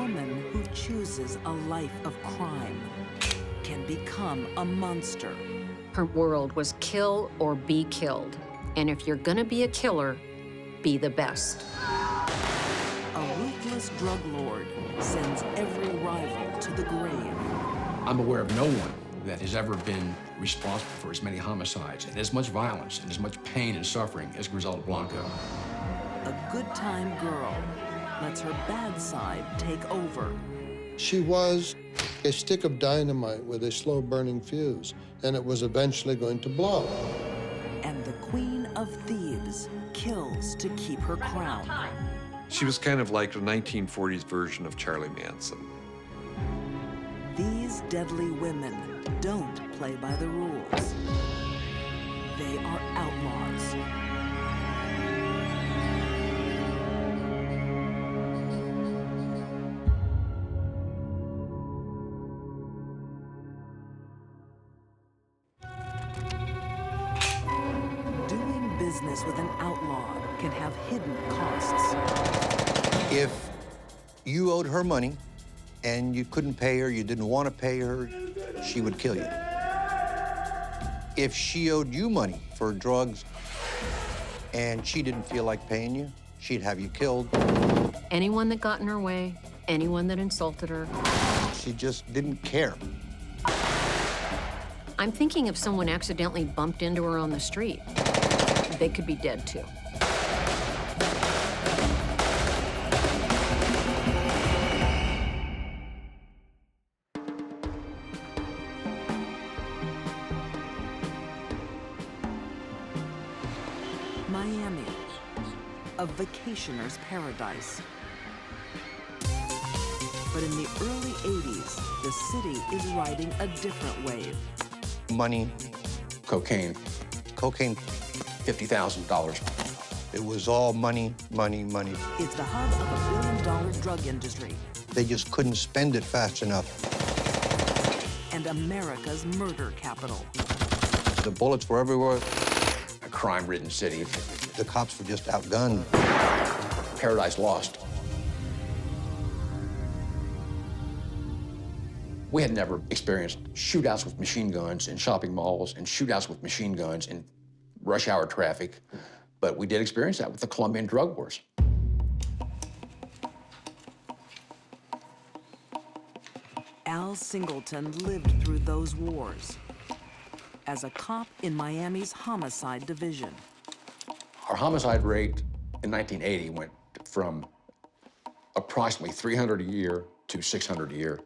woman who chooses a life of crime can become a monster. Her world was kill or be killed. And if you're gonna be a killer, be the best. A ruthless drug lord sends every rival to the grave. I'm aware of no one that has ever been responsible for as many homicides and as much violence and as much pain and suffering as Griselda Blanco. A good-time girl lets her bad side take over. She was a stick of dynamite with a slow-burning fuse, and it was eventually going to blow. And the queen of thieves kills to keep her crown. She was kind of like a 1940s version of Charlie Manson. These deadly women don't play by the rules. They are outlaws. Doing business with an outlaw can have hidden costs. If you owed her money and you couldn't pay her, you didn't want to pay her, she would kill you. If she owed you money for drugs and she didn't feel like paying you, she'd have you killed. Anyone that got in her way, anyone that insulted her. She just didn't care. I'm thinking if someone accidentally bumped into her on the street, they could be dead too. Miami, a vacationer's paradise. But in the early 80s, the city is riding a different wave. Money, Cocaine, cocaine, $50,000. it was all money, money, money. It's the hub of a billion-dollar drug industry They just couldn't spend it fast enough. and America's murder capital. The bullets were everywhere. A crime-ridden city. The cops were just outgunned. Paradise Lost. We had never experienced shootouts with machine guns in shopping malls and shootouts with machine guns in rush hour traffic, but we did experience that with the Colombian drug wars. Al Singleton lived through those wars as a cop in Miami's homicide division. Our homicide rate in 1980 went from approximately 300 a year to 600 a year.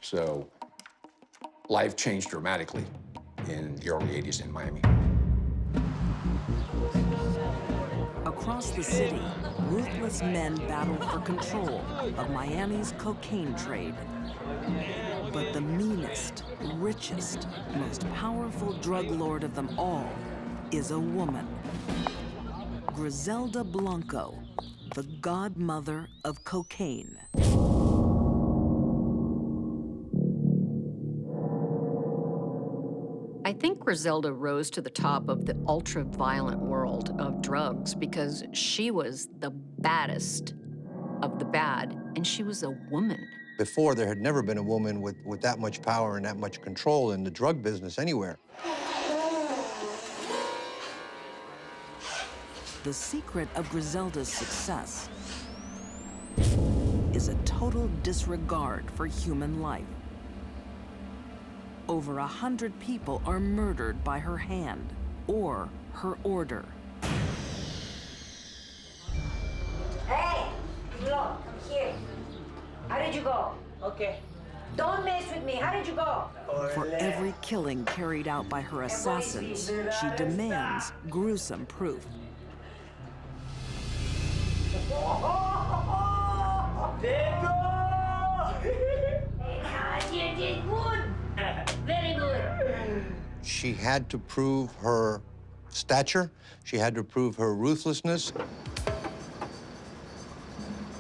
So life changed dramatically in the early 80s in Miami. Across the city, ruthless men battled for control of Miami's cocaine trade. But the meanest, richest, most powerful drug lord of them all is a woman. Griselda Blanco, the godmother of cocaine. I think Griselda rose to the top of the ultra-violent world of drugs because she was the baddest of the bad, and she was a woman. Before, there had never been a woman with that much power and that much control in the drug business anywhere. The secret of Griselda's success is a total disregard for human life. Over 100 people are murdered by her hand or her order. Hey, DeLong, come here. How did you go? Okay. Don't mess with me. How did you go? For every killing carried out by her assassins, she demands gruesome proof. There you go! You did good. Very good. She had to prove her stature. She had to prove her ruthlessness.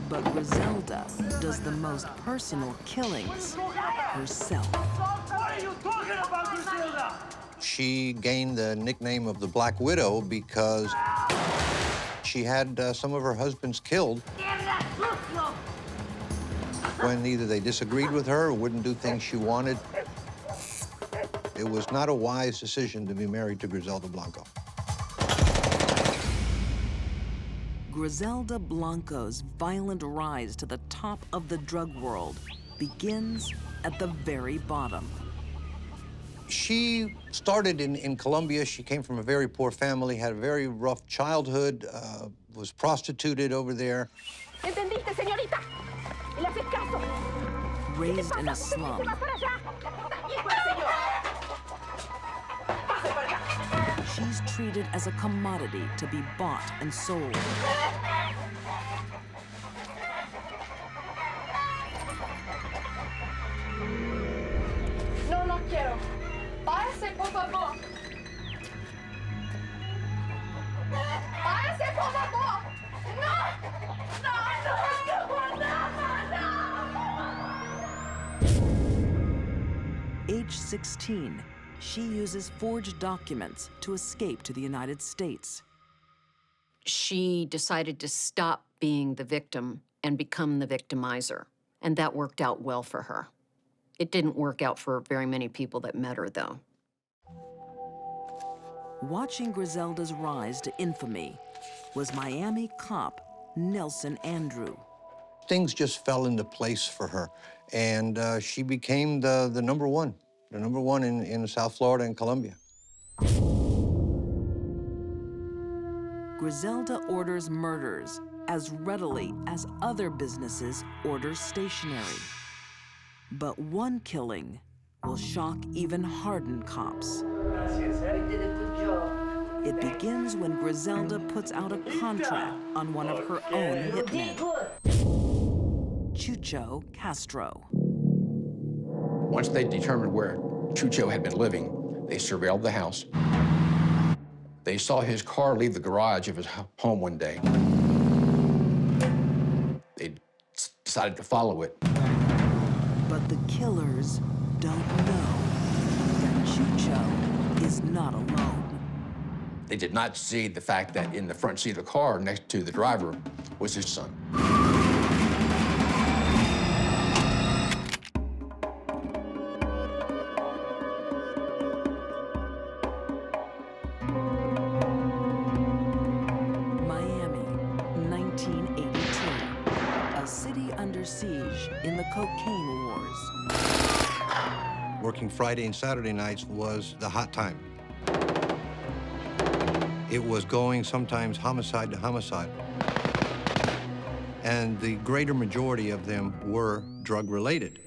But Griselda does the most personal killings herself. What are you talking about, Griselda? She gained the nickname of the Black Widow because she had some of her husbands killed. When either they disagreed with her or wouldn't do things she wanted, it was not a wise decision to be married to Griselda Blanco. Griselda Blanco's violent rise to the top of the drug world begins at the very bottom. She started in Colombia. She came from a very poor family, had a very rough childhood, was prostituted over there. ¿Entendiste, señorita? ¿Le haces caso? Raised in a slum, she's treated as a commodity to be bought and sold. No, no quiero. Váyase, por favor. Váyase, por favor. No, no, no, no, no. Age 16, she uses forged documents to escape to the United States. She decided to stop being the victim and become the victimizer, and that worked out well for her. It didn't work out for very many people that met her, though. Watching Griselda's rise to infamy was Miami cop Nelson Andrew. Things just fell into place for her, and she became the number one in South Florida and Colombia. Griselda orders murders as readily as other businesses order stationery. But one killing will shock even hardened cops. Gracias, eh? You did a good job. It begins when Griselda puts out a contract on one of her own You did hitmen, good. Chucho Castro. Once they determined where Chucho had been living, they surveilled the house. They saw his car leave the garage of his home one day. They decided to follow it. But the killers don't know that Chucho is not alone. They did not see the fact that in the front seat of the car next to the driver was his son. Miami, 1982. A city under siege in the cocaine wars. Working Friday and Saturday nights was the hot time. It was going sometimes homicide to homicide. And the greater majority of them were drug-related.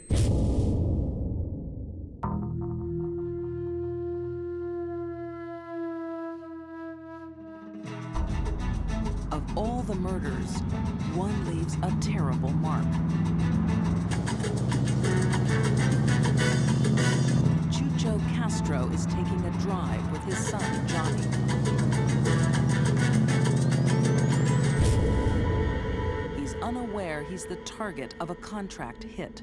Of all the murders, one leaves a terrible mark. Chucho Castro is taking a drive with his son, Johnny. He's unaware he's the target of a contract hit,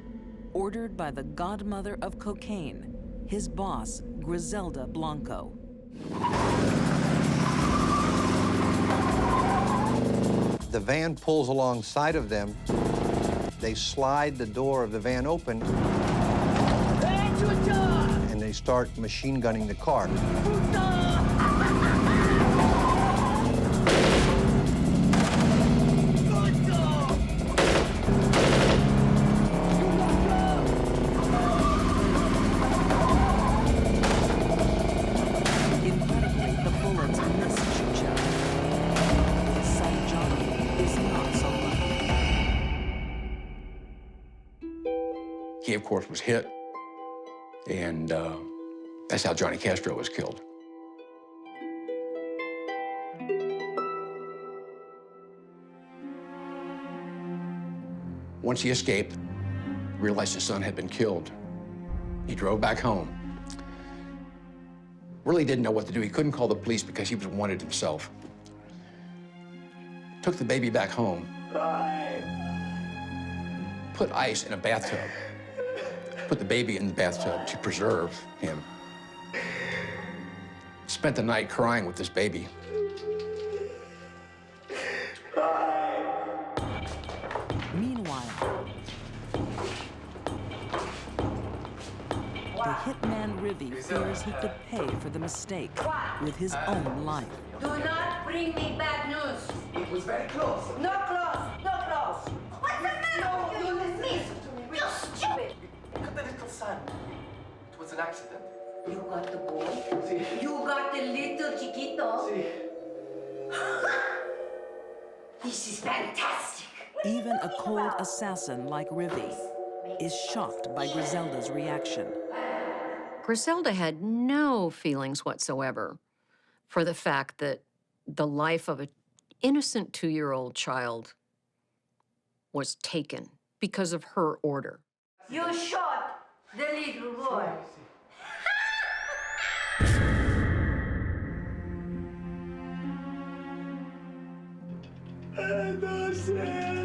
ordered by the godmother of cocaine, his boss, Griselda Blanco. The van pulls alongside of them. They slide the door of the van open, Hey, Chucha! and they start machine gunning the car. Incredibly, the bullets miss Chucho. His son Johnny is not so lucky. He, of course, was hit, and that's how Johnny Castro was killed. Once he escaped, realized his son had been killed, he drove back home. Really didn't know what to do. He couldn't call the police because he was wanted himself. Took the baby back home, put ice in a bathtub, put the baby in the bathtub to preserve him. Spent the night crying with this baby. he could pay for the mistake with his own life. Do not bring me bad news. It was very close. No close, no close. What's the matter with you? You listen to me. You're stupid. Look at the little son. It was an accident. You got the boy. See. You got the little chiquito. See. This is fantastic. Even a cold assassin like Rivi is shocked by Griselda's reaction. Griselda had no feelings whatsoever for the fact that the life of an innocent 2-year-old child was taken because of her order. You shot the little boy. I don't understand.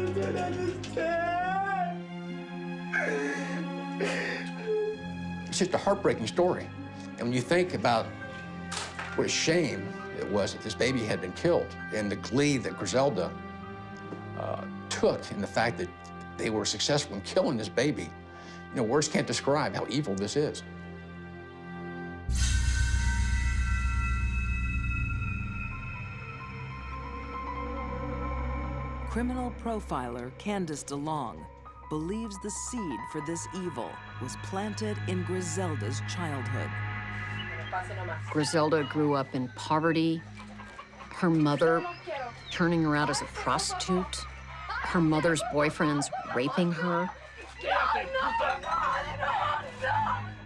It's just a heartbreaking story. And when you think about what a shame it was that this baby had been killed, and the glee that Griselda took in the fact that they were successful in killing this baby, you know, words can't describe how evil this is. Criminal profiler Candice DeLong believes the seed for this evil was planted in Griselda's childhood. Griselda grew up in poverty, her mother turning her out as a prostitute, her mother's boyfriends raping her.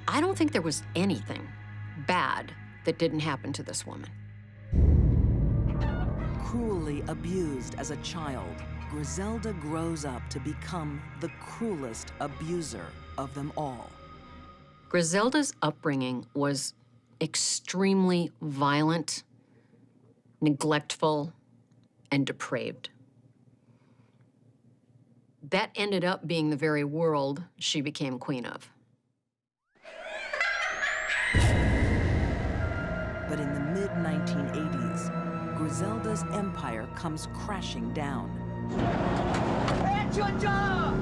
I don't think there was anything bad that didn't happen to this woman. Cruelly abused as a child, Griselda grows up to become the cruelest abuser of them all. Griselda's upbringing was extremely violent, neglectful, and depraved. That ended up being the very world she became queen of. But in the mid-1980s, Griselda's empire comes crashing down. At your job!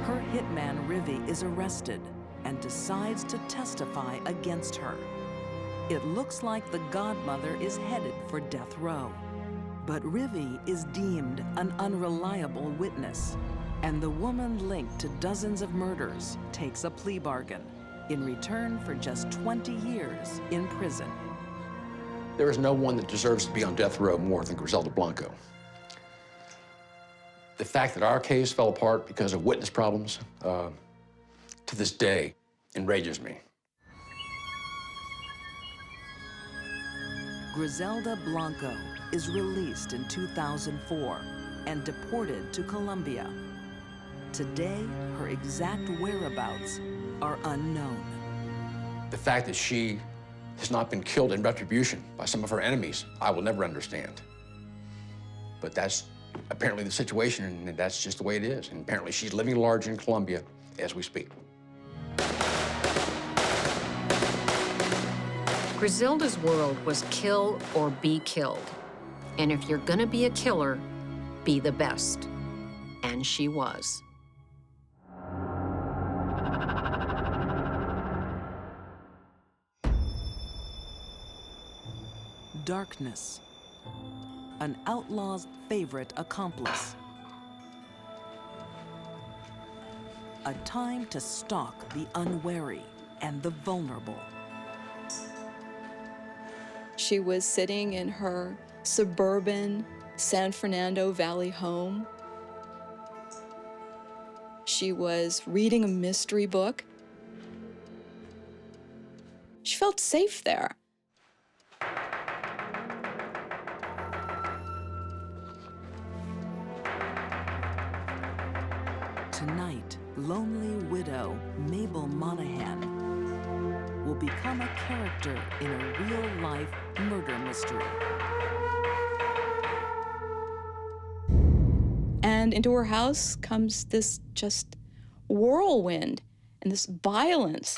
Her hitman, Rivi, is arrested and decides to testify against her. It looks like the godmother is headed for death row. But Rivi is deemed an unreliable witness, and the woman linked to dozens of murders takes a plea bargain in return for just 20 years in prison. There is no one that deserves to be on death row more than Griselda Blanco. The fact that our case fell apart because of witness problems, to this day, enrages me. Griselda Blanco is released in 2004 and deported to Colombia. Today, her exact whereabouts are unknown. The fact that she has not been killed in retribution by some of her enemies, I will never understand. But that's apparently the situation, and that's just the way it is. And apparently she's living large in Colombia as we speak. Griselda's world was kill or be killed. And if you're gonna be a killer, be the best. And she was. Darkness, an outlaw's favorite accomplice. A time to stalk the unwary and the vulnerable. She was sitting in her suburban San Fernando Valley home. She was reading a mystery book. She felt safe there. Tonight, lonely widow Mabel Monahan will become a character in a real-life murder mystery. And into her house comes this just whirlwind and this violence.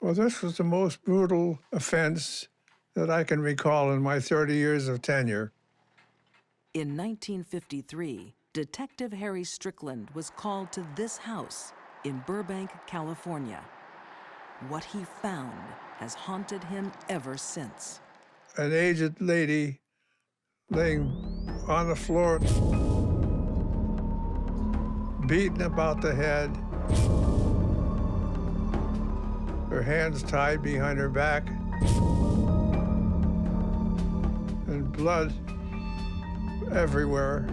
Well, this was the most brutal offense that I can recall in my 30 years of tenure. In 1953, Detective Harry Strickland was called to this house in Burbank, California. What he found has haunted him ever since. An aged lady laying on the floor, beaten about the head, her hands tied behind her back, and blood everywhere.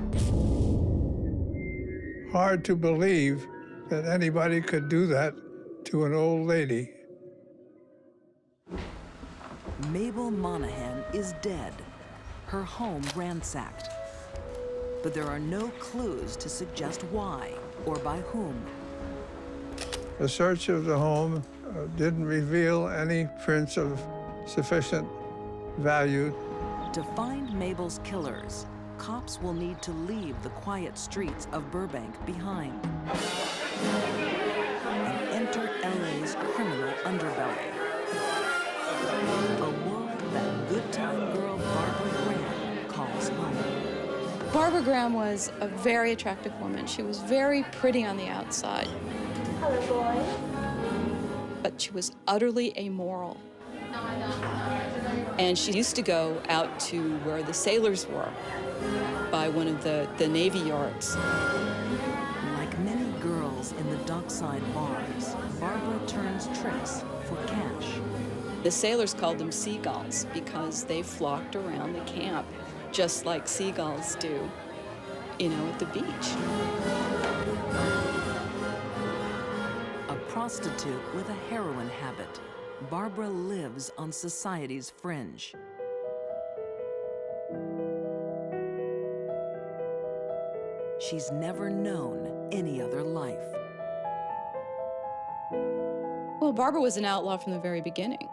Hard to believe that anybody could do that to an old lady. Mabel Monahan is dead, her home ransacked. But there are no clues to suggest why or by whom. The search of the home didn't reveal any prints of sufficient value. To find Mabel's killers, cops will need to leave the quiet streets of Burbank behind and enter LA's criminal underbelly. A world that good-time girl Barbara Graham calls home. Barbara Graham was a very attractive woman. She was very pretty on the outside. Hello, boy. But she was utterly amoral. And she used to go out to where the sailors were, by one of the Navy yards. Like many girls in the dockside bars, Barbara turns tricks for cash. The sailors called them seagulls because they flocked around the camp just like seagulls do, at the beach. A prostitute with a heroin habit, Barbara lives on society's fringe. She's never known any other life. Well, Barbara was an outlaw from the very beginning.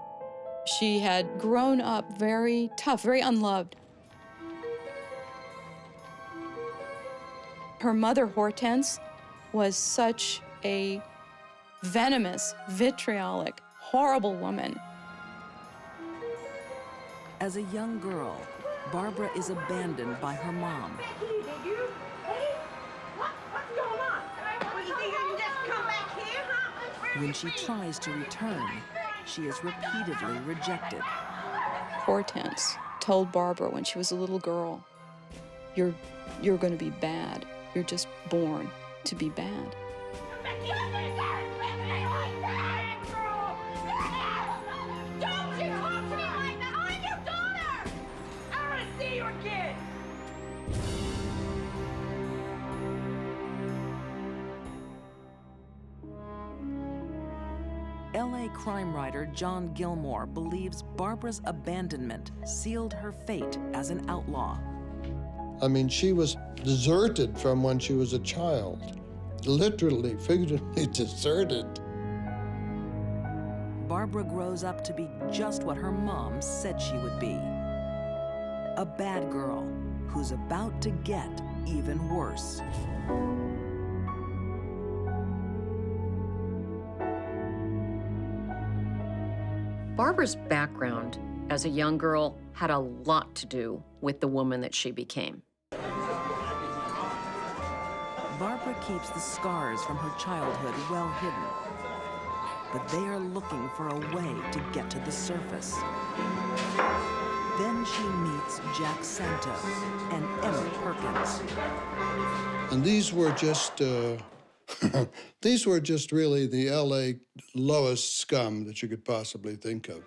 She had grown up very tough, very unloved. Her mother, Hortense, was such a venomous, vitriolic, horrible woman. As a young girl, Barbara is abandoned by her mom. When she tries to return, she is repeatedly rejected. Hortense told Barbara when she was a little girl, you're going to be bad. You're just born to be bad. Don't you talk to me like that! I'm your daughter! I want to see your kid! LA crime writer John Gilmore believes Barbara's abandonment sealed her fate as an outlaw. I mean, she was deserted from when she was a child. Literally, figuratively deserted. Barbara grows up to be just what her mom said she would be. A bad girl who's about to get even worse. Barbara's background as a young girl had a lot to do with the woman that she became. Barbara keeps the scars from her childhood well hidden, but they are looking for a way to get to the surface. Then she meets Jack Santos and Emmett Perkins. And these were just, really the LA lowest scum that you could possibly think of.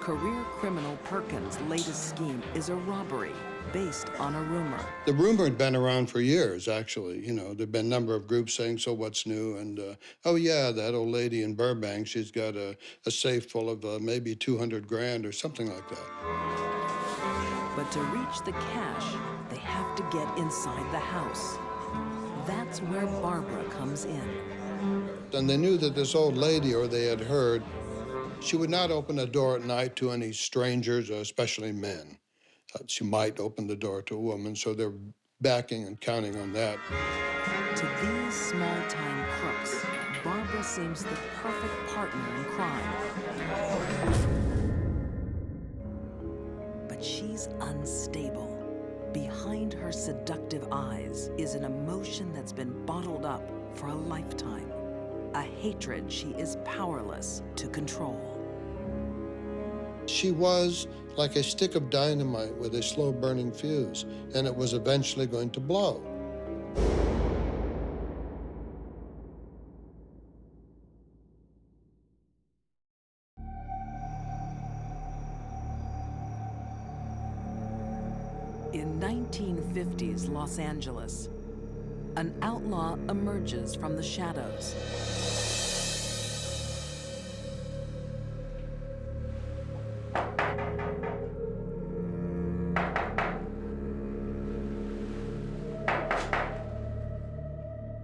Career criminal Perkins' latest scheme is a robbery based on a rumor. The rumor had been around for years, actually. There'd been a number of groups saying, so what's new? And, oh yeah, that old lady in Burbank, she's got a safe full of maybe 200 grand or something like that. But to reach the cash, they have to get inside the house. That's where Barbara comes in. And they knew that this old lady, or they had heard, she would not open a door at night to any strangers, especially men. She might open the door to a woman, so they're backing and counting on that. To these small-time crooks, Barbara seems the perfect partner in crime. But she's unstable. Behind her seductive eyes is an emotion that's been bottled up for a lifetime, a hatred she is powerless to control. She was like a stick of dynamite with a slow-burning fuse, and it was eventually going to blow. In 1950s Los Angeles, an outlaw emerges from the shadows.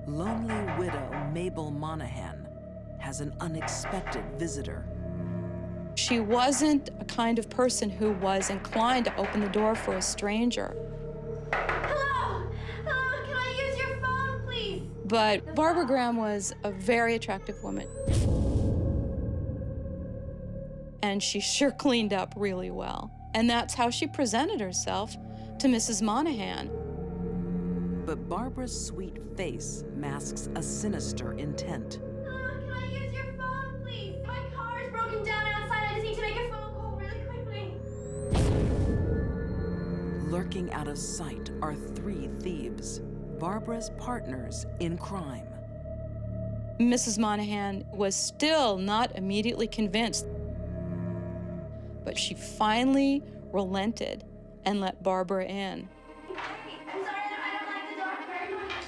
Lonely widow Mabel Monahan has an unexpected visitor. She wasn't a kind of person who was inclined to open the door for a stranger. Hello? Hello, can I use your phone, please? But Barbara Graham was a very attractive woman. And she sure cleaned up really well. And that's how she presented herself to Mrs. Monahan. But Barbara's sweet face masks a sinister intent. Can I use your phone, please? My car is broken down outside. I just need to make a phone call really quickly. Lurking out of sight are three thieves, Barbara's partners in crime. Mrs. Monahan was still not immediately convinced, but she finally relented and let Barbara in. Hey, I'm sorry that I don't like the dark very much.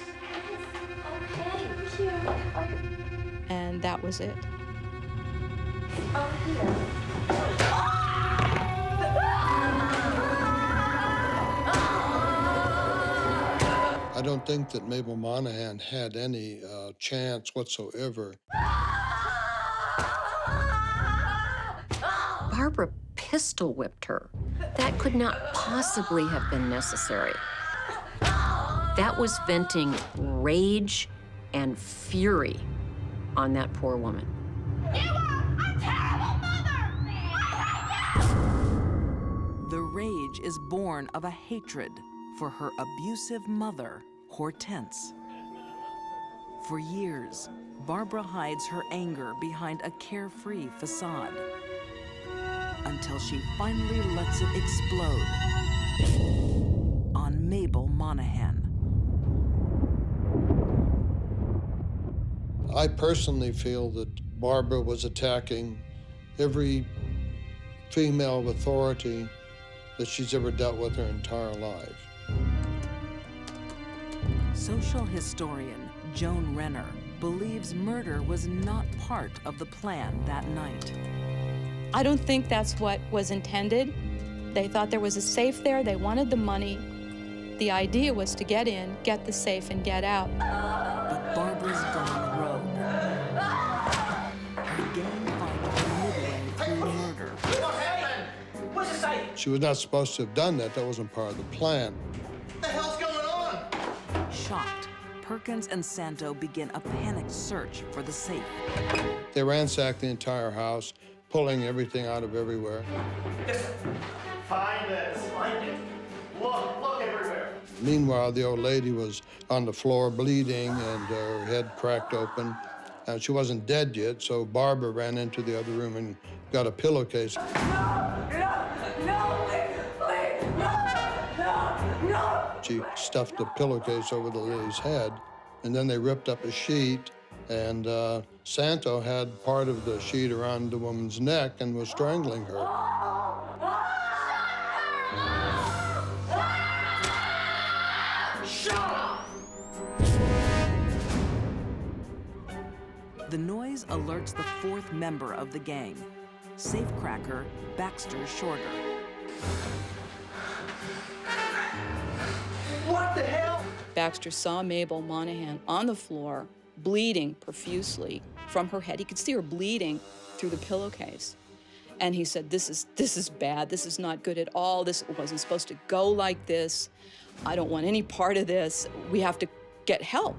Okay, here. And that was it. Oh, here. I don't think that Mabel Monahan had any chance whatsoever. Barbara pistol whipped her. That could not possibly have been necessary. That was venting rage and fury on that poor woman. You are a terrible mother! I hate you! The rage is born of a hatred for her abusive mother, Hortense. For years, Barbara hides her anger behind a carefree facade until she finally lets it explode on Mabel Monahan. I personally feel that Barbara was attacking every female of authority that she's ever dealt with her entire life. Social historian Joan Renner believes murder was not part of the plan that night. I don't think that's what was intended. They thought there was a safe there, they wanted the money. The idea was to get in, get the safe, and get out. But Barbara's gone rogue. Her gang followed her midway through murder. What happened? What's it say? She was not supposed to have done that. That wasn't part of the plan. What the hell's going on? Shocked, Perkins and Santo begin a panicked search for the safe. They ransacked the entire house, pulling everything out of everywhere. Listen, find this. Find it. Look everywhere. Meanwhile, the old lady was on the floor bleeding and her head cracked open. She wasn't dead yet, so Barbara ran into the other room and got a pillowcase. She stuffed the pillowcase over the lady's head, and then they ripped up a sheet, and Santo had part of the sheet around the woman's neck and was strangling her. The noise alerts the fourth member of the gang, safecracker Baxter Shorter. What the hell? Baxter saw Mabel Monahan on the floor, bleeding profusely from her head. He could see her bleeding through the pillowcase. And he said, this is bad. This is not good at all. This wasn't supposed to go like this. I don't want any part of this. We have to get help.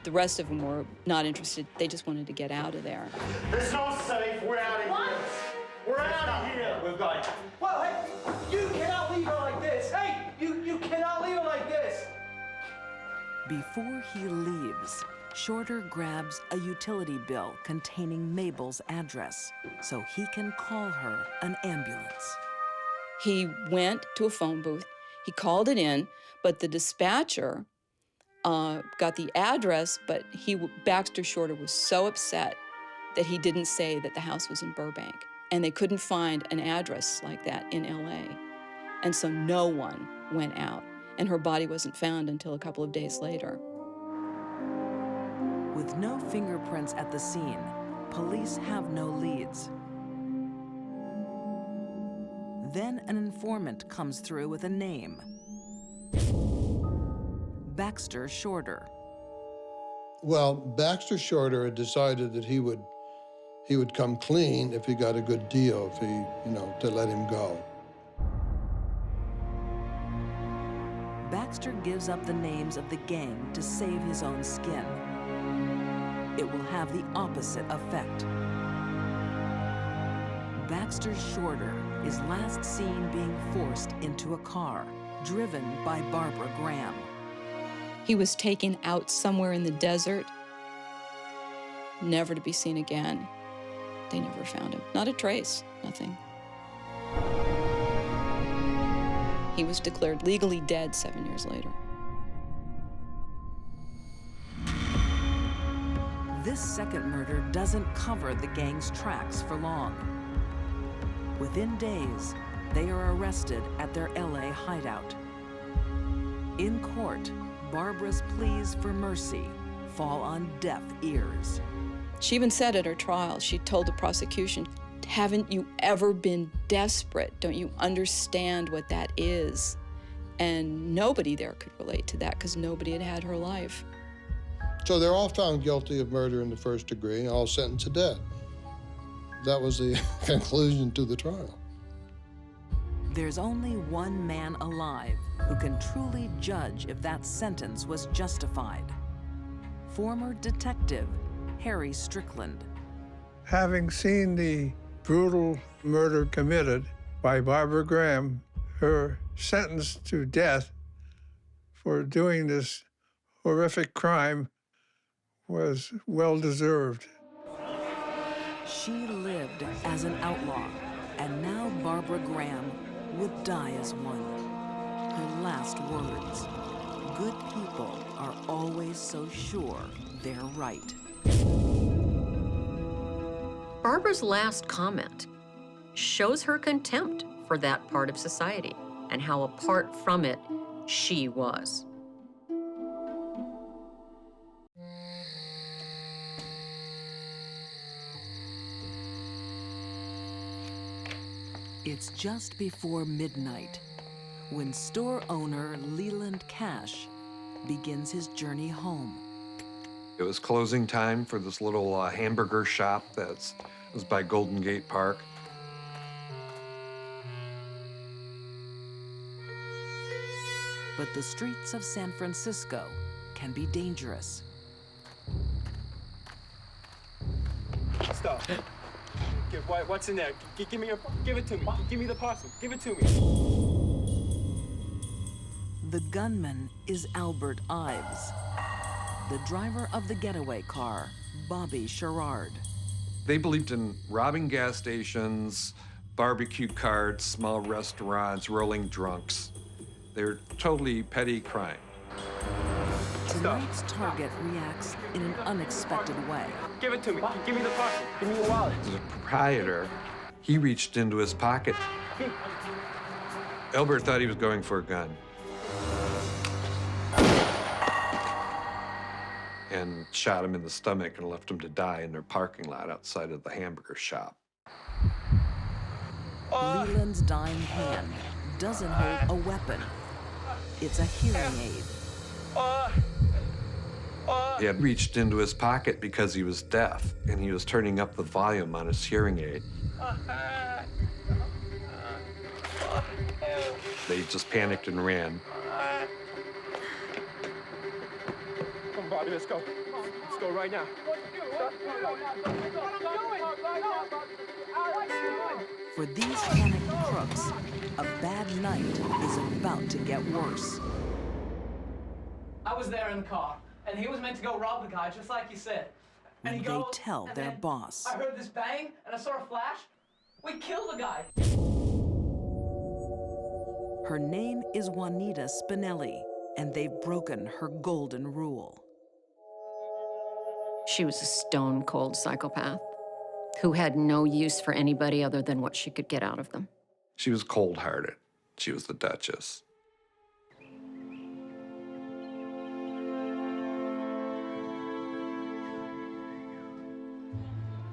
The rest of them were not interested. They just wanted to get out of there. There's no safe. We're out of here. We're out of here. We're going. Well, hey, you cannot leave her like this. Hey, you cannot. Before he leaves, Shorter grabs a utility bill containing Mabel's address so he can call her an ambulance. He went to a phone booth, he called it in, but the dispatcher got the address, but Baxter Shorter was so upset that he didn't say that the house was in Burbank. And they couldn't find an address like that in LA. And so no one went out. And her body wasn't found until a couple of days later. With no fingerprints at the scene, police have no leads. Then an informant comes through with a name. Baxter Shorter. Well, Baxter Shorter had decided that he would come clean if he got a good deal, if he, to let him go. Baxter gives up the names of the gang to save his own skin. It will have the opposite effect. Baxter Shorter is last seen being forced into a car, driven by Barbara Graham. He was taken out somewhere in the desert, never to be seen again. They never found him. Not a trace, nothing. He was declared legally dead 7 years later. This second murder doesn't cover the gang's tracks for long. Within days, they are arrested at their LA hideout. In court, Barbara's pleas for mercy fall on deaf ears. She even said at her trial, she told the prosecution, "Haven't you ever been desperate? Don't you understand what that is?" And nobody there could relate to that because nobody had had her life. So they're all found guilty of murder in the first degree and all sentenced to death. That was the conclusion to the trial. There's only one man alive who can truly judge if that sentence was justified. Former detective Harry Strickland. Having seen the brutal murder committed by Barbara Graham, her sentence to death for doing this horrific crime was well-deserved. She lived as an outlaw, and now Barbara Graham would die as one. Her last words: "Good people are always so sure they're right." Barbara's last comment shows her contempt for that part of society and how apart from it she was. It's just before midnight when store owner Leland Cash begins his journey home. It was closing time for this little hamburger shop that was by Golden Gate Park. But the streets of San Francisco can be dangerous. Stop. What's in there? Give it to me. Give me the parcel. Give it to me. The gunman is Albert Ives, the driver of the getaway car, Bobby Sherrard. They believed in robbing gas stations, barbecue carts, small restaurants, rolling drunks. They're totally petty crime. Tonight's target reacts in an unexpected way. Give it to me. Give me the parcel. Give me the wallet. The proprietor, he reached into his pocket. Albert thought he was going for a gun. And shot him in the stomach and left him to die in their parking lot outside of the hamburger shop. Leland's dying hand doesn't hold a weapon. It's a hearing aid. He had reached into his pocket because he was deaf, and he was turning up the volume on his hearing aid. They just panicked and ran. Come on, Bobby, let's go. Let's go right now. For these panicked crooks, a bad night is about to get worse. I was there in the car, and he was meant to go rob the guy, just like you said. And he They goes, tell and their then boss. I heard this bang, and I saw a flash. We killed the guy. Her name is Juanita Spinelli, and they've broken her golden rule. She was a stone-cold psychopath who had no use for anybody other than what she could get out of them. She was cold-hearted. She was the Duchess.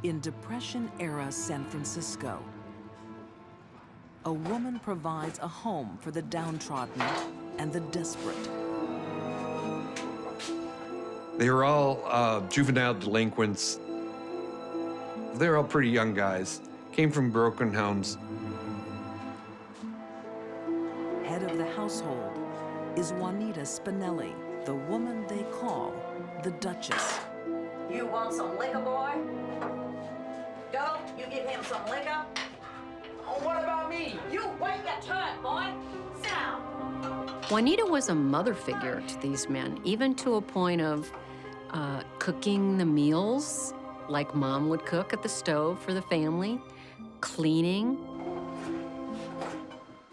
In Depression-era San Francisco, a woman provides a home for the downtrodden and the desperate. They were all juvenile delinquents. They were all pretty young guys, came from broken homes. Head of the household is Juanita Spinelli, the woman they call the Duchess. You want some liquor, boy? Go, you give him some liquor. Oh, what about me? You wait your turn, boy. Sit down. Juanita was a mother figure to these men, even to a point of cooking the meals like Mom would cook at the stove for the family, cleaning,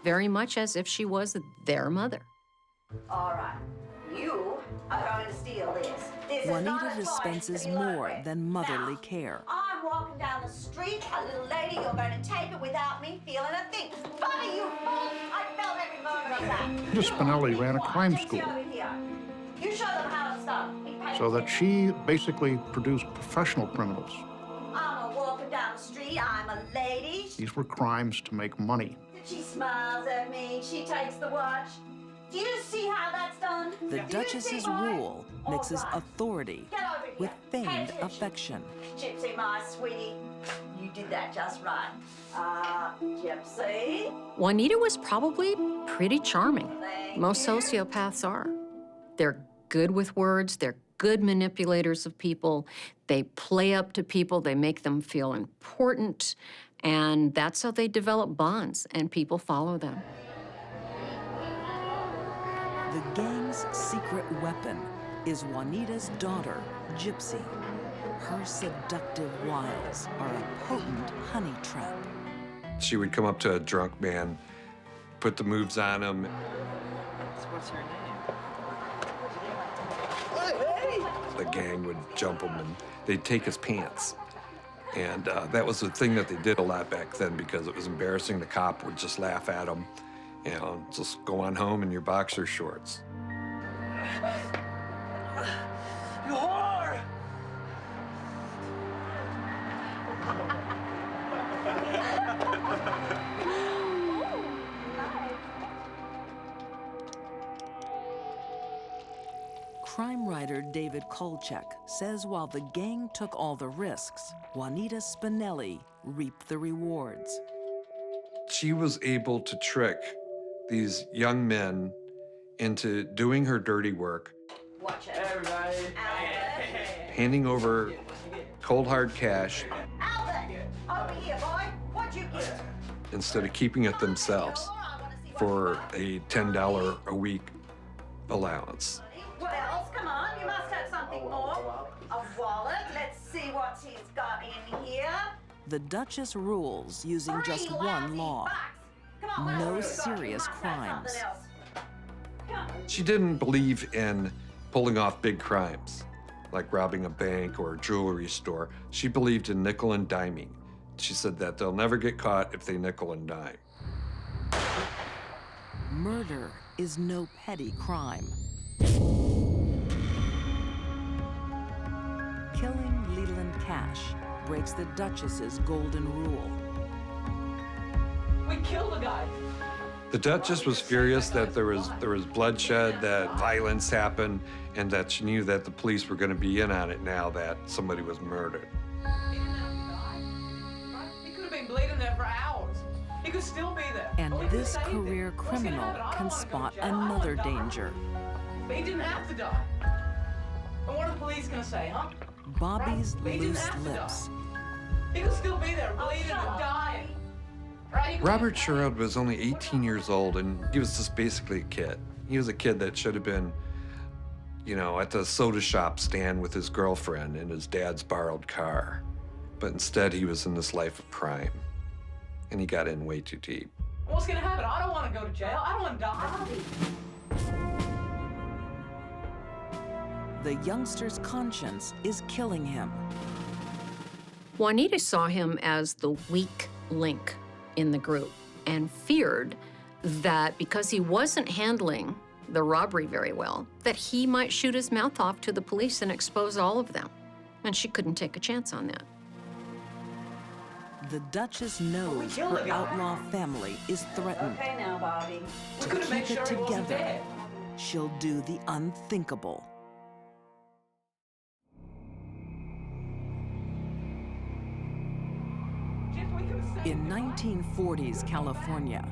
very much as if she was their mother. All right, you are going to steal this. This is not Juanita a toy dispenses to be more loaded. than motherly Now, care. I'm walking down the street, a little lady, you're going to take it without me feeling a thing. Funny, you fool! I felt every moment of that. Miss Spinelli ran a crime Take school you over here. You show them how to stop. Be patient. so that she basically produced professional criminals. I'm a walking down the street, I'm a lady. These were crimes to make money. She smiles at me, she takes the watch. Do you see how that's done? The Do you Duchess's see, boy? rule mixes All right. authority Get over here. with Pay feigned attention. affection. Gypsy, my sweetie, you did that just right. Gypsy. Juanita was probably pretty charming. Most sociopaths are. They're good with words, they're good manipulators of people, they play up to people, they make them feel important, and that's how they develop bonds, and people follow them. The gang's secret weapon is Juanita's daughter, Gypsy. Her seductive wiles are a potent honey trap. She would come up to a drunk man, put the moves on him. What's her name? The gang would jump him and they'd take his pants. And that was the thing that they did a lot back then because it was embarrassing. The cop would just laugh at him, you know, just go on home in your boxer shorts. You whore! Crime writer David Kolchak says while the gang took all the risks, Juanita Spinelli reaped the rewards. She was able to trick these young men into doing her dirty work, Watch it. Everybody. handing over cold hard cash Albert, over here, boy. What'd you get? instead of keeping it themselves for a $10 a week allowance. What else? Come on, you must have something more. A wallet. Let's see what he's got in here. The Duchess rules using just Three one lousy law: bucks. Come on, what no else you got? You serious must have crimes. something else. Come. She didn't believe in pulling off big crimes, like robbing a bank or a jewelry store. She believed in nickel and diming. She said that they'll never get caught if they nickel and dime. Murder is no petty crime. Killing Leland Cash breaks the Duchess's golden rule. We killed the guy. The Duchess was furious that there was bloodshed, that violence happened, and that she knew that the police were going to be in on it now that somebody was murdered. He didn't have to die. Right? He could have been bleeding there for hours. He could still be there. And Or he could this say anything. career What's gonna criminal happen? I don't can wanna go to spot jail. I don't another wanna die. danger. But he didn't have to die. And what are the police gonna say, huh? Bobby's Right? But he didn't loose have to die. lips. He could still be there, bleeding and dying. Right? He could- Robert Sherrod was only 18 years old, and he was just basically a kid. He was a kid that should have been, you know, at the soda shop stand with his girlfriend in his dad's borrowed car. But instead, he was in this life of crime. And he got in way too deep. What's gonna happen? I don't want to go to jail. I don't want to die. The youngster's conscience is killing him. Juanita saw him as the weak link in the group and feared that because he wasn't handling the robbery very well, that he might shoot his mouth off to the police and expose all of them. And she couldn't take a chance on that. The Duchess knows her outlaw family is threatened. Okay now, Bobby. To keep it together, she'll do the unthinkable. In 1940s California,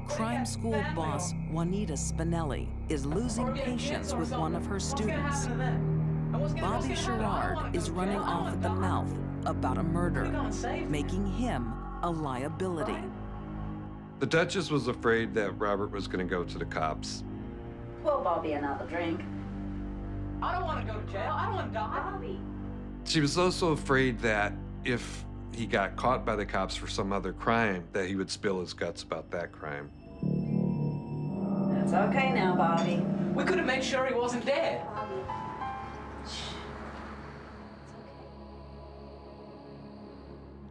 crime school boss Juanita Spinelli is losing patience with one of her students. Bobby Sherrard is running off at the mouth about a murder, making him a liability. The Duchess was afraid that Robert was going to go to the cops. Pour Bobby another drink. I don't want to go to jail. I don't want to die. Bobby. She was also afraid that if he got caught by the cops for some other crime, that he would spill his guts about that crime. It's okay now, Bobby. We could have made sure he wasn't dead.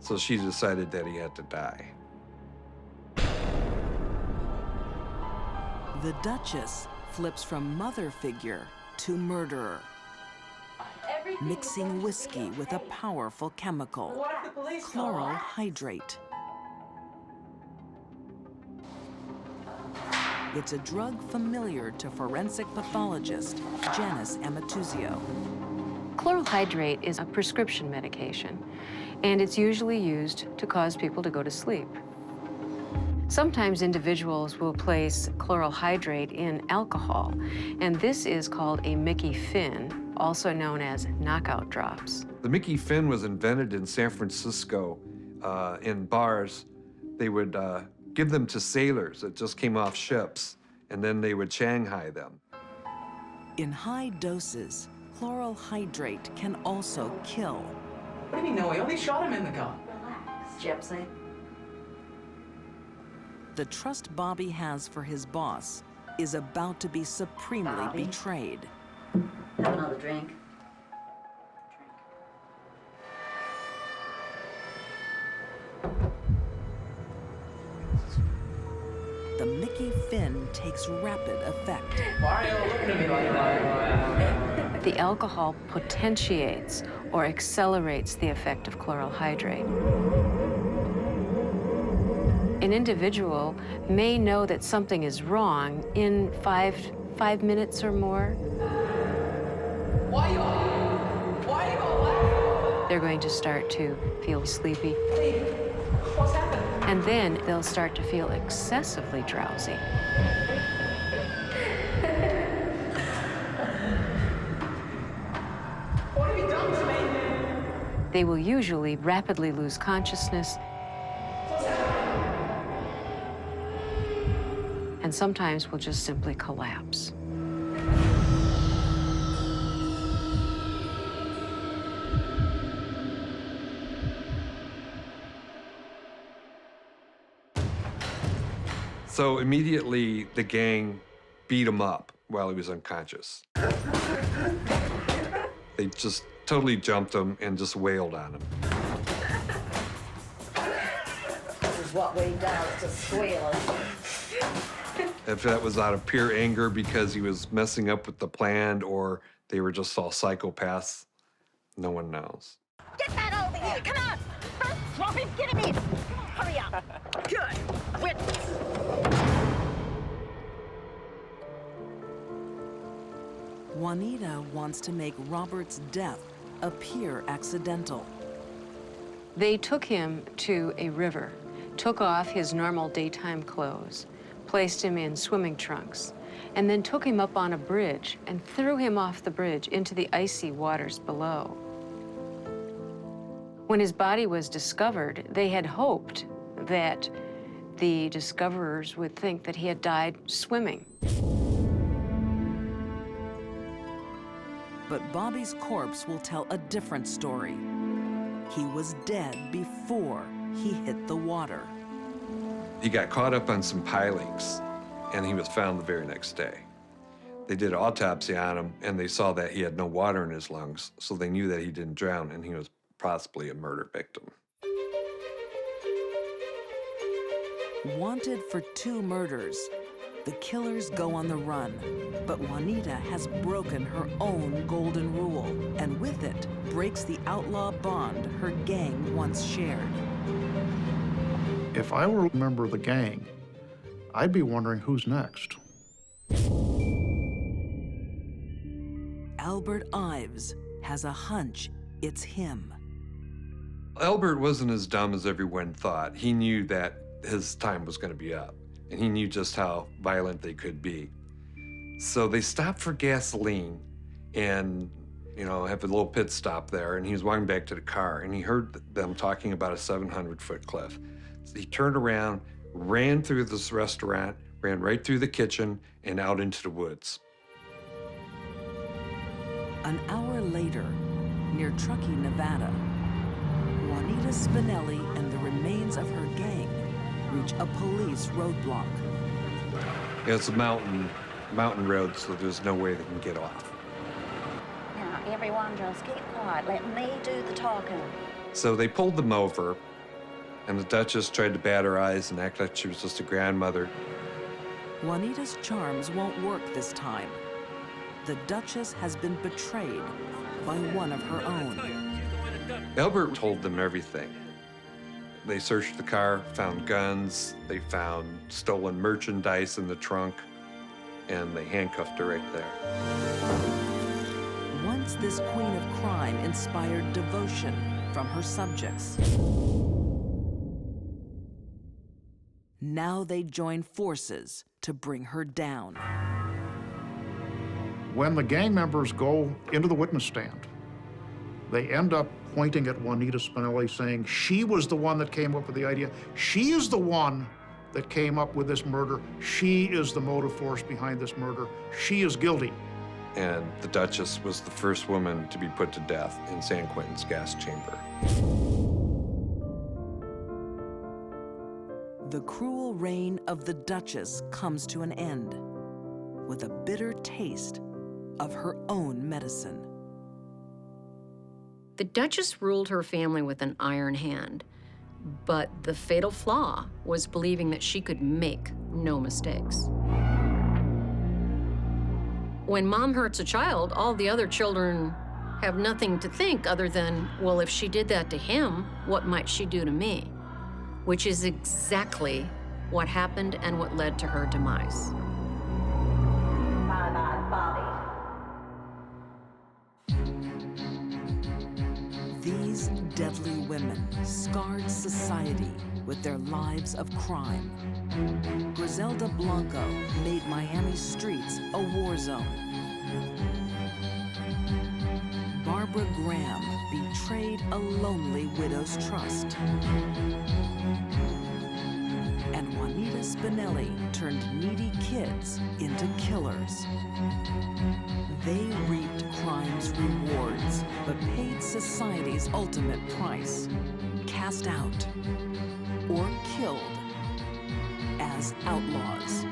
So she decided that he had to die. The Duchess flips from mother figure to murderer, mixing whiskey with a powerful chemical, chloral hydrate. It's a drug familiar to forensic pathologist Janis Amatuzio. Chloral hydrate is a prescription medication, and it's usually used to cause people to go to sleep. Sometimes individuals will place chloral hydrate in alcohol, and this is called a Mickey Finn, also known as knockout drops. The Mickey Finn was invented in San Francisco in bars. They would give them to sailors that just came off ships, and then they would Shanghai them. In high doses, chloral hydrate can also kill. What do you mean, no? He only shot him in the gun. Relax, Gypsy. The trust Bobby has for his boss is about to be supremely betrayed. Have another drink. The Mickey Finn takes rapid effect. Why are you all looking at me like that? The alcohol potentiates or accelerates the effect of chloral hydrate. An individual may know that something is wrong in five minutes or more. Why are you all laughing? They're going to start to feel sleepy. What's happening? And then they'll start to feel excessively drowsy. What have you done to me? They will usually rapidly lose consciousness, and sometimes will just simply collapse. So immediately, the gang beat him up while he was unconscious. They just totally jumped him and just wailed on him. This is what we do to squealers. If that was out of pure anger because he was messing up with the plan or they were just all psychopaths, no one knows. Get that over here! Come on! First, swap him! Get him in! Come on, hurry up! Good! Witness! Juanita wants to make Robert's death appear accidental. They took him to a river, took off his normal daytime clothes, placed him in swimming trunks, and then took him up on a bridge and threw him off the bridge into the icy waters below. When his body was discovered, they had hoped that the discoverers would think that he had died swimming. But Bobby's corpse will tell a different story. He was dead before he hit the water. He got caught up on some pilings, and he was found the very next day. They did an autopsy on him, and they saw that he had no water in his lungs, so they knew that he didn't drown, and he was possibly a murder victim. Wanted for 2 murders, the killers go on the run. But Juanita has broken her own golden rule, and with it, breaks the outlaw bond her gang once shared. If I were a member of the gang, I'd be wondering who's next. Albert Ives has a hunch it's him. Albert wasn't as dumb as everyone thought. He knew that his time was going to be up, and he knew just how violent they could be. So they stopped for gasoline and, have a little pit stop there, and he was walking back to the car, and he heard them talking about a 700-foot cliff. So he turned around, ran through this restaurant, ran right through the kitchen, and out into the woods. An hour later, near Truckee, Nevada, Juanita Spinelli and the remains of her gang reach a police roadblock. It's a mountain road, so there's no way they can get off. Now, everyone just keep quiet. Let me do the talking. So they pulled them over, and the Duchess tried to bat her eyes and act like she was just a grandmother. Juanita's charms won't work this time. The Duchess has been betrayed by one of her own. Albert told them everything. They searched the car, found guns, they found stolen merchandise in the trunk, and they handcuffed her right there. Once this queen of crime inspired devotion from her subjects. Now they join forces to bring her down. When the gang members go into the witness stand, they end up pointing at Juanita Spinelli, saying she was the one that came up with the idea. She is the one that came up with this murder. She is the motive force behind this murder. She is guilty. And the Duchess was the first woman to be put to death in San Quentin's gas chamber. The cruel reign of the Duchess comes to an end with a bitter taste of her own medicine. The Duchess ruled her family with an iron hand, but the fatal flaw was believing that she could make no mistakes. When mom hurts a child, all the other children have nothing to think other than, well, if she did that to him, what might she do to me? Which is exactly what happened and what led to her demise. Bye-bye, Bobby. These deadly women scarred society with their lives of crime. Griselda Blanco made Miami's streets a war zone. Barbara Graham betrayed a lonely widow's trust. And Juanita Spinelli turned needy kids into killers. They reaped crime's rewards, but paid society's ultimate price. Cast out or killed as outlaws.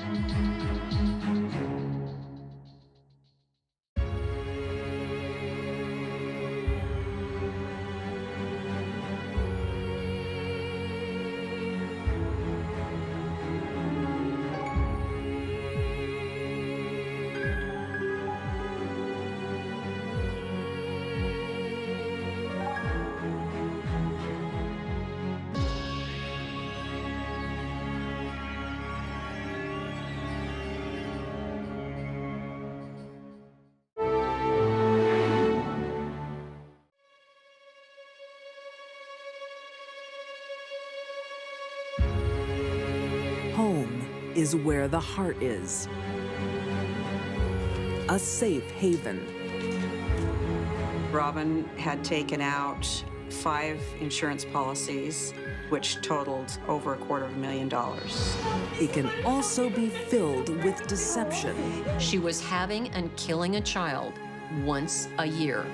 Home is where the heart is. A safe haven. Robin had taken out 5 insurance policies, which totaled over $250,000. It can also be filled with deception. She was having and killing a child once a year.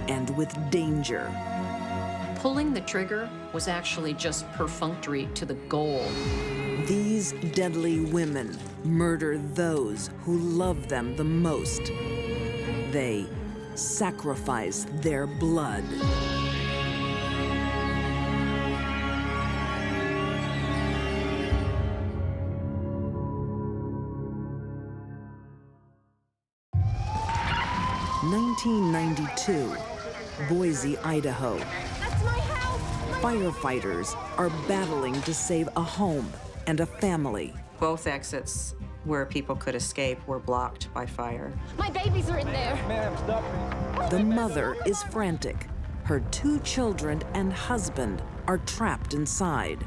And with danger. Pulling the trigger was actually just perfunctory to the goal. These deadly women murder those who love them the most. They sacrifice their blood. (1992), Boise, Idaho. That's my house! Firefighters are battling to save a home and a family. Both exits where people could escape were blocked by fire. My babies are in there! Ma'am, stop me. The mother is frantic. Her 2 children and husband are trapped inside.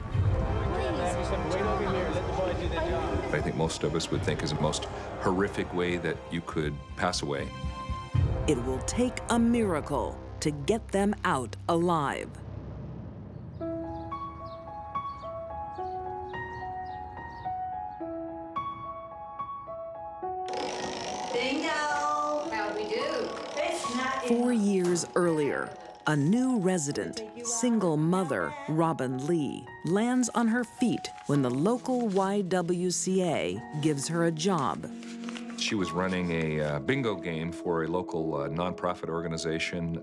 Wait over here. Let the boys do their job. I think most of us would think is the most horrific way that you could pass away. It will take a miracle to get them out alive. Bingo! How'd we do? It's not 4 years earlier, a new resident, single mother Robin Lee, lands on her feet when the local YWCA gives her a job. She was running a bingo game for a local nonprofit organization.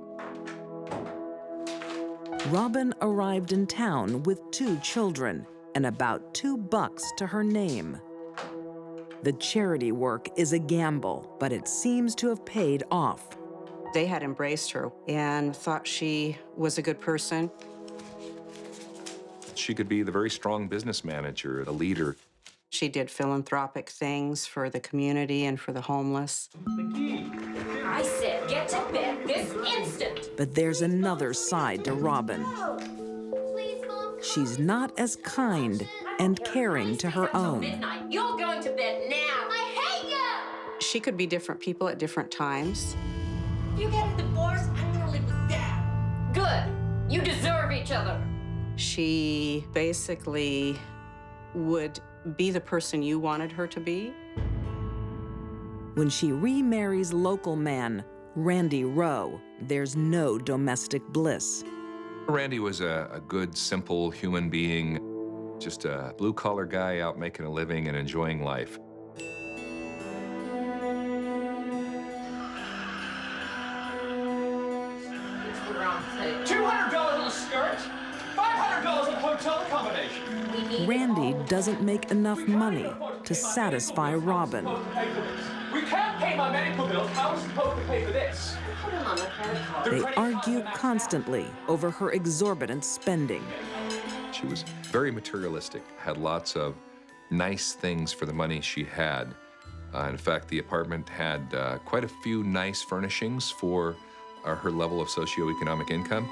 Robin arrived in town with 2 children and about $2 to her name. The charity work is a gamble, but it seems to have paid off. They had embraced her and thought she was a good person. She could be the very strong business manager, a leader. She did philanthropic things for the community and for the homeless. I said get to bed this instant! But there's another side to Robin. Please, Mom. She's not as kind and caring to her own. Midnight. You're going to bed now! I hate you! She could be different people at different times. If you get a divorce, I'm gonna live with Dad. Good. You deserve each other. She basically would be the person you wanted her to be. When she remarries local man Randy Rowe, there's no domestic bliss. Randy was a good, simple human being, just a blue-collar guy out making a living and enjoying life. $200 a skirt, $500 a hotel accommodation. Randy doesn't make enough money to satisfy Robin. We can't pay my medical bills. How am I supposed to pay for this? Put him on the credit card. They argue constantly over her exorbitant spending. She was very materialistic, had lots of nice things for the money she had. In fact, the apartment had quite a few nice furnishings for her level of socioeconomic income.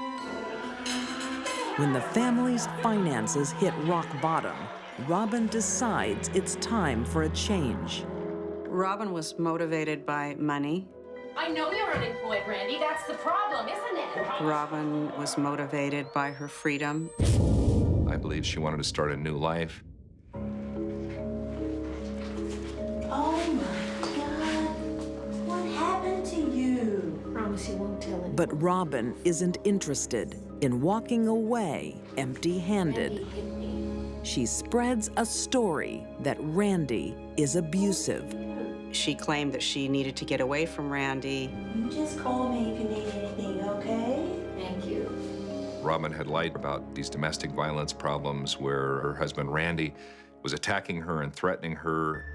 When the family's finances hit rock bottom, Robin decides it's time for a change. Robin was motivated by money. I know you're unemployed, Randy. That's the problem, isn't it? Robin was motivated by her freedom. I believe she wanted to start a new life. Oh my God. What happened to you? Promise you won't tell him. But Robin isn't interested in walking away empty-handed. She spreads a story that Randy is abusive. She claimed that she needed to get away from Randy. You just call me if you need anything, okay? Thank you. Robin had lied about these domestic violence problems where her husband, Randy, was attacking her and threatening her.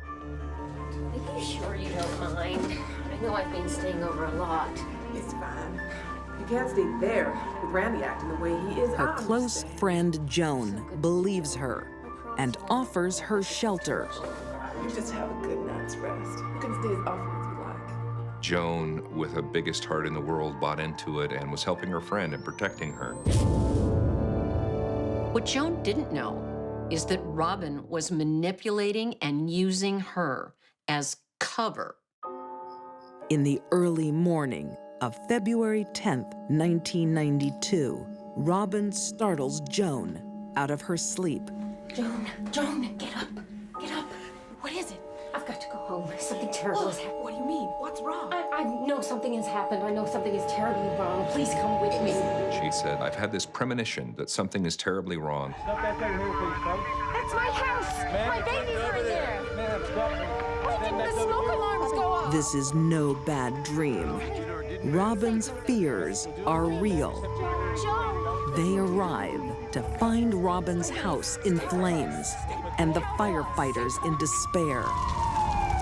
Are you sure you don't mind? I know I've been staying over a lot. It's fine. You can't stay there with Randy acting the way he is. Her close friend Joan believes her and offers her shelter. You just have a good night's rest. You can stay as often as you like. Joan, with the biggest heart in the world, bought into it and was helping her friend and protecting her. What Joan didn't know is that Robin was manipulating and using her as cover. In the early morning of February 10th, 1992, Robin startles Joan out of her sleep. Joan, get up. Get up. What is it? I've got to go go home. Something terrible has happened. What do you mean? What's wrong? I know something has happened. I know something is terribly wrong. Please come with me. She said, I've had this premonition that something is terribly wrong. Stop that thing here, please, folks. That's my house. Ma'am, My babies are in there. Ma'am, stop. Why didn't the smoke alarms go off? This is no bad dream. Robin's fears are real. They arrive to find Robin's house in flames and the firefighters in despair.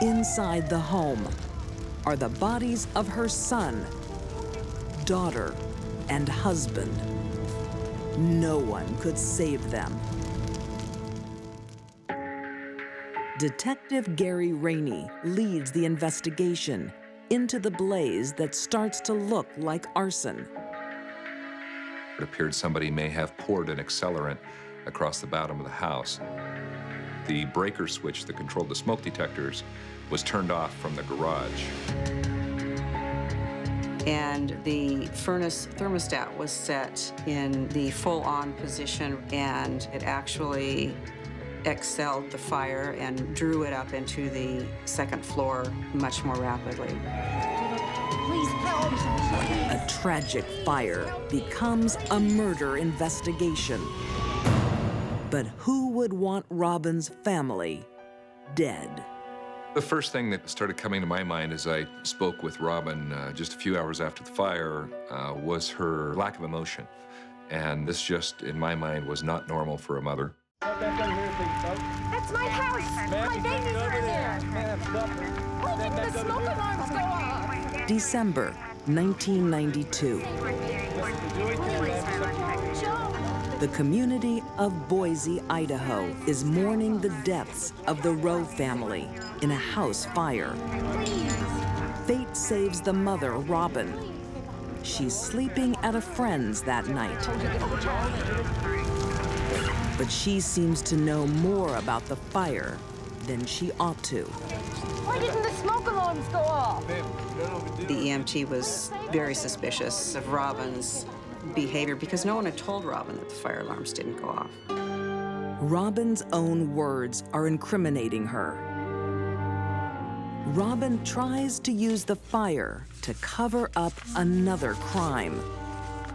Inside the home are the bodies of her son, daughter, and husband. No one could save them. Detective Gary Rainey leads the investigation into the blaze that starts to look like arson. It appeared somebody may have poured an accelerant across the bottom of the house. The breaker switch that controlled the smoke detectors was turned off from the garage. And the furnace thermostat was set in the full-on position, and it actually excelled the fire and drew it up into the second floor much more rapidly. Please help. A tragic fire becomes a murder investigation. But who would want Robin's family dead? The first thing that started coming to my mind as I spoke with Robin just a few hours after the fire was her lack of emotion. And this just, in my mind, was not normal for a mother. Stop that thing here, please, folks. That's my house. My babies are in there. Ma'am, stop. Why didn't the smoke alarms go off? December 1992. The community of Boise, Idaho is mourning the deaths of the Rowe family in a house fire. Fate saves the mother, Robin. She's sleeping at a friend's that night. But she seems to know more about the fire than she ought to. Why didn't the smoke alarms go off? The EMT was very suspicious of Robin's behavior because no one had told Robin that the fire alarms didn't go off. Robin's own words are incriminating her. Robin tries to use the fire to cover up another crime.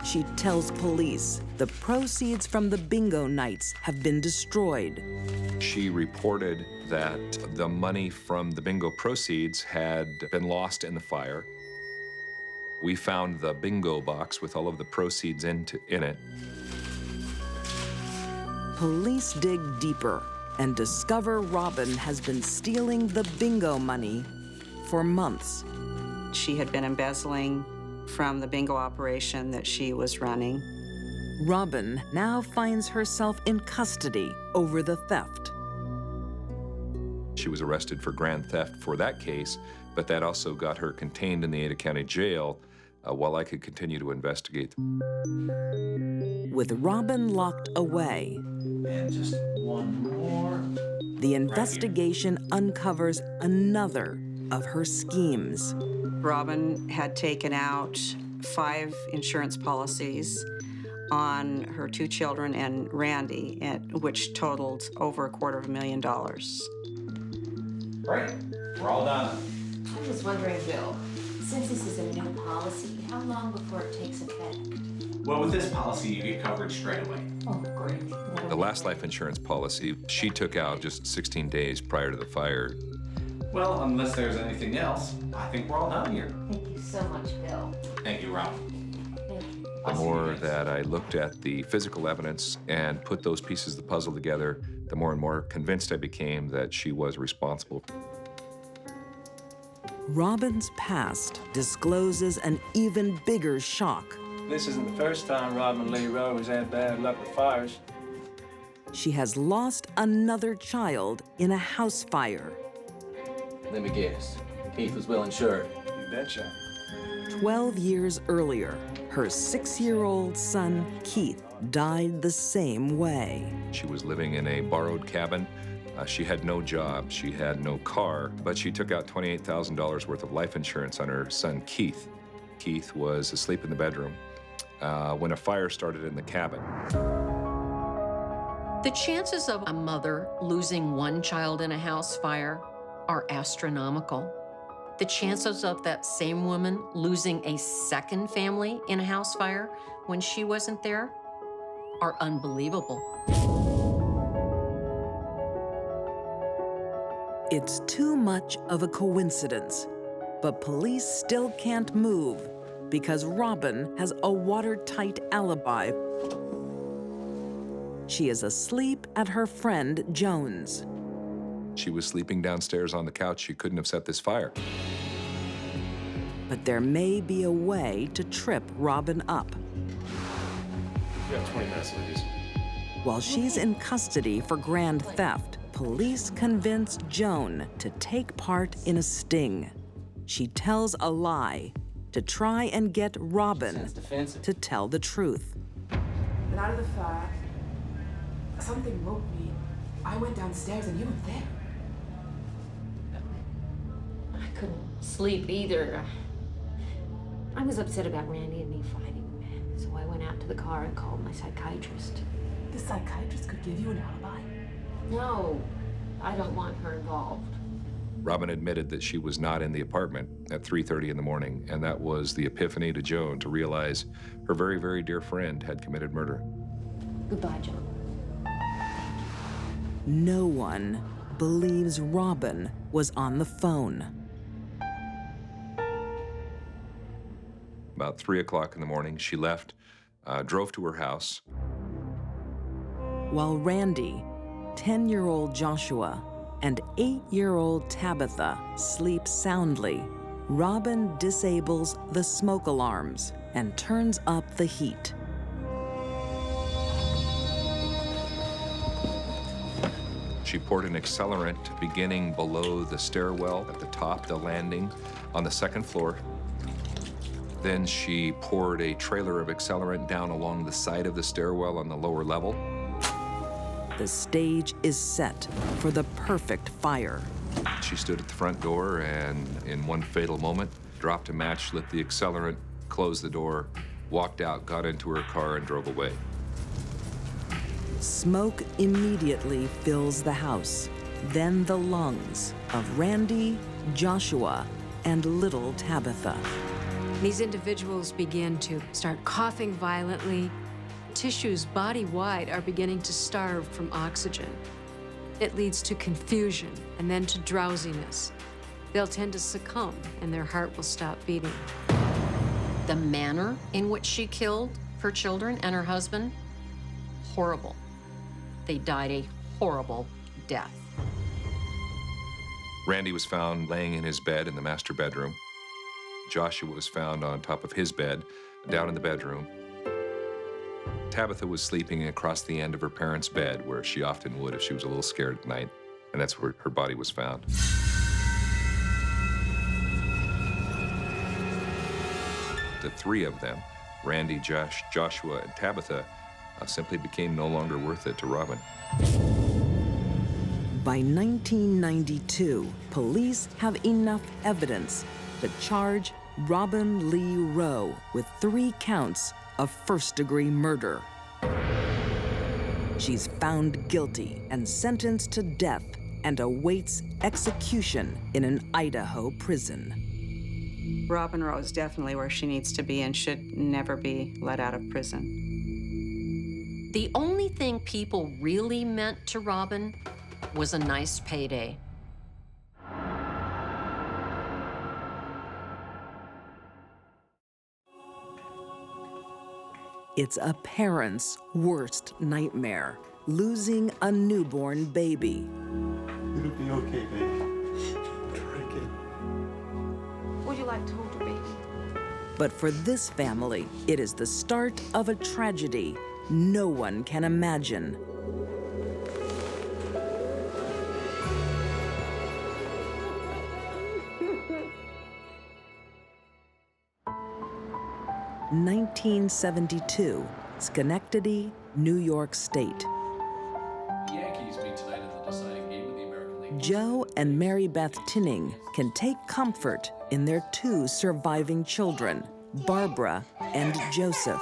She tells police the proceeds from the bingo nights have been destroyed. She reported that the money from the bingo proceeds had been lost in the fire. We found the bingo box with all of the proceeds in it. Police dig deeper and discover Robin has been stealing the bingo money for months. She had been embezzling from the bingo operation that she was running. Robin now finds herself in custody over the theft. She was arrested for grand theft for that case, but that also got her contained in the Ada County Jail while I could continue to investigate. With Robin locked away, and just one more. The investigation uncovers another of her schemes. Robin had taken out 5 insurance policies on her 2 children and Randy, which totaled over $250,000. Great, we're all done. I was wondering, Bill, since this is a new policy, how long before it takes effect? Well, with this policy, you get coverage straight away. Oh, great. The last life insurance policy, she took out just 16 days prior to the fire. Well, unless there's anything else, I think we're all done here. Thank you so much, Bill. Thank you, Rob. The more that I looked at the physical evidence and put those pieces of the puzzle together, the more and more convinced I became that she was responsible. Robin's past discloses an even bigger shock. This isn't the first time Robin Lee Rowe has had bad luck with fires. She has lost another child in a house fire. Let me guess. Keith was well insured. You betcha. 12 years earlier, her 6-year-old son, Keith, died the same way. She was living in a borrowed cabin. She had no job, she had no car, but she took out $28,000 worth of life insurance on her son, Keith. Keith was asleep in the bedroom when a fire started in the cabin. The chances of a mother losing one child in a house fire are astronomical. The chances of that same woman losing a second family in a house fire when she wasn't there are unbelievable. It's too much of a coincidence, but police still can't move because Robin has a watertight alibi. She is asleep at her friend Joan's. She was sleeping downstairs on the couch. She couldn't have set this fire. But there may be a way to trip Robin up. You have 20 minutes, ladies. While she's in custody for grand theft, police convince Joan to take part in a sting. She tells a lie to try and get Robin to tell the truth. And out of the fire, something woke me. I went downstairs and you were there. I couldn't sleep either. I was upset about Randy and me fighting, so I went out to the car and called my psychiatrist. The psychiatrist could give you an alibi? No, I don't want her involved. Robin admitted that she was not in the apartment at 3:30 in the morning, and that was the epiphany to Joan to realize her very, very dear friend had committed murder. Goodbye, John. No one believes Robin was on the phone. About 3 o'clock in the morning, she left, drove to her house. While Randy, 10-year-old Joshua, and 8-year-old Tabitha sleep soundly, Robin disables the smoke alarms and turns up the heat. She poured an accelerant beginning below the stairwell at the top, the landing on the second floor. Then she poured a trailer of accelerant down along the side of the stairwell on the lower level. The stage is set for the perfect fire. She stood at the front door and, in one fatal moment, dropped a match, lit the accelerant, closed the door, walked out, got into her car, and drove away. Smoke immediately fills the house, then the lungs of Randy, Joshua, and little Tabitha. These individuals begin to start coughing violently. Tissues body-wide are beginning to starve from oxygen. It leads to confusion and then to drowsiness. They'll tend to succumb and their heart will stop beating. The manner in which she killed her children and her husband, horrible. They died a horrible death. Randy was found laying in his bed in the master bedroom. Joshua was found on top of his bed, down in the bedroom. Tabitha was sleeping across the end of her parents' bed, where she often would if she was a little scared at night, and that's where her body was found. The three of them, Randy, Joshua, and Tabitha, simply became no longer worth it to Robin. By 1992, police have enough evidence to charge Robin Lee Rowe with 3 counts of first-degree murder. She's found guilty and sentenced to death and awaits execution in an Idaho prison. Robin Rowe is definitely where she needs to be and should never be let out of prison. The only thing people really meant to Robin was a nice payday. It's a parent's worst nightmare, losing a newborn baby. It'll be okay, baby. Drink it. Would you like to hold your baby? But for this family, it is the start of a tragedy no one can imagine. (1972), Schenectady, New York State. The Yankees meet tonight in the deciding game of the American League. Joe and Mary Beth Tinning can take comfort in their 2 surviving children, Barbara and Joseph.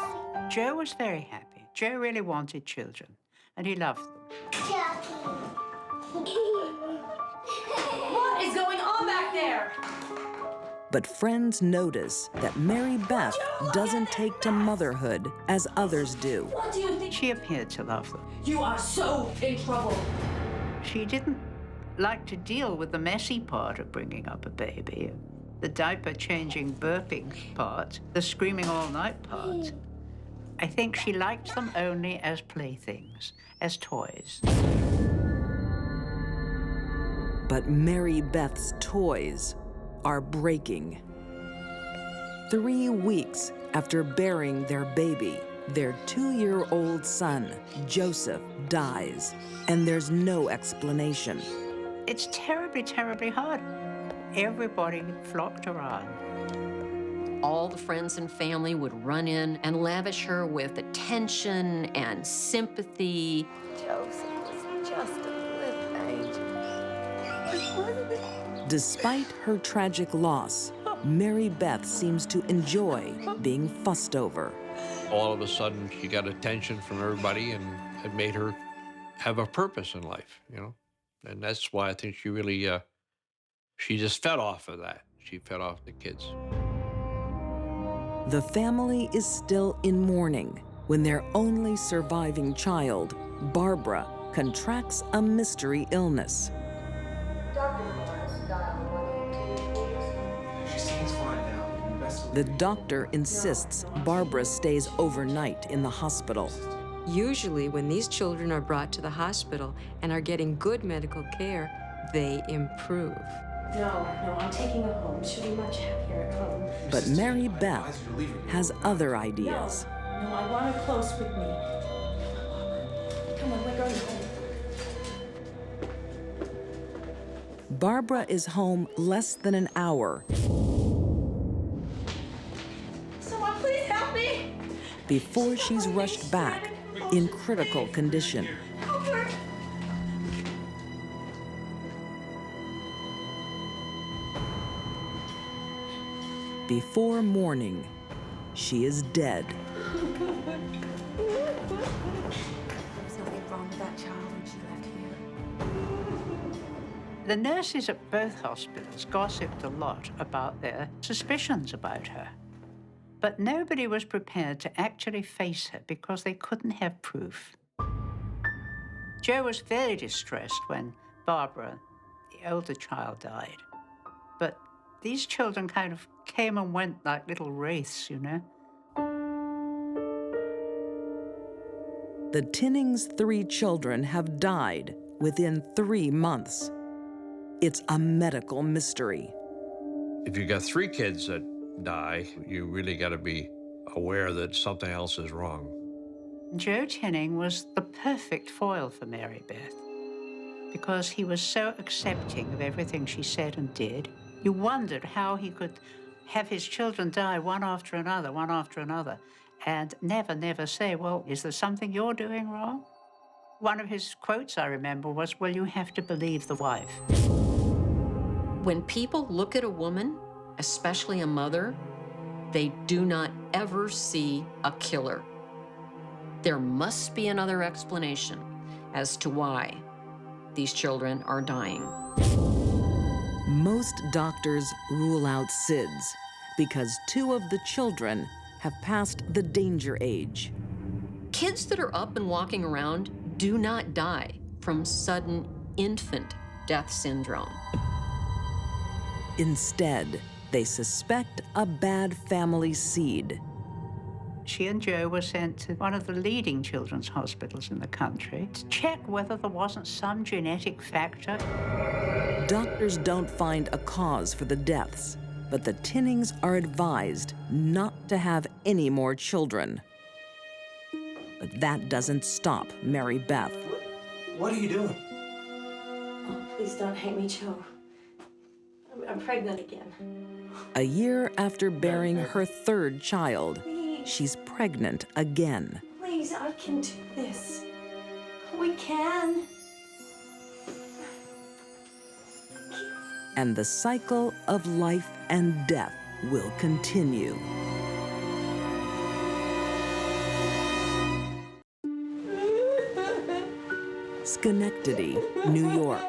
Joe was very happy. Joe really wanted children, and he loved them. What is going But friends notice that Mary Beth doesn't take to motherhood as others do. What do you think? She appeared to love them. You are so in trouble. She didn't like to deal with the messy part of bringing up a baby, the diaper-changing, burping part, the screaming all-night part. I think she liked them only as playthings, as toys. But Mary Beth's toys are breaking. 3 weeks after bearing their baby, their 2-year-old son, Joseph, dies, and there's no explanation. It's terribly, terribly hard. Everybody flocked around. All the friends and family would run in and lavish her with attention and sympathy. Joseph was just a little angel. Despite her tragic loss, Mary Beth seems to enjoy being fussed over. All of a sudden, she got attention from everybody, and it made her have a purpose in life, you know? And that's why I think she really, she just fed off of that. She fed off the kids. The family is still in mourning when their only surviving child, Barbara, contracts a mystery illness. She seems fine now. The doctor insists Barbara stays overnight in the hospital. Usually, when these children are brought to the hospital and are getting good medical care, they improve. No, I'm taking her home. She'll be much happier at home. But Mary Beth has other ideas. No, I want her close with me. Come on, we're going home. Barbara is home less than an hour Someone please help me! before she's rushed back in critical condition. Over! Before morning, she is dead. There was nothing wrong with that child when she left here. The nurses at both hospitals gossiped a lot about their suspicions about her. But nobody was prepared to actually face her because they couldn't have proof. Joe was very distressed when Barbara, the older child, died. But these children kind of came and went like little wraiths, you know? The Tinnings' 3 children have died within 3 months. It's a medical mystery. If you got 3 kids that die, you really got to be aware that something else is wrong. Joe Tinning was the perfect foil for Mary Beth because he was so accepting of everything she said and did. You wondered how he could have his children die one after another, and never say, well, is there something you're doing wrong? One of his quotes I remember was, well, you have to believe the wife. When people look at a woman, especially a mother, they do not ever see a killer. There must be another explanation as to why these children are dying. Most doctors rule out SIDS because 2 of the children have passed the danger age. Kids that are up and walking around do not die from sudden infant death syndrome. Instead, they suspect a bad family seed. She and Joe were sent to one of the leading children's hospitals in the country to check whether there wasn't some genetic factor. Doctors don't find a cause for the deaths, but the Tinnings are advised not to have any more children. But that doesn't stop Mary Beth. What are you doing? Oh, please don't hate me, Joe. I'm pregnant again. A year after bearing her 3rd child, she's pregnant again. Please, I can do this. We can. And the cycle of life and death will continue. Schenectady, New York.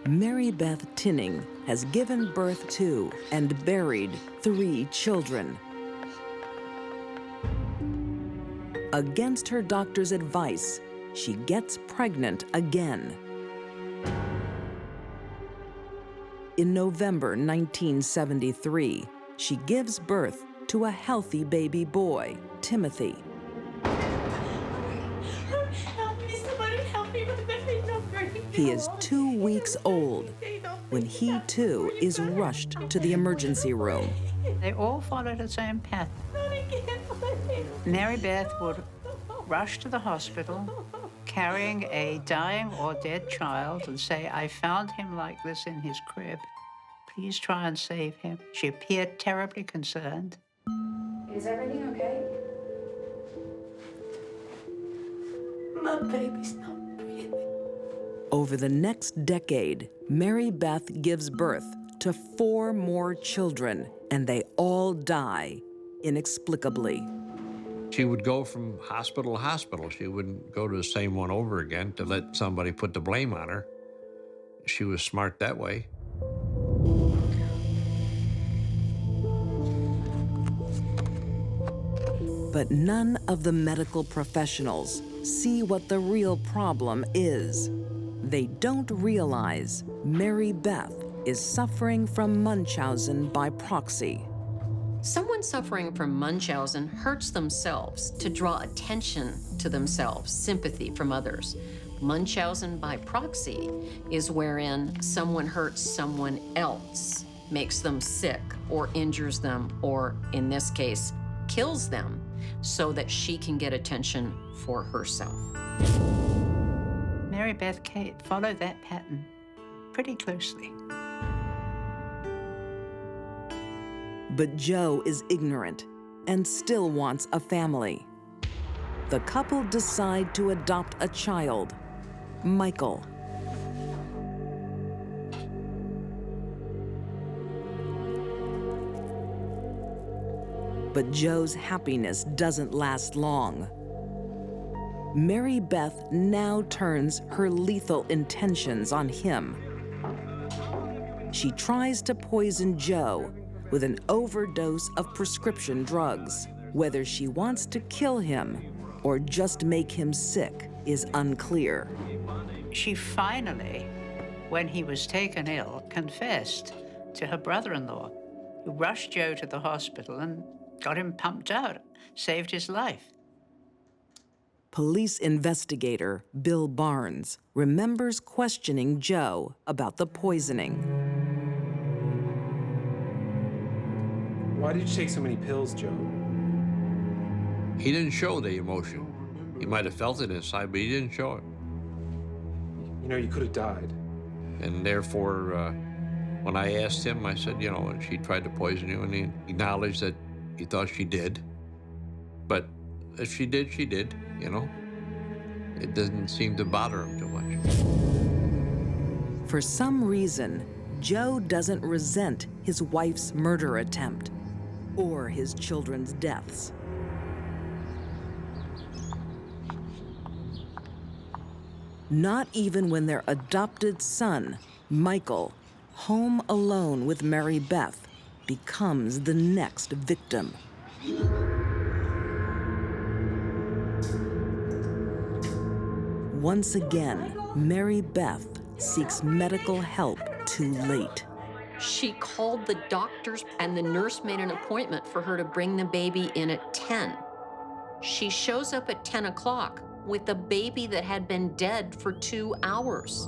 Mary Beth Tinning has given birth to and buried 3 children. Against her doctor's advice, she gets pregnant again. In November 1973, she gives birth to a healthy baby boy, Timothy. Help me, somebody help me with the baby. Not breathing. He is 2 weeks old when he too is rushed to the emergency room. They all followed the same pattern. Mary Beth would rush to the hospital carrying a dying or dead child and say, I found him like this in his crib. Please try and save him. She appeared terribly concerned. Is everything okay? My baby's not breathing. Over the next decade, Mary Beth gives birth to 4 more children, and they all die inexplicably. She would go from hospital to hospital. She wouldn't go to the same one over again to let somebody put the blame on her. She was smart that way. But none of the medical professionals see what the real problem is. They don't realize Mary Beth is suffering from Munchausen by proxy. Someone suffering from Munchausen hurts themselves to draw attention to themselves, sympathy from others. Munchausen by proxy is wherein someone hurts someone else, makes them sick, or injures them, or in this case, kills them, so that she can get attention for herself. Mary Beth Kate followed that pattern pretty closely. But Joe is ignorant and still wants a family. The couple decide to adopt a child, Michael. But Joe's happiness doesn't last long. Mary Beth now turns her lethal intentions on him. She tries to poison Joe with an overdose of prescription drugs. Whether she wants to kill him or just make him sick is unclear. She finally, when he was taken ill, confessed to her brother-in-law, who rushed Joe to the hospital and got him pumped out, saved his life. Police investigator Bill Barnes remembers questioning Joe about the poisoning. Why did you take so many pills, Joe? He didn't show the emotion. He might have felt it inside, but he didn't show it. You know, you could have died. And therefore, when I asked him, I said, you know, she tried to poison you, and he acknowledged that he thought she did. But if she did, she did, you know. It doesn't seem to bother him too much. For some reason, Joe doesn't resent his wife's murder attempt or his children's deaths. Not even when their adopted son, Michael, home alone with Mary Beth, becomes the next victim. Once again, Mary Beth seeks medical help too late. She called the doctors, and the nurse made an appointment for her to bring the baby in at 10. She shows up at 10 o'clock with a baby that had been dead for 2 hours.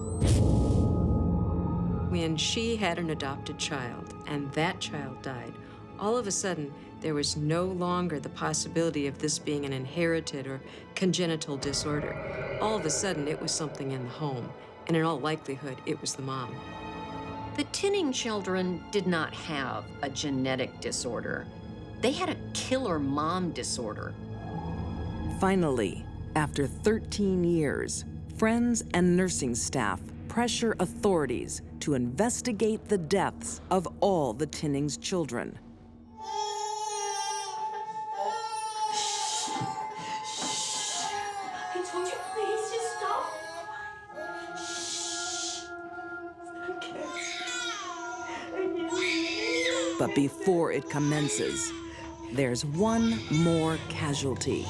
When she had an adopted child and that child died, all of a sudden, there was no longer the possibility of this being an inherited or congenital disorder. All of a sudden, it was something in the home, and in all likelihood, it was the mom. The Tinning children did not have a genetic disorder. They had a killer mom disorder. Finally, after 13 years, friends and nursing staff pressure authorities to investigate the deaths of all the Tinning's children. I told you, please just stop. But before it commences, there's one more casualty.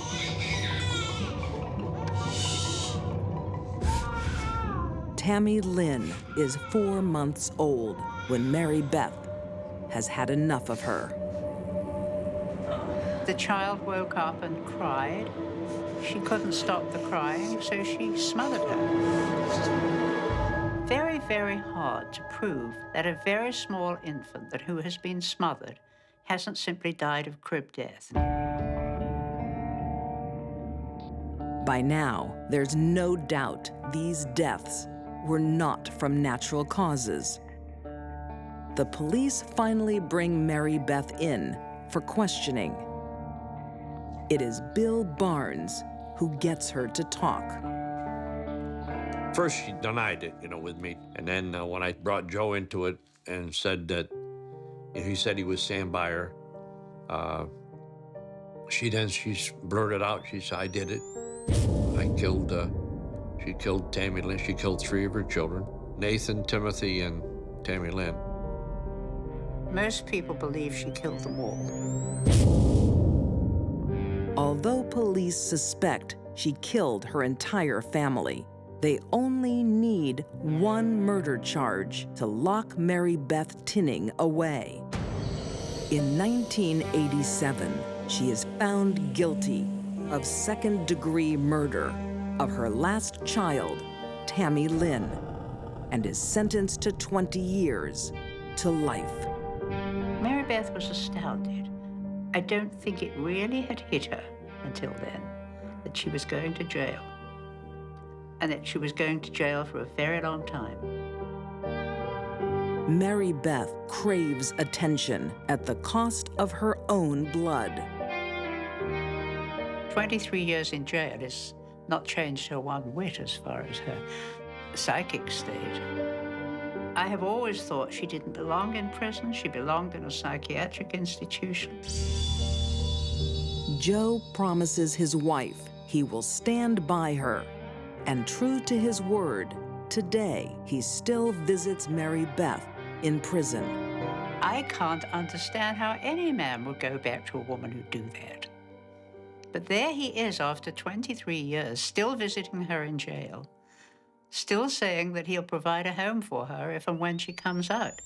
Tammy Lynn is 4 months old when Mary Beth has had enough of her. The child woke up and cried. She couldn't stop the crying, so she smothered her. Very, very hard to prove that a very small infant who has been smothered hasn't simply died of crib death. By now, there's no doubt these deaths were not from natural causes. The police finally bring Mary Beth in for questioning. It is Bill Barnes who gets her to talk. First, she denied it, with me. And then when I brought Joe into it and said that he said he would stand by her, she blurted out, she said, I did it. She killed Tammy Lynn. She killed 3 of her children, Nathan, Timothy, and Tammy Lynn. Most people believe she killed them all. Although police suspect she killed her entire family, they only need one murder charge to lock Mary Beth Tinning away. In 1987, she is found guilty of second-degree murder of her last child, Tammy Lynn, and is sentenced to 20 years to life. Mary Beth was astounded. I don't think it really had hit her until then that she was going to jail, and that she was going to jail for a very long time. Mary Beth craves attention at the cost of her own blood. 23 years in jail has not changed her one whit as far as her psychic state. I have always thought she didn't belong in prison. She belonged in a psychiatric institution. Joe promises his wife he will stand by her. And true to his word, today he still visits Mary Beth in prison. I can't understand how any man would go back to a woman who'd do that. But there he is after 23 years, still visiting her in jail, still saying that he'll provide a home for her if and when she comes out.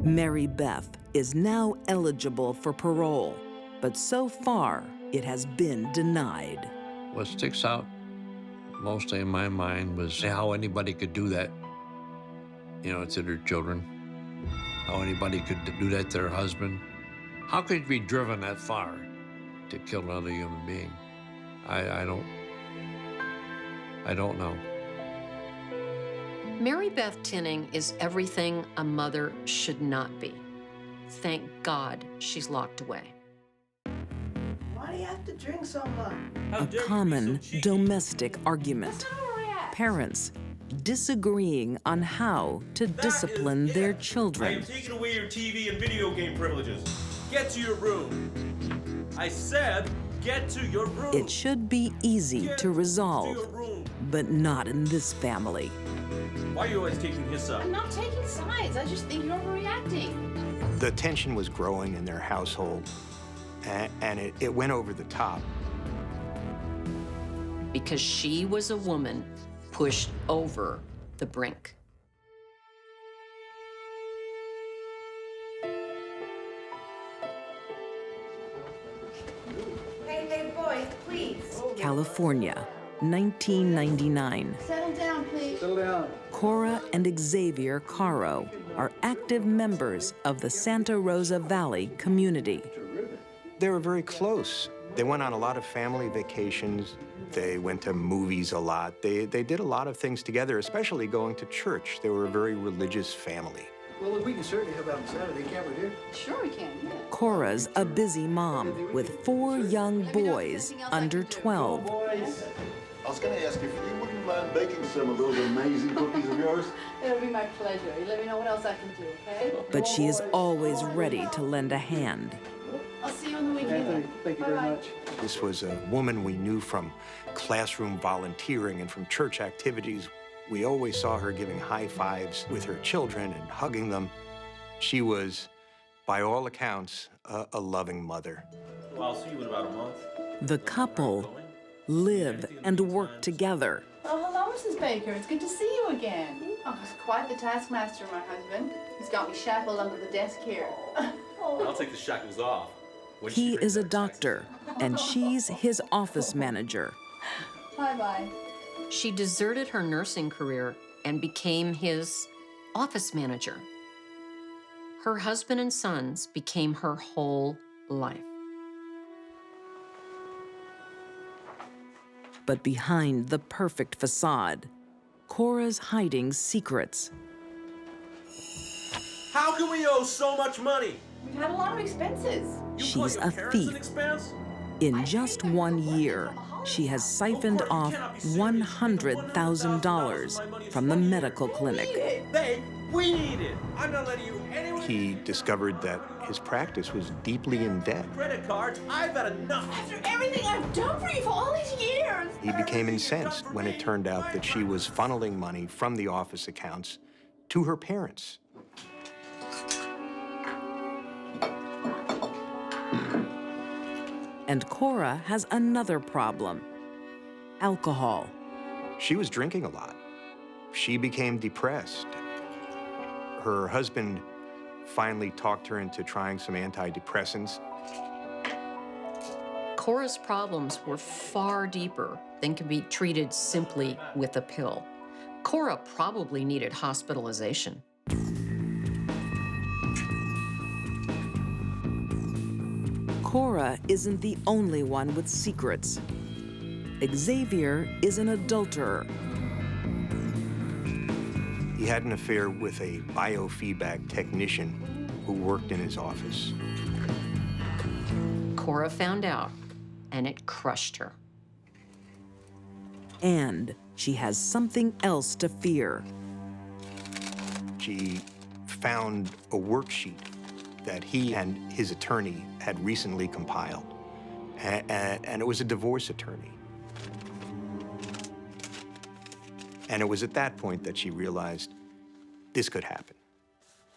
Mary Beth is now eligible for parole, but so far it has been denied. What sticks out mostly in my mind was how anybody could do that, to their children, how anybody could do that to their husband. How could you be driven that far to kill another human being? I don't know. Mary Beth Tinning is everything a mother should not be. Thank God she's locked away. Why do you have to drink so much? A common domestic argument. Parents disagreeing on how to discipline their I children. am taking away your TV and video game privileges. Get to your room. I said, get to your room. It should be easy to resolve, but not in this family. Why are you always taking his side? I'm not taking sides. I just think you're overreacting. The tension was growing in their household, and it went over the top. Because she was a woman pushed over the brink. Hey, boys, please. California, 1999. Settle down, please. Settle down. Cora and Xavier Caro are active members of the Santa Rosa Valley community. They were very close. They went on a lot of family vacations. They went to movies a lot. They did a lot of things together, especially going to church. They were a very religious family. Well, we can certainly help out on Saturday, can't we, dear? Sure we can, yeah. Cora's a busy mom with 4 young boys under 12. I was going to ask if you wouldn't mind baking some of those amazing cookies of yours. It'll be my pleasure. You let me know what else I can do, okay? But she is always ready to lend a hand. I'll see you on the weekend. Anthony, thank you very much. This was a woman we knew from classroom volunteering and from church activities. We always saw her giving high fives with her children and hugging them. She was, by all accounts, a loving mother. Well, I'll see you in about a month. The couple live and work together. Oh, hello, Mrs. Baker. It's good to see you again. Oh, he's quite the taskmaster, my husband. He's got me shackled under the desk here. I'll take the shackles off. He is a doctor, and she's his office manager. Bye-bye. She deserted her nursing career and became his office manager. Her husband and sons became her whole life. But behind the perfect facade, Cora's hiding secrets. How can we owe so much money? We've had a lot of expenses. She's a thief. In just 1 year, she has siphoned off $100,000 from the medical clinic. Babe, we need it. I'm not letting you anywhere. He discovered that his practice was deeply in debt. Credit cards, I've had enough. After everything I've done for you for all these years. He became incensed when it turned out that she was funneling money from the office accounts to her parents. And Cora has another problem: alcohol. She was drinking a lot. She became depressed. Her husband finally talked her into trying some antidepressants. Cora's problems were far deeper than could be treated simply with a pill. Cora probably needed hospitalization. Cora isn't the only one with secrets. Xavier is an adulterer. He had an affair with a biofeedback technician who worked in his office. Cora found out, and it crushed her. And she has something else to fear. She found a worksheet that he and his attorney had recently compiled. And it was a divorce attorney. And it was at that point that she realized this could happen,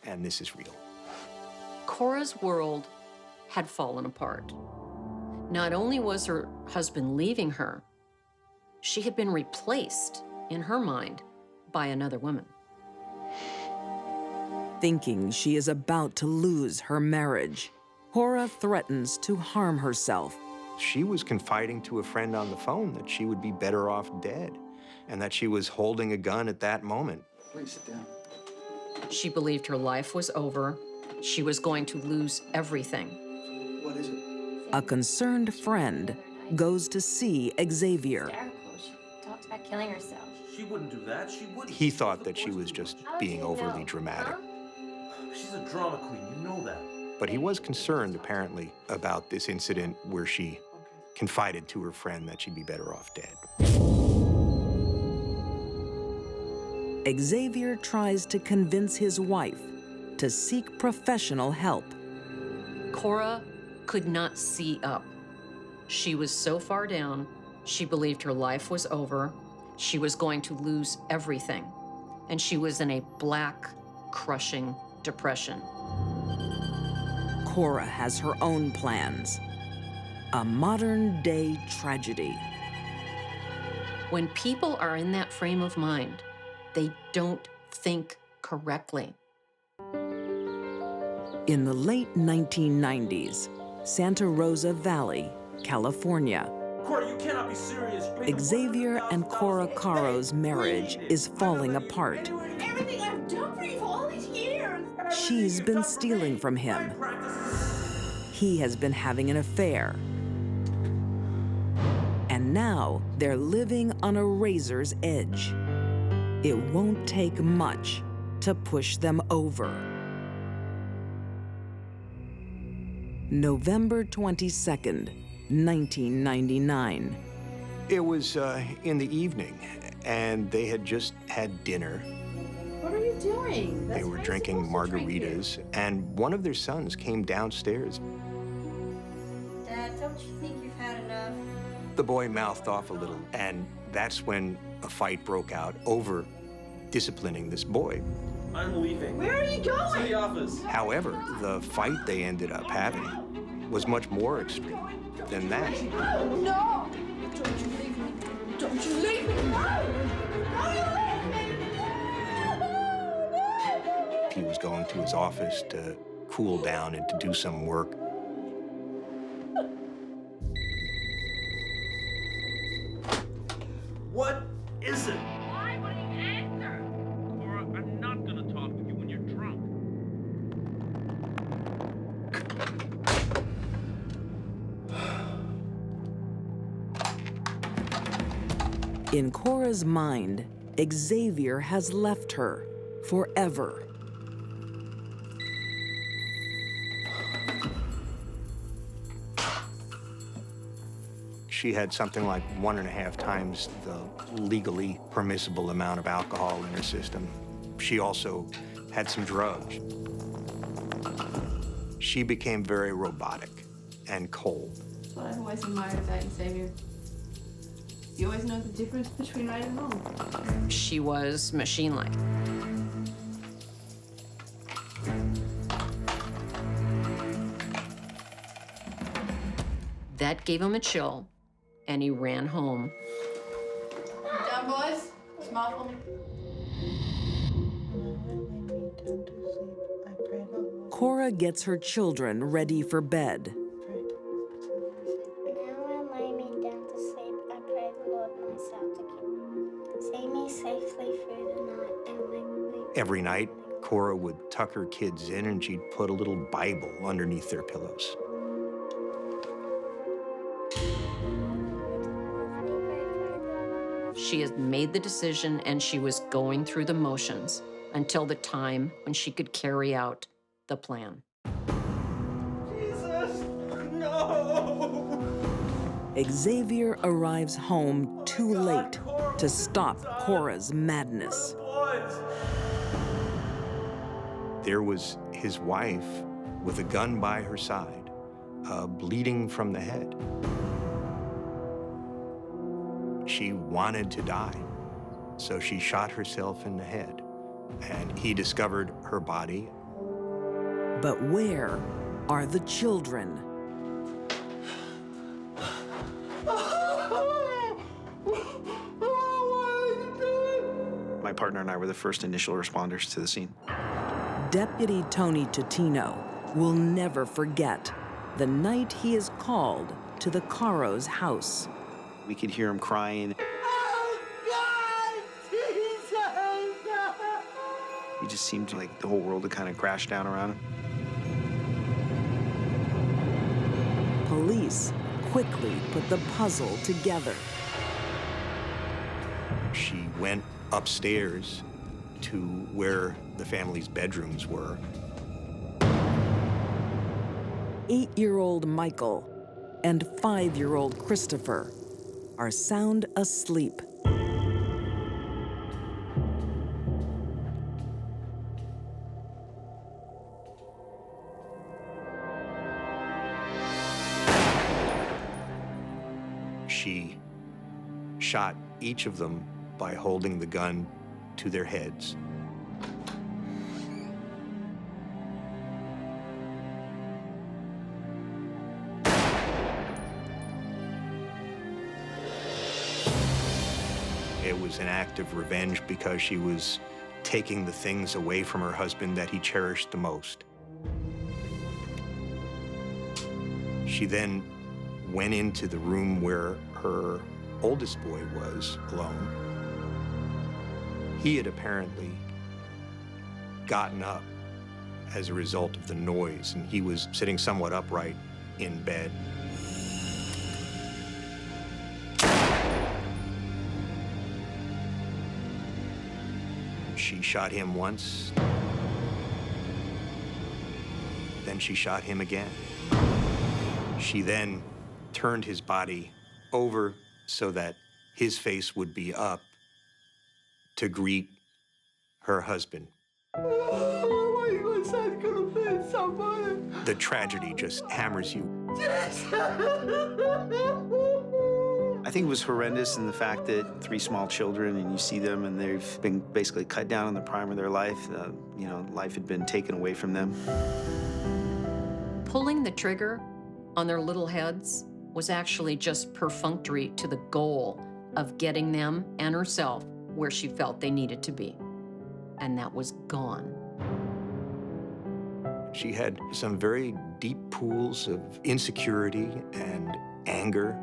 and this is real. Cora's world had fallen apart. Not only was her husband leaving her, she had been replaced, in her mind, by another woman. Thinking she is about to lose her marriage, Cora threatens to harm herself. She was confiding to a friend on the phone that she would be better off dead, and that she was holding a gun at that moment. Please sit down. She believed her life was over. She was going to lose everything. What is it? A concerned friend goes to see Xavier. She talked about killing herself. She wouldn't do that. She wouldn't. He thought that she was just being overly dramatic. She's a drama queen, you know that. But he was concerned, apparently, about this incident where she confided to her friend that she'd be better off dead. Xavier tries to convince his wife to seek professional help. Cora could not see up. She was so far down, she believed her life was over. She was going to lose everything. And she was in a black, crushing depression. Cora has her own plans. A modern-day tragedy. When people are in that frame of mind, they don't think correctly. In the late 1990s, Santa Rosa Valley, California, Cora, you cannot be serious. Xavier and Cora Caro's marriage is falling apart. Everything I've done for you for all these years. She's been stealing from him. He has been having an affair. And now they're living on a razor's edge. It won't take much to push them over. November 22nd, 1999. It was in the evening, and they had just had dinner. What are you doing? They were drinking margaritas, and one of their sons came downstairs. Dad, don't you think you've had enough? The boy mouthed off a little, and that's when a fight broke out over disciplining this boy. I'm leaving. Where are you going? To the office. However, the fight they ended up having was much more extreme than that. No! Don't you leave me. Don't you leave me. No! Don't you leave me. He was going to his office to cool down and to do some work. What is it? Why would he answer? Cora, I'm not gonna talk with you when you're drunk. In Cora's mind, Xavier has left her forever. She had something like 1.5 times the legally permissible amount of alcohol in her system. She also had some drugs. She became very robotic and cold. That's what I've always admired about you, Xavier. You always know the difference between right and wrong. She was machine-like. That gave him a chill, and he ran home. Down, boys. Smile for me. Cora gets her children ready for bed. Now I lay me down to sleep. I pray the Lord myself to keep me safely through the night and wake me. Every night, Cora would tuck her kids in and she'd put a little Bible underneath their pillows. She had made the decision, and she was going through the motions until the time when she could carry out the plan. Jesus, no! Xavier arrives home too late to stop Cora's madness. There was his wife with a gun by her side, bleeding from the head. She wanted to die, so she shot herself in the head, and he discovered her body. But where are the children? My partner and I were the first initial responders to the scene. Deputy Tony Totino will never forget the night he is called to the Caros' house. We could hear him crying. He just seemed like the whole world had kind of crashed down around him. Police quickly put the puzzle together. She went upstairs to where the family's bedrooms were. 8-year-old Michael and 5-year-old Christopher are sound asleep. She shot each of them by holding the gun to their heads. It was an act of revenge because she was taking the things away from her husband that he cherished the most. She then went into the room where her oldest boy was alone. He had apparently gotten up as a result of the noise, and he was sitting somewhat upright in bed. She shot him once, then she shot him again. She then turned his body over so that his face would be up to greet her husband. The tragedy just hammers you. I think it was horrendous in the fact that 3 small children, and you see them, and they've been basically cut down in the prime of their life. You know, life had been taken away from them. Pulling the trigger on their little heads was actually just perfunctory to the goal of getting them and herself where she felt they needed to be. And that was gone. She had some very deep pools of insecurity and anger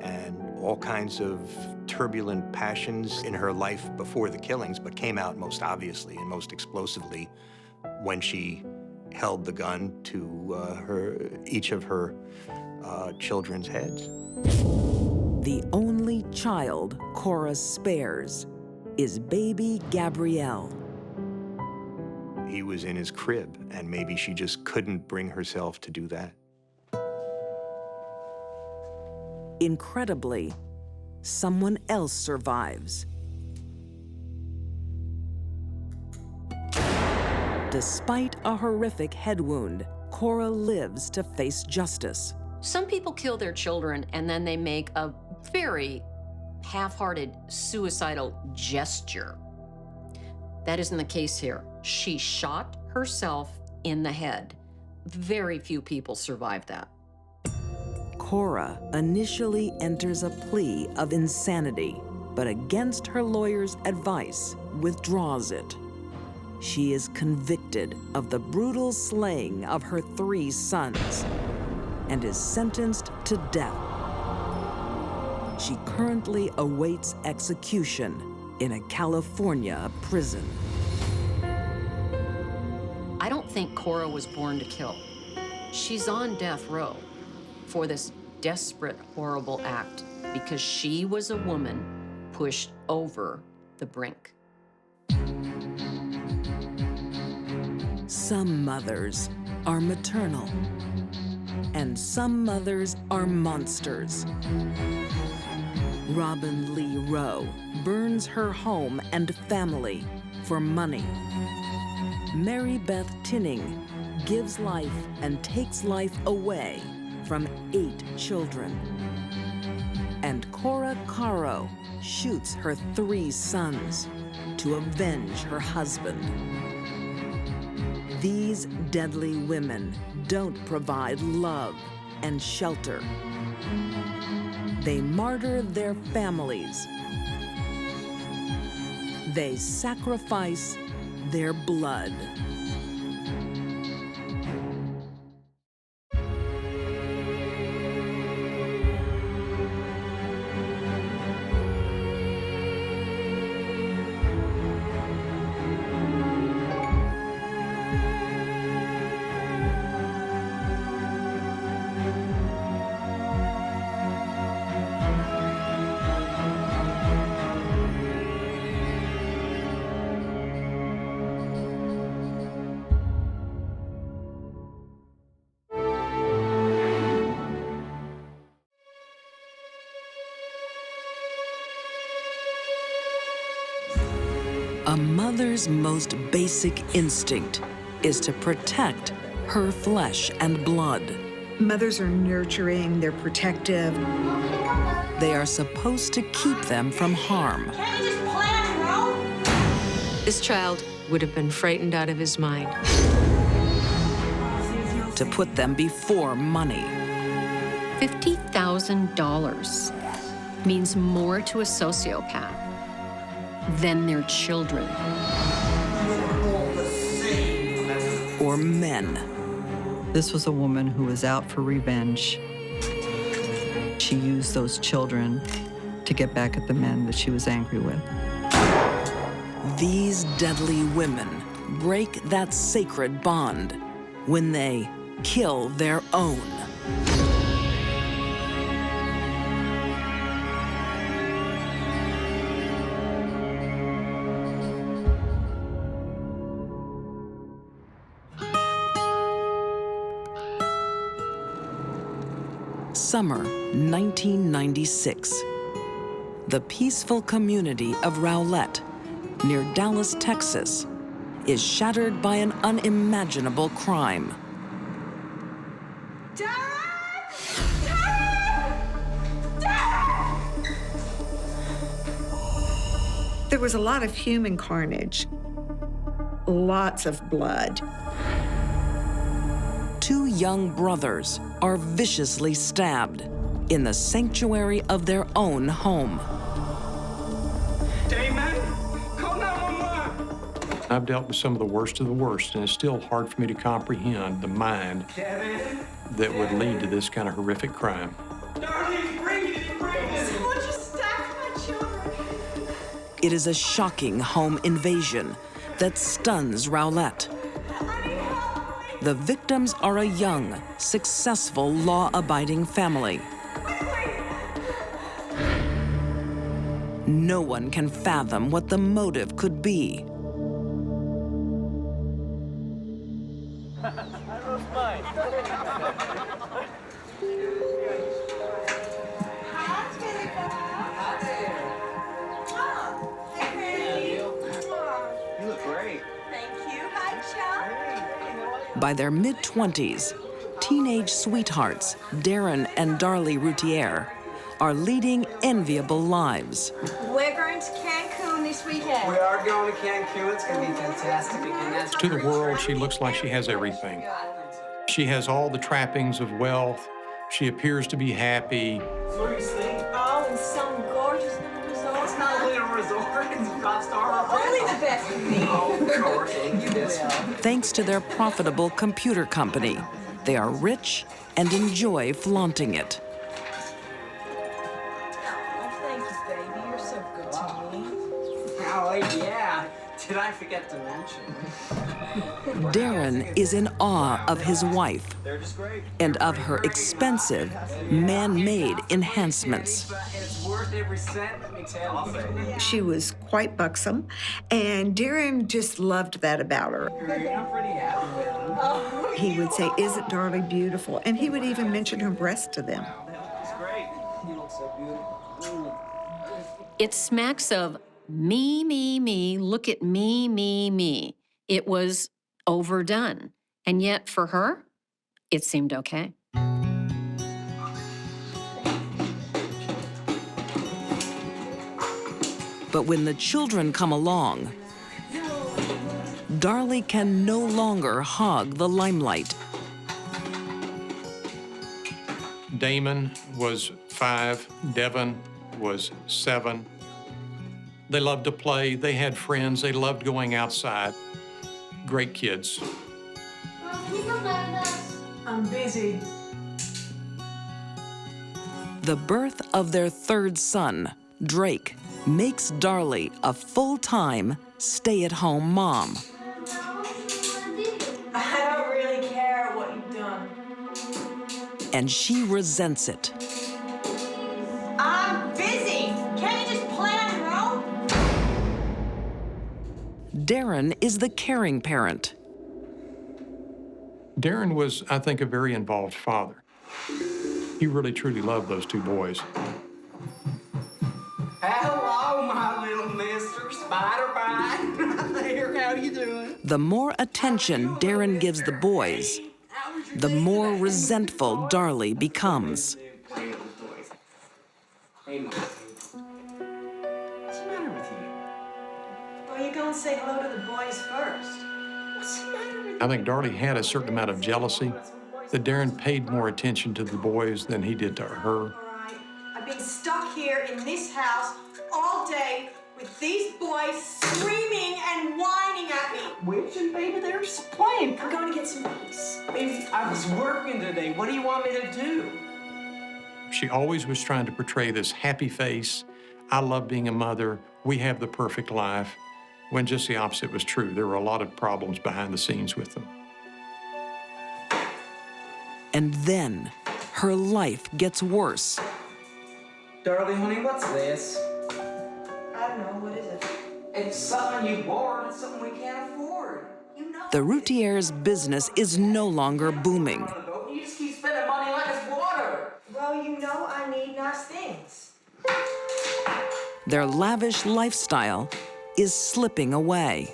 and all kinds of turbulent passions in her life before the killings, but came out most obviously and most explosively when she held the gun to each of her children's heads. The only child Cora spares is baby Gabrielle. He was in his crib, and maybe she just couldn't bring herself to do that. Incredibly, someone else survives. Despite a horrific head wound, Cora lives to face justice. Some people kill their children and then they make a very half-hearted suicidal gesture. That isn't the case here. She shot herself in the head. Very few people survive that. Cora initially enters a plea of insanity, but against her lawyer's advice, withdraws it. She is convicted of the brutal slaying of her 3 sons and is sentenced to death. She currently awaits execution in a California prison. I don't think Cora was born to kill. She's on death row for this desperate, horrible act because she was a woman pushed over the brink. Some mothers are maternal, and some mothers are monsters. Robin Lee Rowe burns her home and family for money. Mary Beth Tinning gives life and takes life away from 8 children. And Cora Caro shoots her 3 sons to avenge her husband. These deadly women don't provide love and shelter. They martyr their families. They sacrifice their blood. A mother's most basic instinct is to protect her flesh and blood. Mothers are nurturing, they're protective. They are supposed to keep them from harm. Can't you just plan and roll? This child would have been frightened out of his mind. To put them before money. $50,000 means more to a sociopath than their children. Or men. This was a woman who was out for revenge. She used those children to get back at the men that she was angry with. These deadly women break that sacred bond when they kill their own. Summer 1996. The peaceful community of Rowlett, near Dallas, Texas, is shattered by an unimaginable crime. There was a lot of human carnage, lots of blood. 2 young brothers are viciously stabbed in the sanctuary of their own home. I've dealt with some of the worst, and it's still hard for me to comprehend the mind that would lead to this kind of horrific crime. It is a shocking home invasion that stuns Rowlett. The victims are a young, successful, law-abiding family. No one can fathom what the motive could be. By their mid-20s, teenage sweethearts, Darren and Darlie Routier, are leading enviable lives. We're going to Cancun this weekend. We are going to Cancun. It's going to be fantastic. Again, To the world, she looks like she has everything. She has all the trappings of wealth. She appears to be happy. Seriously? Oh, in some gorgeous little resort. It's not a little resort. It's a five-star resort. Only the best for me. Oh, of course. You will. Thanks to their profitable computer company, they are rich and enjoy flaunting it. Oh, thank you, baby. You're so good to me. Oh, yeah. Did I forget to mention? Darren is in awe of his wife and of her expensive, man-made enhancements. It's worth every cent, let me tell you. She was quite buxom, and Darren just loved that about her. I'm pretty happy with him. He would say, "Isn't Darlie beautiful?" And he would even mention her breasts to them. It's great. You look so beautiful. It smacks of me, look at me. It was overdone. And yet for her, it seemed okay. But when the children come along, Darlie can no longer hog the limelight. Damon was 5, Devin was 7. They loved to play, they had friends, they loved going outside. Great kids. Mom, can you come back with us? I'm busy. The birth of their 3rd son, Drake, makes Darlie a full-time, stay-at-home mom. I don't really care what you've done. And she resents it. I'm busy. Can't you just plan at home? Darren is the caring parent. Darren was, I think, a very involved father. He really, truly loved those 2 boys. Hello, my little Mr. Spider-Bite. Here, how you doing? The more attention Darren gives the boys, the more resentful Darlie becomes. Hey, Mom. What's the matter with you? Well, you go and say hello to the boys first. What's the matter with I think Darlie had a certain amount of jealousy that Darren paid more attention to the boys than he did to her. I've been stuck here in this house all day with these boys screaming and whining at me. Which, baby, they're just playing. I'm going to get some peace. Baby, I was working today. What do you want me to do? She always was trying to portray this happy face. I love being a mother. We have the perfect life. When just the opposite was true. There were a lot of problems behind the scenes with them. And then her life gets worse. Darlie, honey, what's this? I don't know. What is it? It's something you bought. It's something we can't afford. You know. The Routiers' business is no longer booming. You just keep spending money like it's water. Well, you know I need nice things. Their lavish lifestyle is slipping away.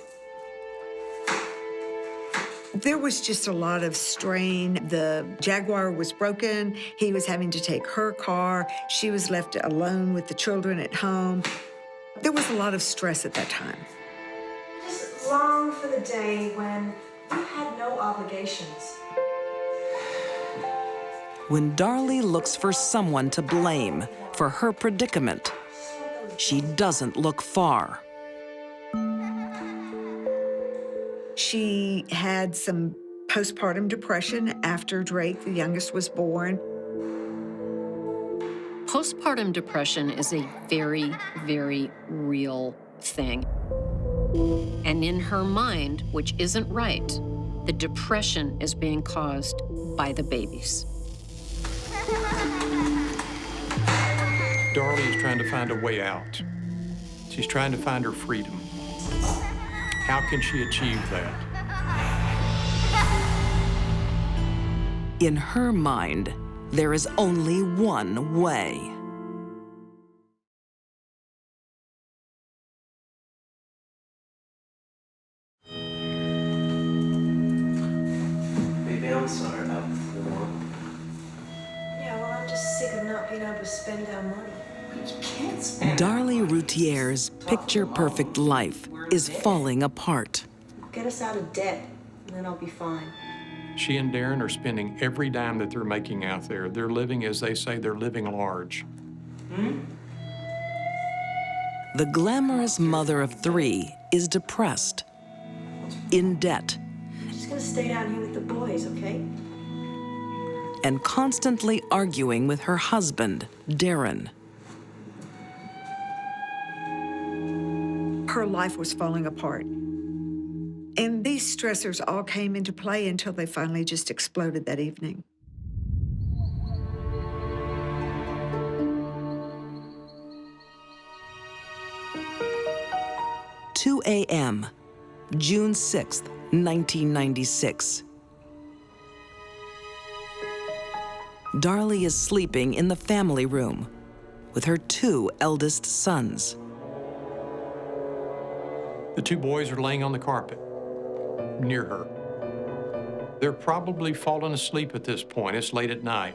There was just a lot of strain. The Jaguar was broken. He was having to take her car. She was left alone with the children at home. There was a lot of stress at that time. I just long for the day when you had no obligations. When Darlie looks for someone to blame for her predicament, she doesn't look far. She had some postpartum depression after Drake, the youngest, was born. Postpartum depression is a very, very real thing. And in her mind, which isn't right, the depression is being caused by the babies. Darlie is trying to find a way out. She's trying to find her freedom. How can she achieve that? In her mind, there is only one way. Baby, I'm sorry about before. Yeah, well, I'm just sick of not being able to spend our money. You can't spend Darlie Routhier's picture-perfect life is falling apart. Get us out of debt, and then I'll be fine. She and Darren are spending every dime that they're making out there. They're living, as they say, they're living large. The glamorous mother of 3 is depressed, in debt, I'm just gonna stay down here with the boys, okay? and constantly arguing with her husband, Darren. Her life was falling apart. And these stressors all came into play until they finally just exploded that evening. "2 a.m., June 6th, 1996. Darlie is sleeping in the family room with her 2 eldest sons. The 2 boys are laying on the carpet near her. They're probably fallen asleep at this point. It's late at night.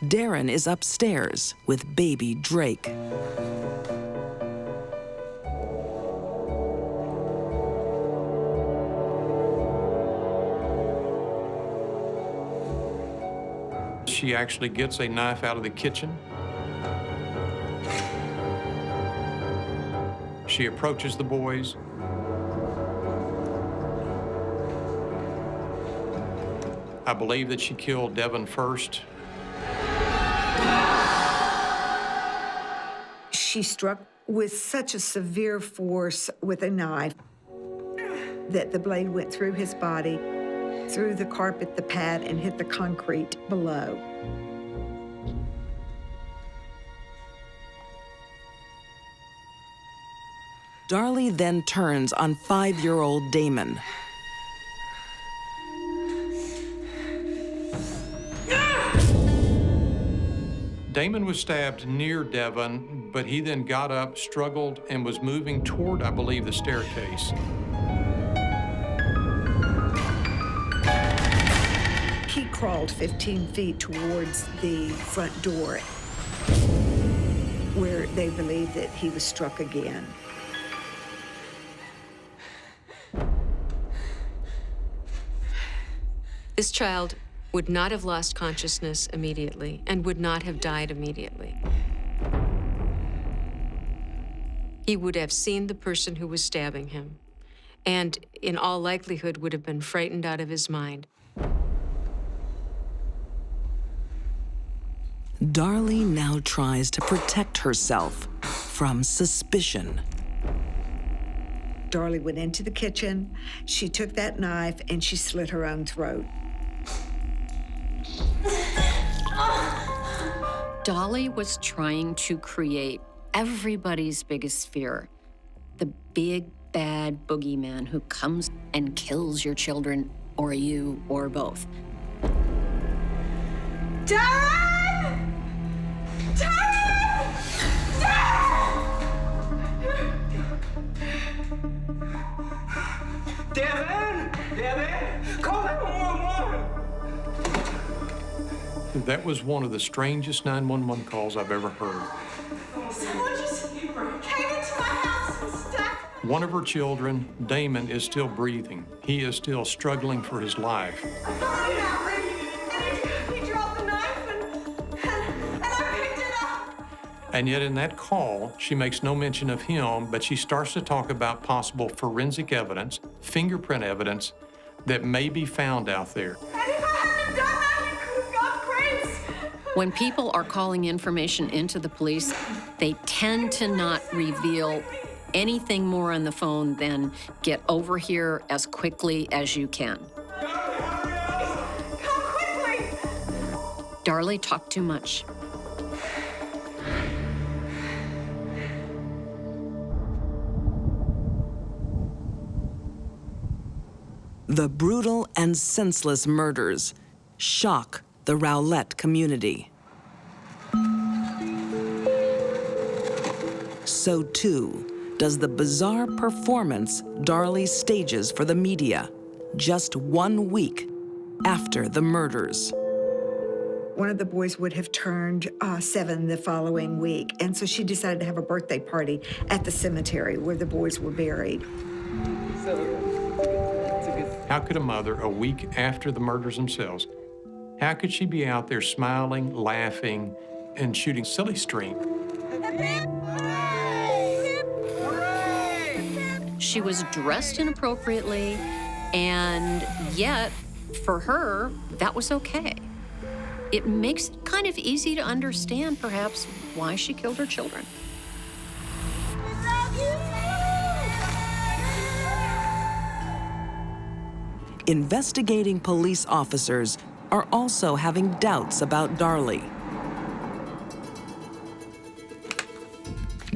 Darren is upstairs with baby Drake. She actually gets a knife out of the kitchen. She approaches the boys. I believe that she killed Devin first. She struck with such a severe force with a knife that the blade went through his body, through the carpet, the pad, and hit the concrete below. Darlie then turns on 5-year-old Damon. Damon was stabbed near Devin, but he then got up, struggled, and was moving toward, I believe, the staircase. He crawled 15 feet towards the front door, where they believed that he was struck again. This child would not have lost consciousness immediately and would not have died immediately. He would have seen the person who was stabbing him and, in all likelihood, would have been frightened out of his mind. Darlie now tries to protect herself from suspicion. Darlie went into the kitchen, she took that knife, and she slit her own throat. Darlie was trying to create everybody's biggest fear, the big, bad boogeyman who comes and kills your children, or you, or both. Darren! Darren! Devin! Devin! Call 911! That was one of the strangest 911 calls I've ever heard. Someone just hit Rick. One of her children, Damon, is still breathing. He is still struggling for his life. I thought about it, and he dropped the knife, and I picked it up. And yet in that call, she makes no mention of him, but she starts to talk about possible forensic evidence, fingerprint evidence that may be found out there. And if I hadn't done that, you could have got Prince. When people are calling information into the police, they tend to not reveal anything more on the phone than get over here as quickly as you can. Come quickly. Darlie talked too much. The brutal and senseless murders shock the Rowlett community. So too does the bizarre performance Darlie stages for the media just 1 week after the murders. One of the boys would have turned 7 the following week, and so she decided to have a birthday party at the cemetery where the boys were buried. How could a mother, a week after the murders themselves, how could she be out there smiling, laughing, and shooting silly string? She was dressed inappropriately, and yet, for her, that was okay. It makes it kind of easy to understand, perhaps, why she killed her children. Investigating police officers are also having doubts about Darlie.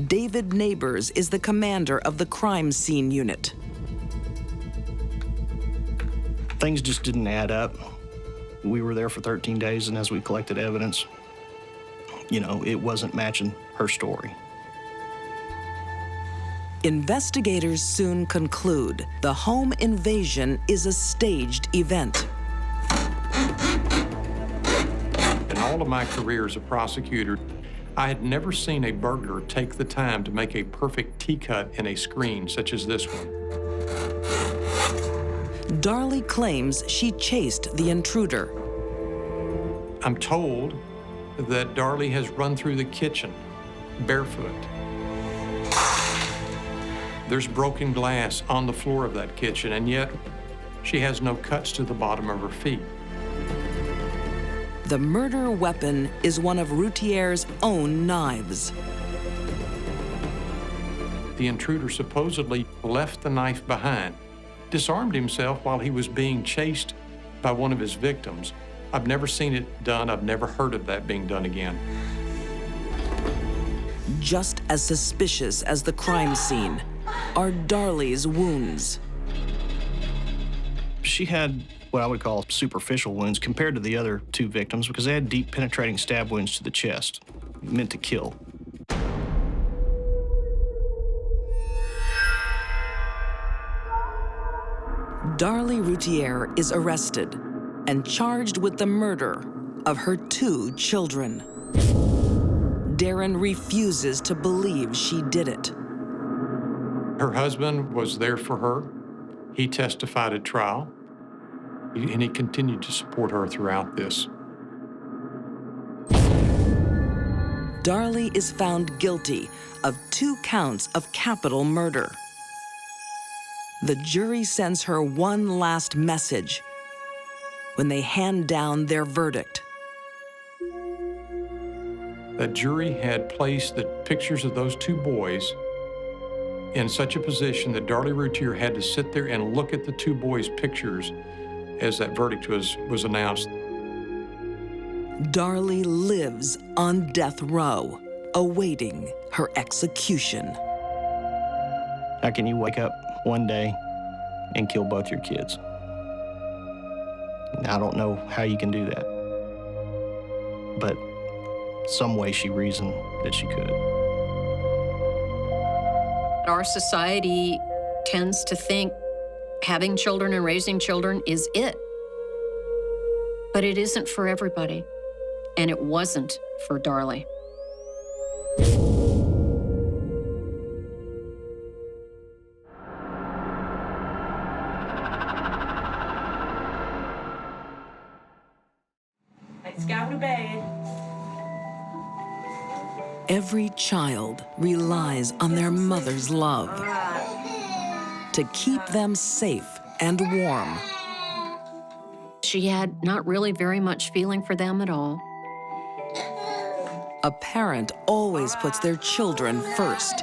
David Neighbors is the commander of the crime scene unit. Things just didn't add up. We were there for 13 days, and as we collected evidence, it wasn't matching her story. Investigators soon conclude the home invasion is a staged event. In all of my career as a prosecutor, I had never seen a burglar take the time to make a perfect T-cut in a screen such as this one. Darlie claims she chased the intruder. I'm told that Darlie has run through the kitchen barefoot. There's broken glass on the floor of that kitchen, and yet she has no cuts to the bottom of her feet. The murder weapon is one of Routier's own knives. The intruder supposedly left the knife behind, disarmed himself while he was being chased by one of his victims. I've never seen it done. I've never heard of that being done again. Just as suspicious as the crime scene are Darlie's wounds. She had what I would call superficial wounds compared to the other 2 victims because they had deep penetrating stab wounds to the chest, meant to kill. Darlie Routier is arrested and charged with the murder of her 2 children. Darren refuses to believe she did it. Her husband was there for her. He testified at trial, and he continued to support her throughout this. Darlie is found guilty of 2 counts of capital murder. The jury sends her one last message when they hand down their verdict. The jury had placed the pictures of those 2 boys in such a position that Darlie Routier had to sit there and look at the 2 boys' pictures as that verdict was announced. Darlie lives on death row, awaiting her execution. How can you wake up one day and kill both your kids? I don't know how you can do that, but some way she reasoned that she could. Our society tends to think having children and raising children is it. But it isn't for everybody, and it wasn't for Darlie. Let's go to bed. Every child relies on their mother's love to keep them safe and warm. She had not really very much feeling for them at all. A parent always puts their children first.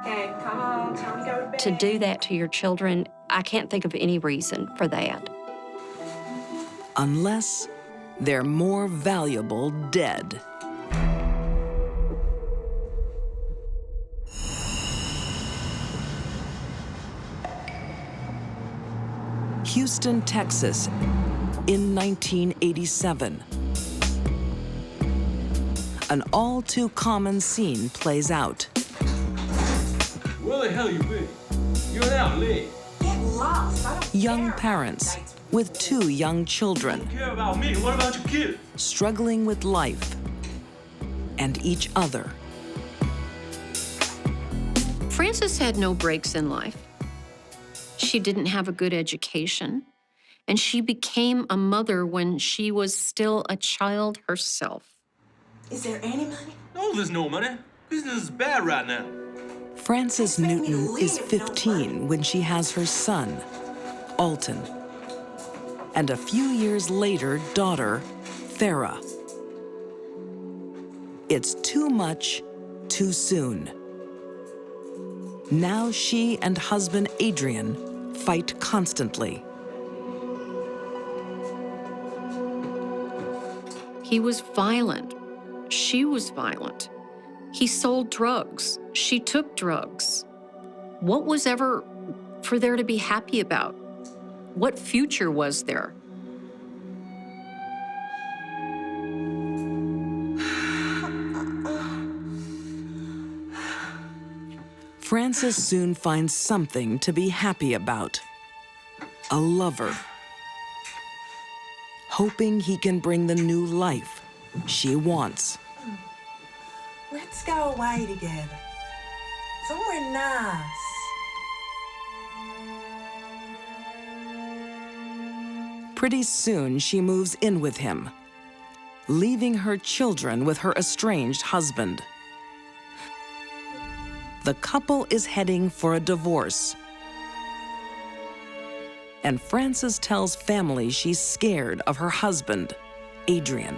Okay, come on, time to go to bed. To do that to your children, I can't think of any reason for that. Unless they're more valuable dead. Houston, Texas, in 1987. An all too common scene plays out. Where the hell you been? You're out late. Get lost. I don't Young care. parents with 2 young children Don't care about me. What about your kid? struggling with life and each other. Frances had no breaks in life. She didn't have a good education, and she became a mother when she was still a child herself. Is there any money? No, there's no money. Business is bad right now. Frances Newton is 15 when she has her son, Alton, and a few years later, daughter, Farah. It's too much, too soon. Now she and husband Adrian fight constantly. He was violent. She was violent. He sold drugs. She took drugs. What was ever for there to be happy about? What future was there? Frances soon finds something to be happy about. A lover. Hoping he can bring the new life she wants. Let's go away together. Somewhere nice. Pretty soon she moves in with him, leaving her children with her estranged husband. The couple is heading for a divorce. And Frances tells family she's scared of her husband, Adrian.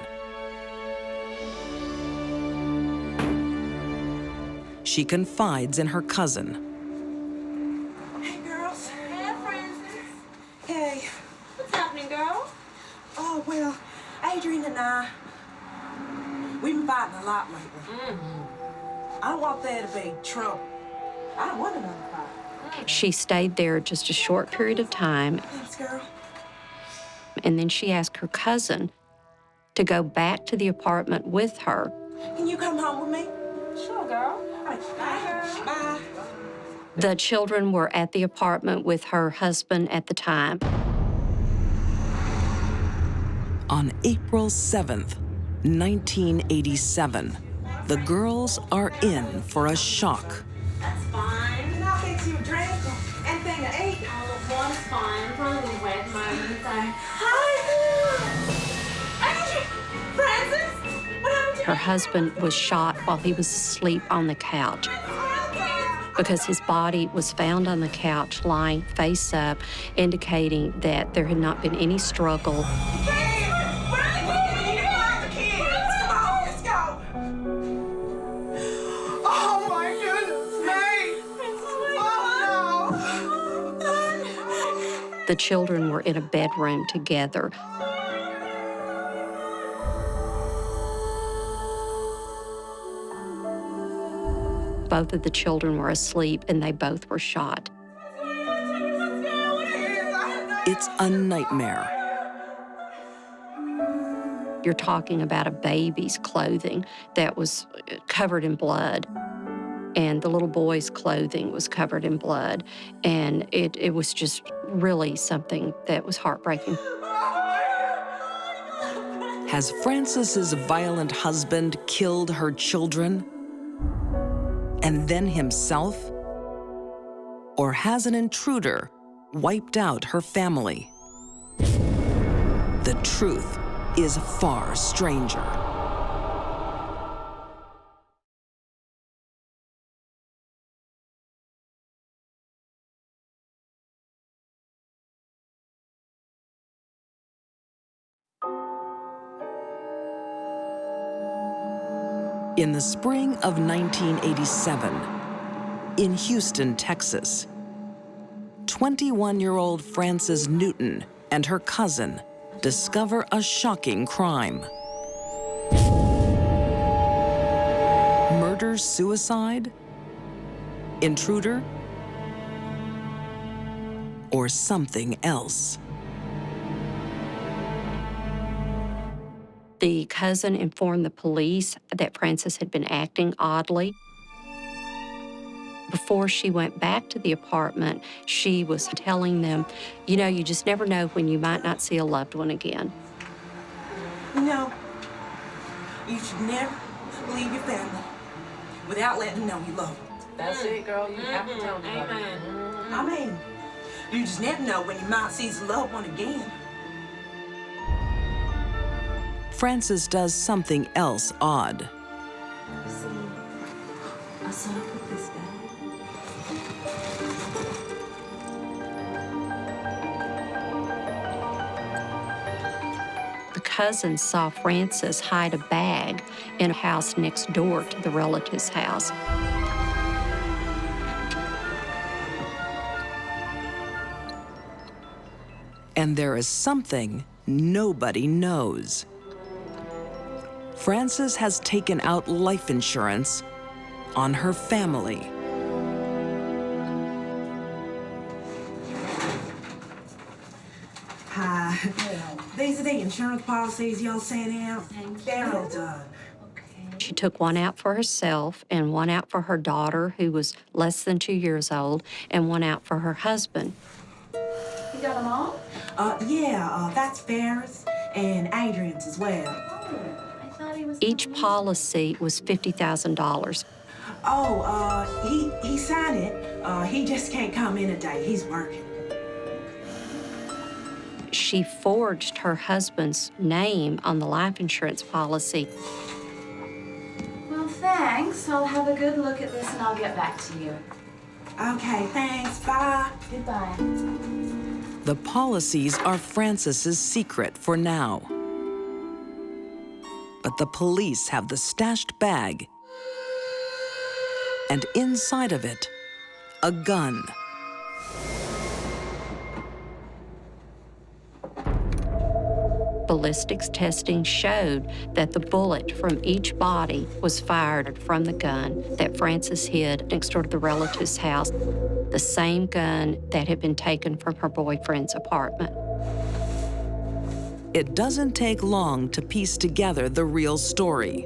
She confides in her cousin. Hey, girls. Hey, Frances. Hey. What's happening, girl? Oh, well, Adrian and I, we've been fighting a lot lately. I don't want there to be trouble. I don't want another fight. She stayed there just a short period of time, Thanks, girl. and then she asked her cousin to go back to the apartment with her. Can you come home with me? Sure, girl. Bye, girl. Bye. The children were at the apartment with her husband at the time. On April 7th, 1987, the girls are in for a shock. That's fine. And I'll fix you a drink and thing to eat. Oh, one's fine. It's only a little wet moment, so. Hi. Adrian! Frances! What happened to Her husband was shot while he was asleep on the couch because his body was found on the couch lying face up, indicating that there had not been any struggle. Oh my goodness me! Oh no! The children were in a bedroom together. Both of the children were asleep and they both were shot. It's a nightmare. You're talking about a baby's clothing that was covered in blood, and the little boy's clothing was covered in blood, and it was just really something that was heartbreaking. Has Frances's violent husband killed her children? And then himself? Or has an intruder wiped out her family? The truth is far stranger. In the spring of 1987, in Houston, Texas, 21-year-old Frances Newton and her cousin discover a shocking crime. Murder-suicide? Intruder? Or something else? The cousin informed the police that Frances had been acting oddly. Before she went back to the apartment, she was telling them, you know, you just never know when you might not see a loved one again. You know, you should never leave your family without letting them know you love them. That's it, girl. You have to tell them. Amen. I mean, you just never know when you might see the loved one again. Frances does something else odd. See, I saw her put this down. The cousin saw Frances hide a bag in a house next door to the relative's house. And there is something nobody knows. Frances has taken out life insurance on her family. Hi. These are the insurance policies y'all sent out. They're all done. She took one out for herself and one out for her daughter, who was less than 2 years old, and one out for her husband. You got them all? That's Ferris and Adrian's as well. Each policy was $50,000. He signed it. He just can't come in today. He's working. She forged her husband's name on the life insurance policy. Well, thanks. I'll have a good look at this and I'll get back to you. Okay, thanks. Bye. Goodbye. The policies are Frances's secret for now. But the police have the stashed bag, and inside of it, a gun. Ballistics testing showed that the bullet from each body was fired from the gun that Frances hid next door to the relative's house, the same gun that had been taken from her boyfriend's apartment. It doesn't take long to piece together the real story.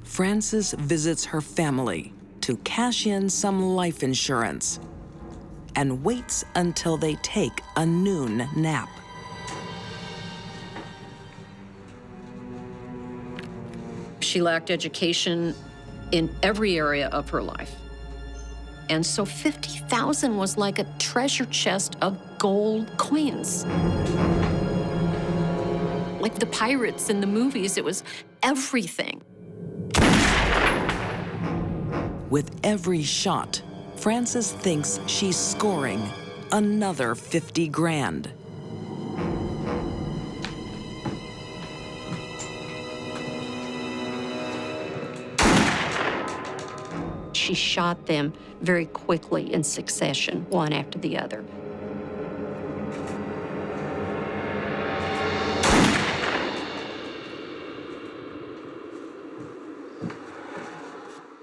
Frances visits her family to cash in some life insurance and waits until they take a noon nap. She lacked education in every area of her life. And so 50,000 was like a treasure chest of gold coins. Like the pirates in the movies, it was everything. With every shot, Frances thinks she's scoring another 50 grand. She shot them very quickly in succession, one after the other.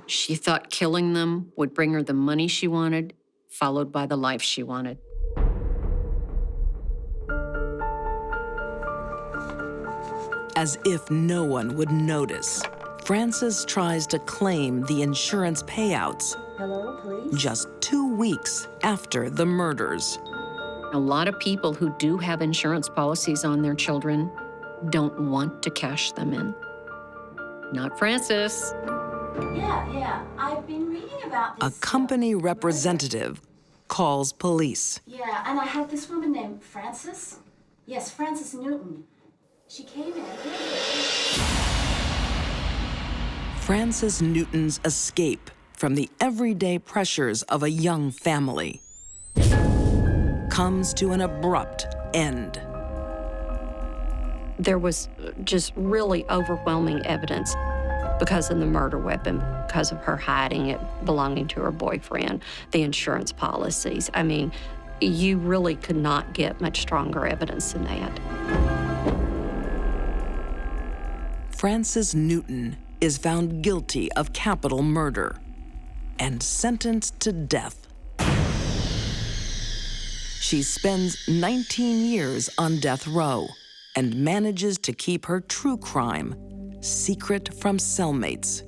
She thought killing them would bring her the money she wanted, followed by the life she wanted. As if no one would notice, Frances tries to claim the insurance payouts. Hello, police? Just 2 weeks after the murders. A lot of people who do have insurance policies on their children don't want to cash them in. Not Frances. Yeah, I've been reading about A this. company representative calls police. Yeah, and I have this woman named Frances. Yes, Frances Newton. She came in. Frances Newton's escape from the everyday pressures of a young family comes to an abrupt end. There was just really overwhelming evidence because of the murder weapon, because of her hiding it belonging to her boyfriend, the insurance policies. I mean, you really could not get much stronger evidence than that. Frances Newton is found guilty of capital murder and sentenced to death. She spends 19 years on death row and manages to keep her true crime secret from cellmates.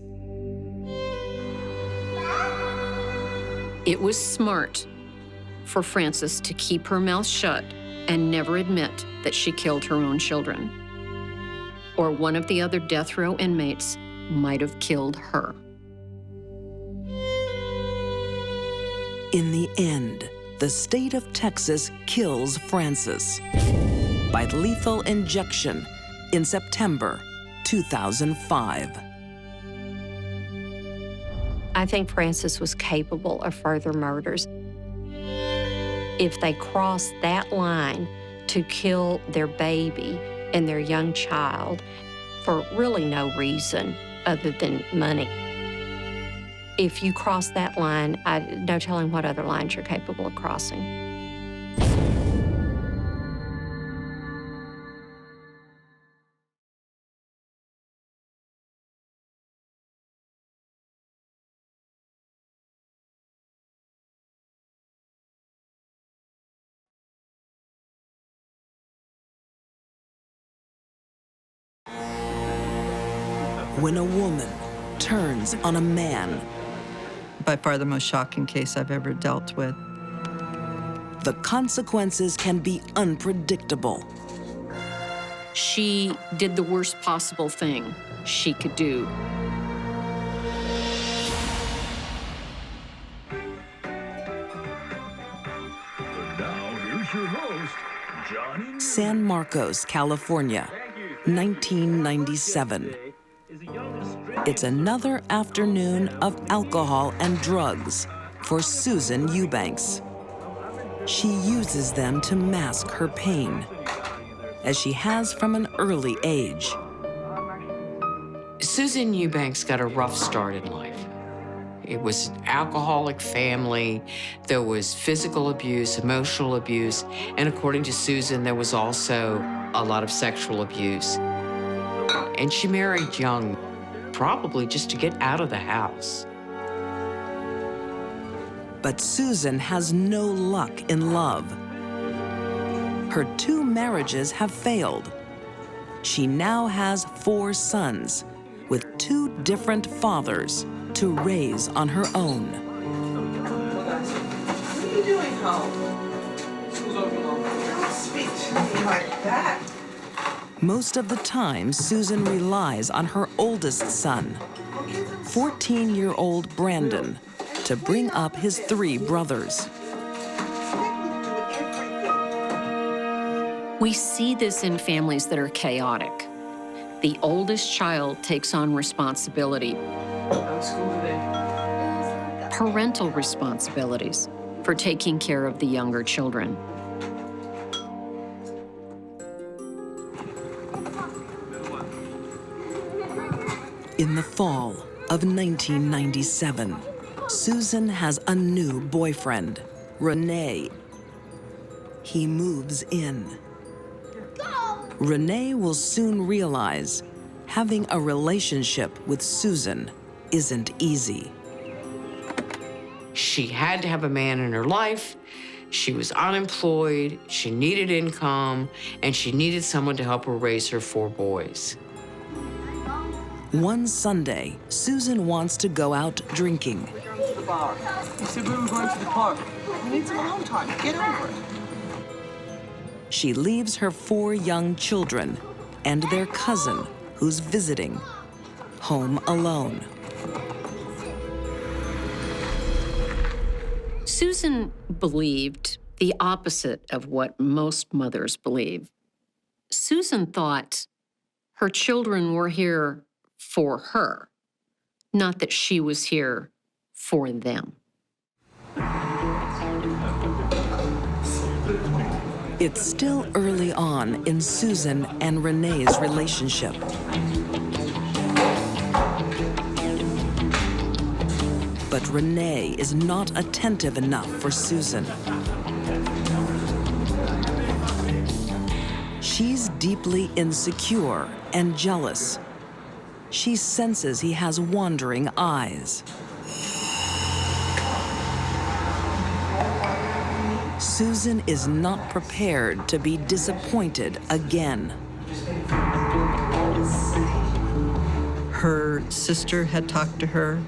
It was smart for Frances to keep her mouth shut and never admit that she killed her own children, or one of the other death row inmates might have killed her. In the end, the state of Texas kills Frances by lethal injection in September 2005. I think Frances was capable of further murders. If they crossed that line to kill their baby and their young child for really no reason other than money, if you cross that line, no telling what other lines you're capable of crossing. When a woman turns on a man, by far the most shocking case I've ever dealt with. The consequences can be unpredictable. She did the worst possible thing she could do. Now, here's your host, Johnny. San Marcos, California, 1997. It's another afternoon of alcohol and drugs for Susan Eubanks. She uses them to mask her pain, as she has from an early age. Susan Eubanks got a rough start in life. It was an alcoholic family. There was physical abuse, emotional abuse, and according to Susan, there was also a lot of sexual abuse. And she married young, probably just to get out of the house. But Susan has no luck in love. Her 2 marriages have failed. She now has 4 sons with 2 different fathers to raise on her own. What are you doing home? Don't speak to me like that. Most of the time, Susan relies on her oldest son, 14-year-old Brandon, to bring up his 3 brothers. We see this in families that are chaotic. The oldest child takes on responsibility, parental responsibilities, for taking care of the younger children. In the fall of 1997, Susan has a new boyfriend, Renee. He moves in. Renee will soon realize having a relationship with Susan isn't easy. She had to have a man in her life. She was unemployed, she needed income, and she needed someone to help her raise her 4 boys. One Sunday, Susan wants to go out drinking. To the bar. You said we were going to the park. We need some alone time. Get over it. She leaves her 4 young children and their cousin, who's visiting, home alone. Susan believed the opposite of what most mothers believe. Susan thought her children were here for her, not that she was here for them. It's still early on in Susan and Renee's relationship. But Renee is not attentive enough for Susan. She's deeply insecure and jealous. She senses he has wandering eyes. Susan is not prepared to be disappointed again. Her sister had talked to her,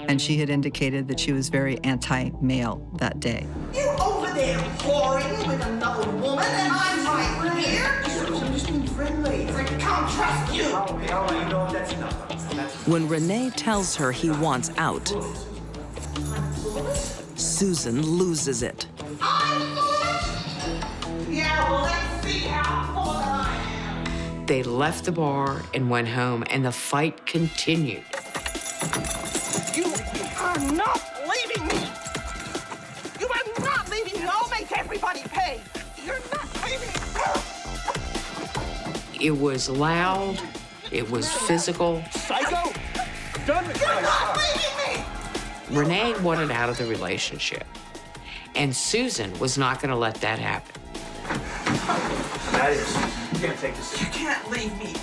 and she had indicated that she was very anti-male that day. You over there whoring with another woman, and I'm right here. I'm just being friendly. It's like I can't trust you. All right, you know what? That's enough. When Renee tells her he wants out, Susan loses it. Yeah, well, let's see how full I am. They left the bar and went home, and the fight continued. You are not leaving me. You are not leaving me. I'll make everybody pay. You're not leaving me. It was loud. It was physical. Psycho! Done with You're not leaving me! Renee wanted out of the relationship, and Susan was not going to let that happen. That is, you can't take this. You can't leave me.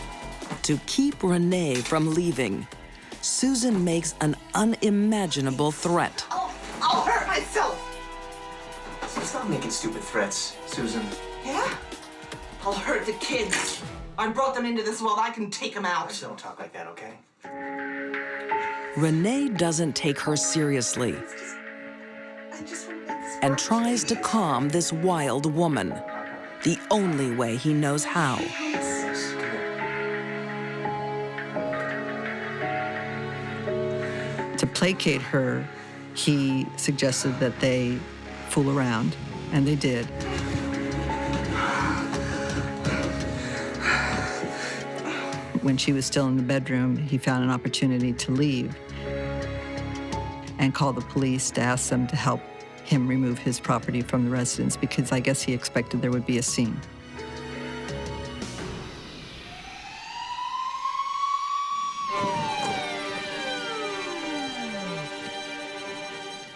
To keep Renee from leaving, Susan makes an unimaginable threat. I'll hurt myself. Stop making stupid threats, Susan. Yeah? I'll hurt the kids. I brought them into this world. I can take them out. Don't talk like that, okay? Renee doesn't take her seriously and tries to calm this wild woman the only way he knows how. To placate her, he suggested that they fool around, and they did. When she was still in the bedroom, he found an opportunity to leave and called the police to ask them to help him remove his property from the residence because I guess he expected there would be a scene.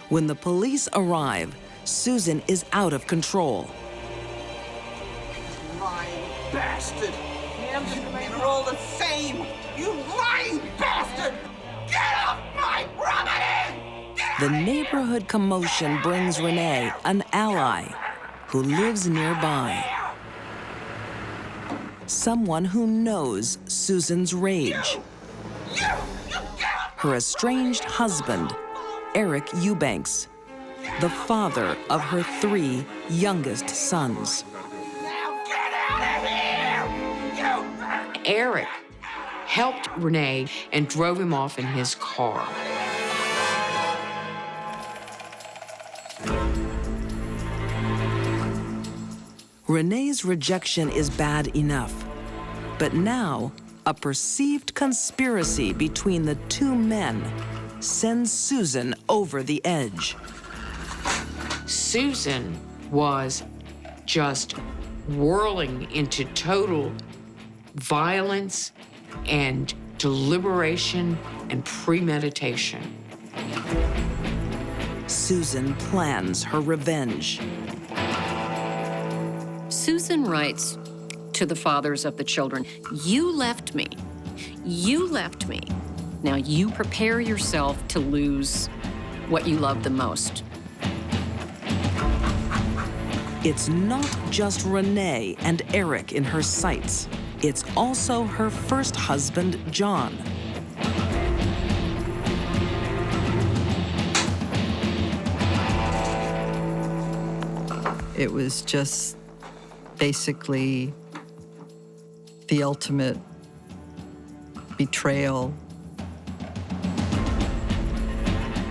When the police arrive, Susan is out of control. Lying bastard. You're all the same. You lying bastard. Get off my property! The neighborhood commotion brings Renee an ally who lives nearby. Someone who knows Susan's rage. Her estranged husband, Eric Eubanks, the father of her 3 youngest sons. Eric helped Renee and drove him off in his car. Renee's rejection is bad enough, but now a perceived conspiracy between the 2 men sends Susan over the edge. Susan was just whirling into total violence and deliberation and premeditation. Susan plans her revenge. Susan writes to the fathers of the children, "You left me. You left me. Now you prepare yourself to lose what you love the most." It's not just Renee and Eric in her sights. It's also her first husband, John. It was just basically the ultimate betrayal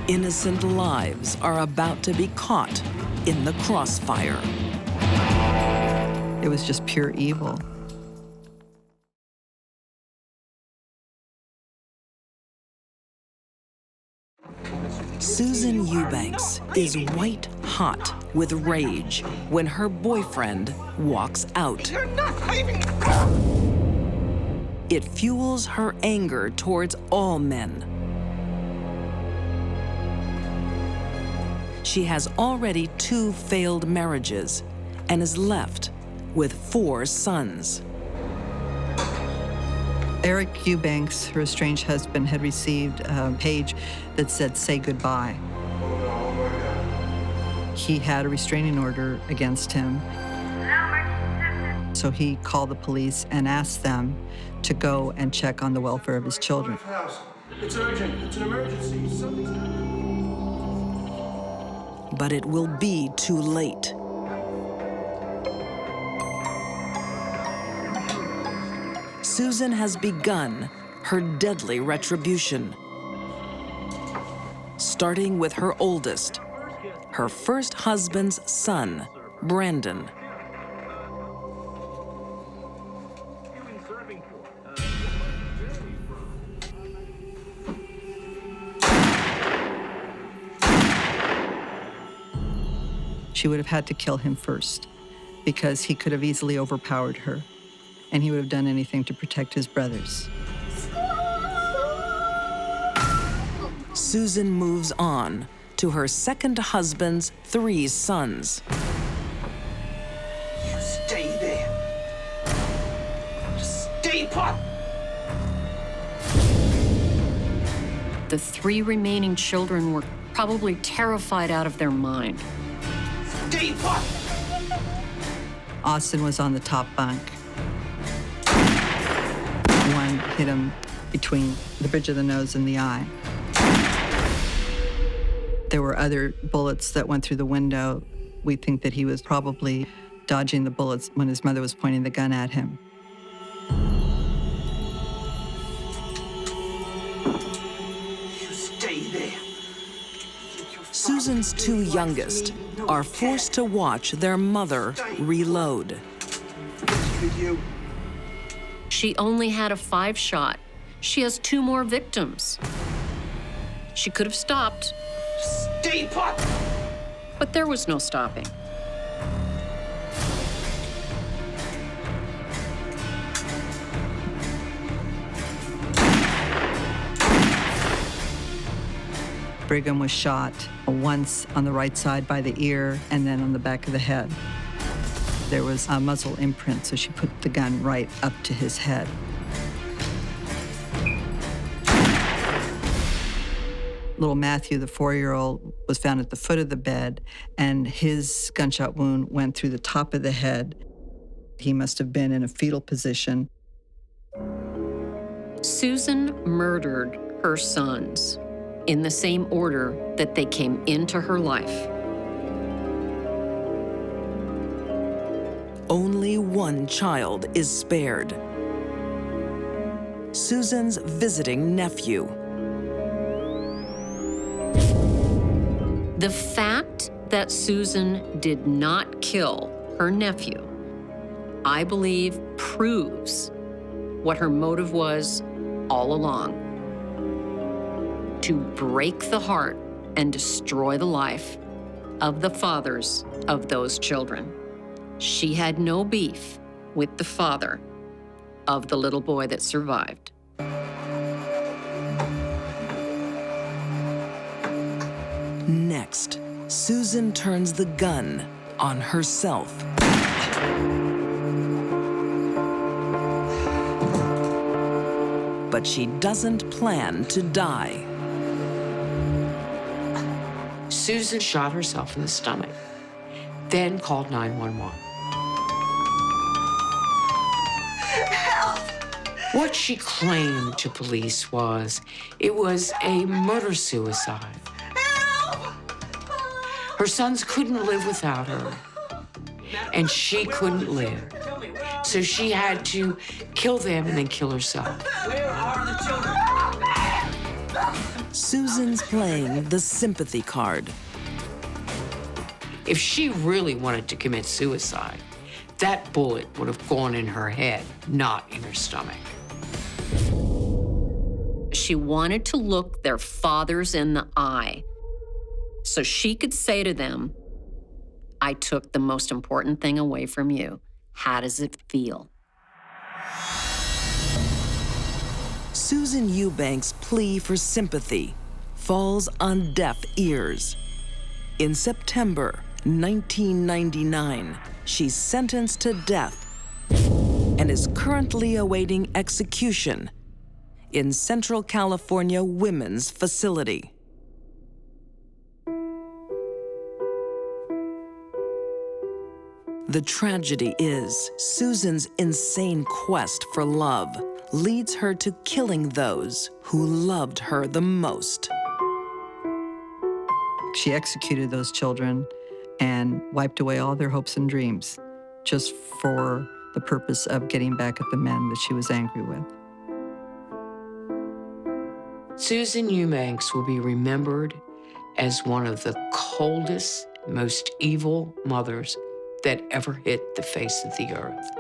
Innocent lives are about to be caught in the crossfire. It was just pure evil. Susan Eubanks is white hot with rage when her boyfriend walks out. You're not leaving! It fuels her anger towards all men. She has already 2 failed marriages and is left with 4 sons. Eric Eubanks, her estranged husband, had received a page that said, "Say goodbye." He had a restraining order against him. So he called the police and asked them to go and check on the welfare of his children. It's urgent. It's an emergency. Something's happening. But it will be too late. Susan has begun her deadly retribution, starting with her oldest, her first husband's son, Brandon. She would have had to kill him first because he could have easily overpowered her, and he would have done anything to protect his brothers. Susan moves on to her second husband's 3 sons. You stay there. Just stay put. The 3 remaining children were probably terrified out of their mind. Stay put. Austin was on the top bunk. One hit him between the bridge of the nose and the eye. There were other bullets that went through the window. We think that he was probably dodging the bullets when his mother was pointing the gun at him. You stay there. Susan's 2 youngest are forced to watch their mother reload. She only had a 5-shot. She has 2 more victims. She could have stopped. Stay put. But there was no stopping. Brigham was shot once on the right side by the ear and then on the back of the head. There was a muzzle imprint, so she put the gun right up to his head. Little Matthew, the 4-year-old, was found at the foot of the bed, and his gunshot wound went through the top of the head. He must have been in a fetal position. Susan murdered her sons in the same order that they came into her life. Only 1 child is spared. Susan's visiting nephew. The fact that Susan did not kill her nephew, I believe, proves what her motive was all along: to break the heart and destroy the life of the fathers of those children. She had no beef with the father of the little boy that survived. Next, Susan turns the gun on herself. But she doesn't plan to die. Susan shot herself in the stomach, then called 911. Help! What she claimed to police was it was a murder-suicide. Her sons couldn't live without her, and she couldn't live. So she had to kill them and then kill herself. Where are the children? Susan's playing the sympathy card. If she really wanted to commit suicide, that bullet would have gone in her head, not in her stomach. She wanted to look their fathers in the eye so she could say to them, I took the most important thing away from you. How does it feel? Susan Eubanks' plea for sympathy falls on deaf ears. In September 1999, she's sentenced to death and is currently awaiting execution in Central California Women's Facility. The tragedy is Susan's insane quest for love leads her to killing those who loved her the most. She executed those children and wiped away all their hopes and dreams just for the purpose of getting back at the men that she was angry with. Susan Eubanks will be remembered as one of the coldest, most evil mothers that ever hit the face of the earth.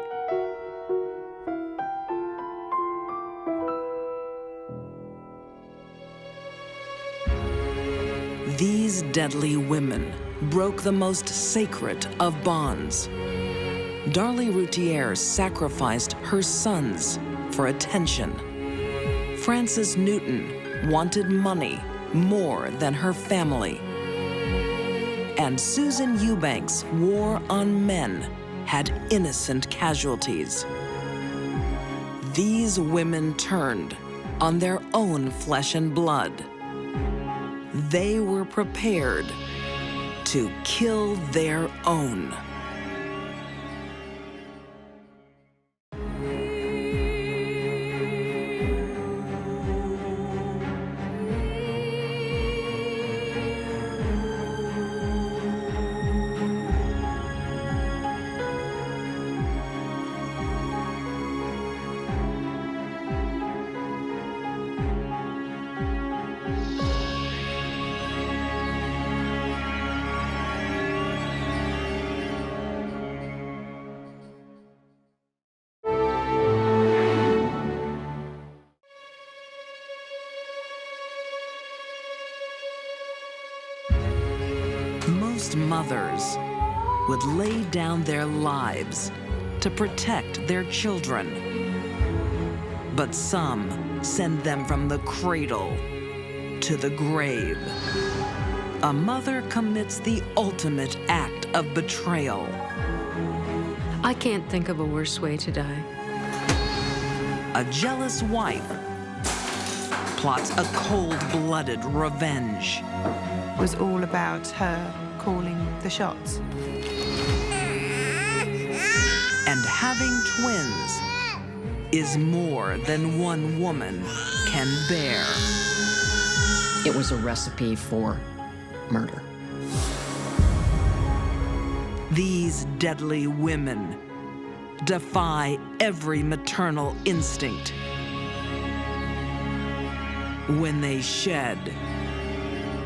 These deadly women broke the most sacred of bonds. Darlie Routier sacrificed her sons for attention. Frances Newton wanted money more than her family. And Susan Eubanks' war on men had innocent casualties. These women turned on their own flesh and blood. They were prepared to kill their own. Most mothers would lay down their lives to protect their children. But some send them from the cradle to the grave. A mother commits the ultimate act of betrayal. I can't think of a worse way to die. A jealous wife plots a cold-blooded revenge. Was all about her calling the shots. And having twins is more than one woman can bear. It was a recipe for murder. These deadly women defy every maternal instinct when they shed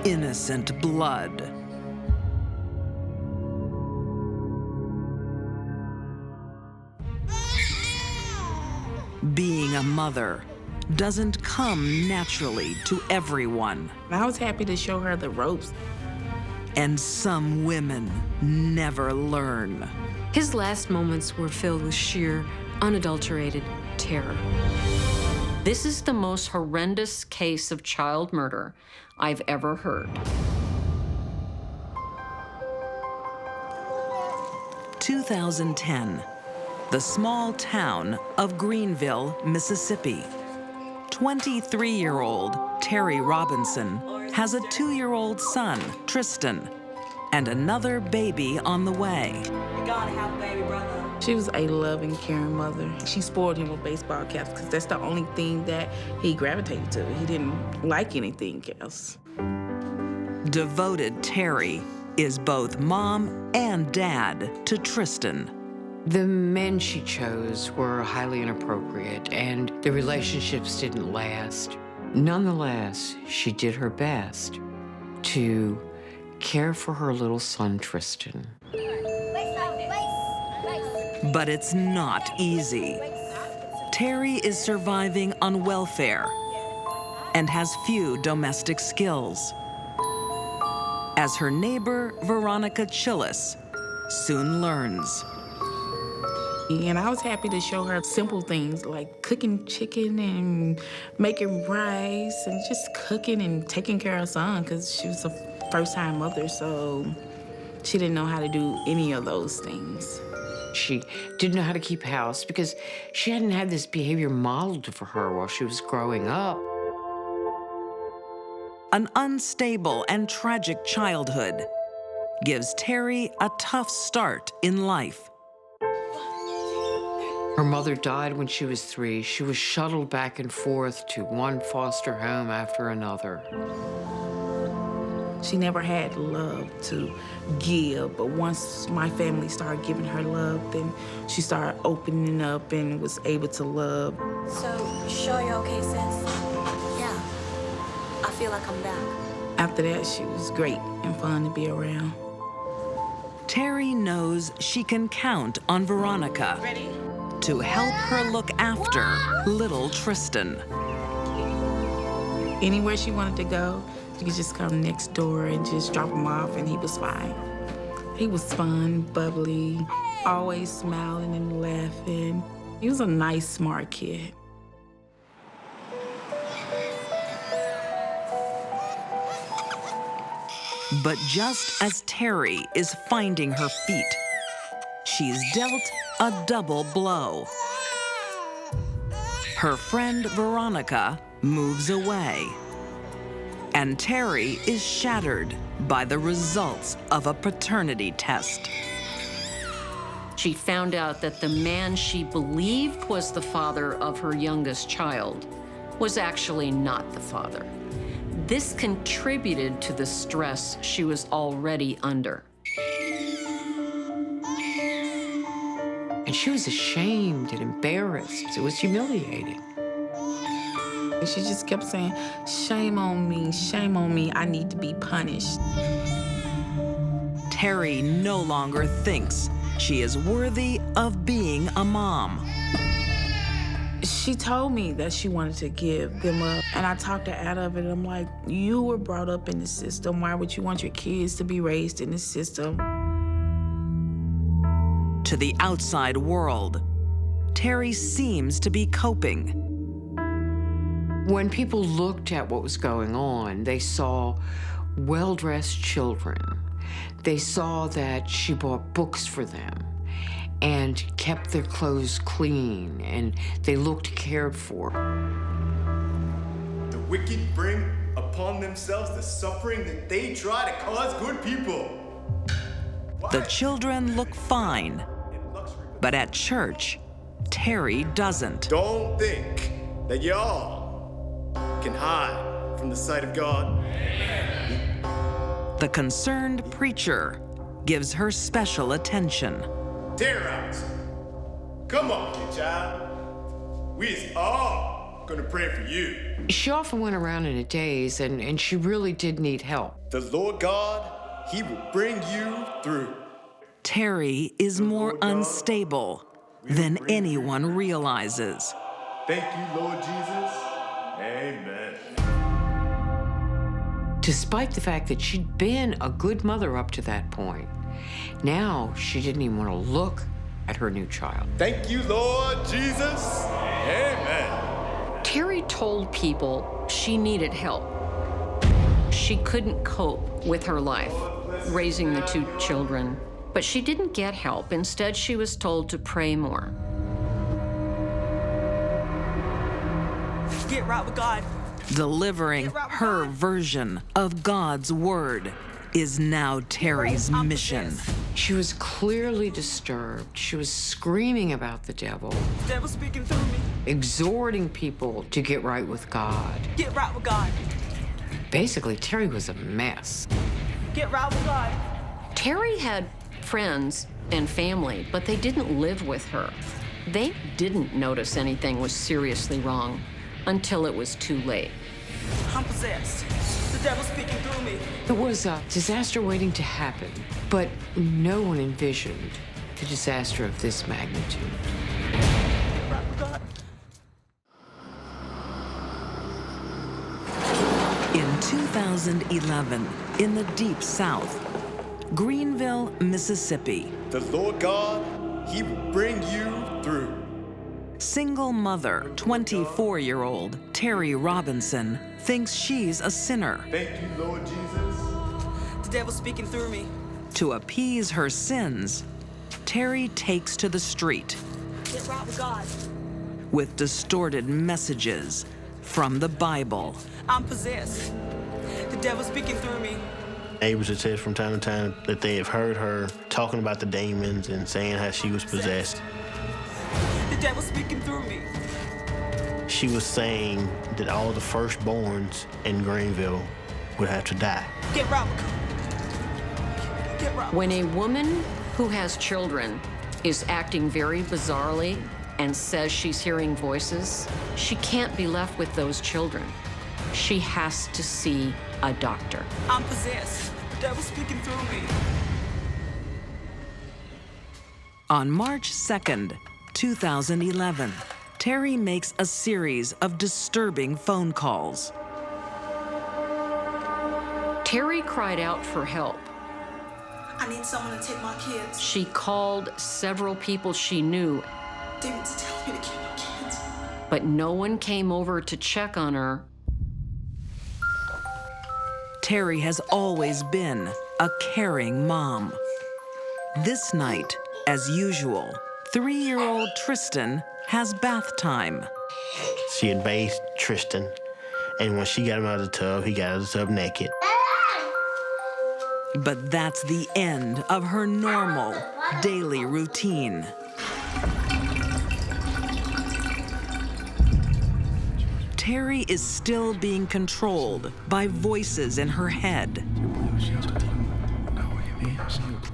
innocent blood. Being a mother doesn't come naturally to everyone. I was happy to show her the ropes. And some women never learn. His last moments were filled with sheer, unadulterated terror. This is the most horrendous case of child murder I've ever heard. 2010, the small town of Greenville, Mississippi. 23-year-old Terry Robinson has a 2-year-old son, Tristan, and another baby on the way. You gotta have a baby brother. She was a loving, caring mother. She spoiled him with baseball caps because that's the only thing that he gravitated to. He didn't like anything else. Devoted Terry is both mom and dad to Tristan. The men she chose were highly inappropriate, and the relationships didn't last. Nonetheless, she did her best to care for her little son, Tristan. But it's not easy. Terry is surviving on welfare and has few domestic skills. As her neighbor, Veronica Chillis, soon learns. And I was happy to show her simple things like cooking chicken and making rice and just cooking and taking care of her son, because she was a first-time mother, so she didn't know how to do any of those things. She didn't know how to keep house because she hadn't had this behavior modeled for her while she was growing up. An unstable and tragic childhood gives Terry a tough start in life. Her mother died when she was 3. She was shuttled back and forth to one foster home after another. She never had love to give, but once my family started giving her love, then she started opening up and was able to love. So, you sure you're okay, sis? Yeah. I feel like I'm back. After that, she was great and fun to be around. Terry knows she can count on Veronica to help her look after little Tristan. Anywhere she wanted to go, she could just come next door and just drop him off, and he was fine. He was fun, bubbly, always smiling and laughing. He was a nice, smart kid. But just as Terry is finding her feet, she's dealt a double blow. Her friend Veronica moves away, and Terry is shattered by the results of a paternity test. She found out that the man she believed was the father of her youngest child was actually not the father. This contributed to the stress she was already under. And she was ashamed and embarrassed. It was humiliating. She just kept saying, shame on me, I need to be punished. Terry no longer thinks she is worthy of being a mom. She told me that she wanted to give them up, and I talked her out of it. I'm like, you were brought up in the system. Why would you want your kids to be raised in the system? To the outside world, Terry seems to be coping. When people looked at what was going on, they saw well-dressed children. They saw that she bought books for them and kept their clothes clean, and they looked cared for. The wicked bring upon themselves the suffering that they try to cause good people. The children look fine, but at church, Terry doesn't. Don't think that y'all can hide from the sight of God. The concerned preacher gives her special attention. Tear out. Come on, kid child. We is all gonna pray for you. She often went around in a daze, and she really did need help. The Lord God, He will bring you through. Terry is more unstable than anyone realizes. Thank you, Lord Jesus. Amen. Despite the fact that she'd been a good mother up to that point, now she didn't even want to look at her new child. Thank you, Lord Jesus. Amen. Terry told people she needed help. She couldn't cope with her life, raising the 2 children. But she didn't get help. Instead, she was told to pray more. Get right with God. Delivering her version of God's word is now Terry's mission. She was clearly disturbed. She was screaming about the devil. The devil's speaking through me. Exhorting people to get right with God. Get right with God. Basically, Terry was a mess. Get right with God. Terry had friends and family, but they didn't live with her. They didn't notice anything was seriously wrong until it was too late. I'm possessed. The devil's speaking through me. It was a disaster waiting to happen, but no one envisioned a disaster of this magnitude. In 2011, in the Deep South, Greenville, Mississippi. The Lord God, He will bring you through. Single mother, 24-year-old Terry Robinson thinks she's a sinner. Thank you, Lord Jesus. The devil's speaking through me. To appease her sins, Terry takes to the street Get right with God. with distorted messages from the Bible. I'm possessed. The devil's speaking through me. Neighbors had said from time to time that they have heard her talking about the demons and saying how she was possessed. The devil's speaking through me. She was saying that all the firstborns in Greenville would have to die. Get right with God. Get right. When a woman who has children is acting very bizarrely and says she's hearing voices, she can't be left with those children. She has to see a doctor. I'm possessed. The devil's speaking through me. On March 2nd, 2011, Terry makes a series of disturbing phone calls. Terry cried out for help. I need someone to take my kids. She called several people she knew, Demons are telling me to keep my kids. but no one came over to check on her. Terry has always been a caring mom. This night, as usual, 3-year-old Tristan has bath time. She had bathed Tristan, and when she got him out of the tub, he got out of the tub naked. But that's the end of her normal daily routine. Terry is still being controlled by voices in her head.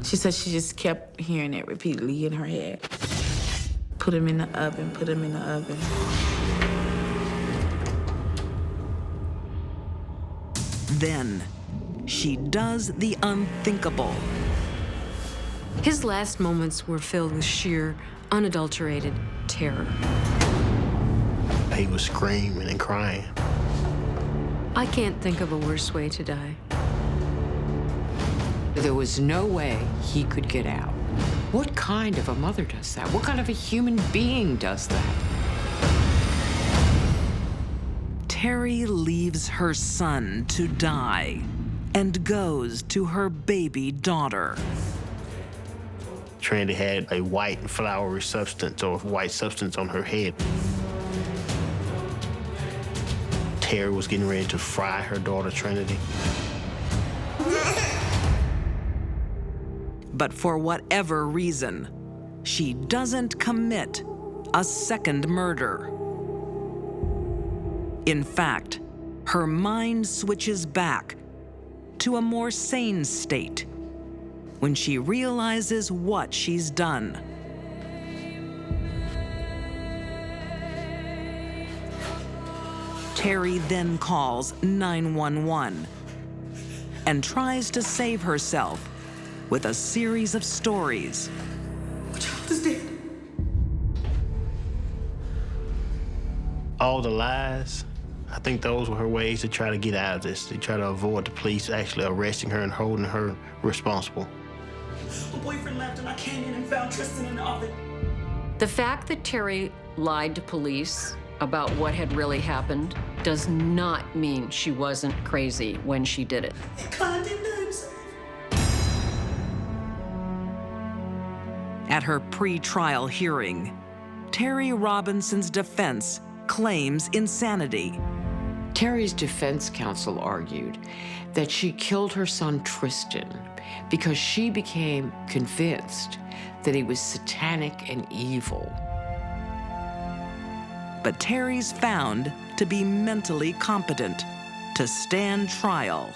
She said she just kept hearing it repeatedly in her head. Put him in the oven, put him in the oven. Then she does the unthinkable. His last moments were filled with sheer, unadulterated terror. He was screaming and crying. I can't think of a worse way to die. There was no way he could get out. What kind of a mother does that? What kind of a human being does that? Terry leaves her son to die and goes to her baby daughter. Trinity had a white floury substance or white substance on her head. Terry was getting ready to fry her daughter Trinity. But for whatever reason, she doesn't commit a second murder. In fact, her mind switches back to a more sane state when she realizes what she's done. Terry then calls 911 and tries to save herself with a series of stories. All the lies, I think those were her ways to try to get out of this, to try to avoid the police actually arresting her and holding her responsible. My boyfriend left and I came in and found Tristan in the oven. The fact that Terry lied to police about what had really happened does not mean she wasn't crazy when she did it. At her pre-trial hearing, Terry Robinson's defense claims insanity. Terry's defense counsel argued that she killed her son Tristan because she became convinced that he was satanic and evil. But Terry's found to be mentally competent to stand trial.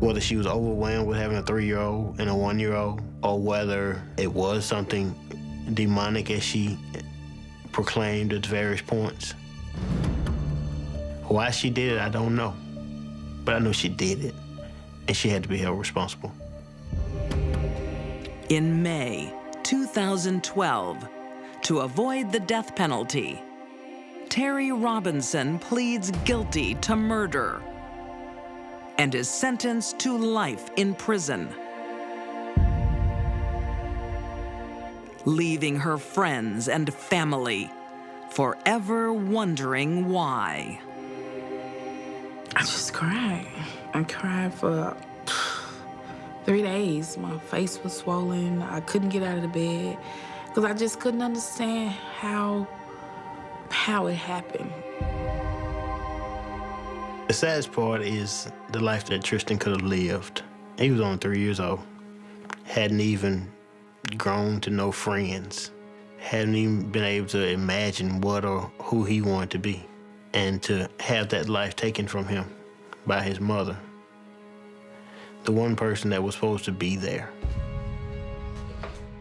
Whether she was overwhelmed with having a 3-year-old and a 1-year-old, or whether it was something demonic as she proclaimed at various points, Why she did it, I don't know. But I know she did it, and she had to be held responsible. In May 2012, to avoid the death penalty, Terry Robinson pleads guilty to murder and is sentenced to life in prison, leaving her friends and family forever wondering why. I just cried. I cried for 3 days. My face was swollen. I couldn't get out of the bed because I just couldn't understand how it happened. The saddest part is the life that Tristan could have lived. He was only 3 years old. Hadn't even grown to know friends. Hadn't even been able to imagine what or who he wanted to be. And to have that life taken from him by his mother. The one person that was supposed to be there.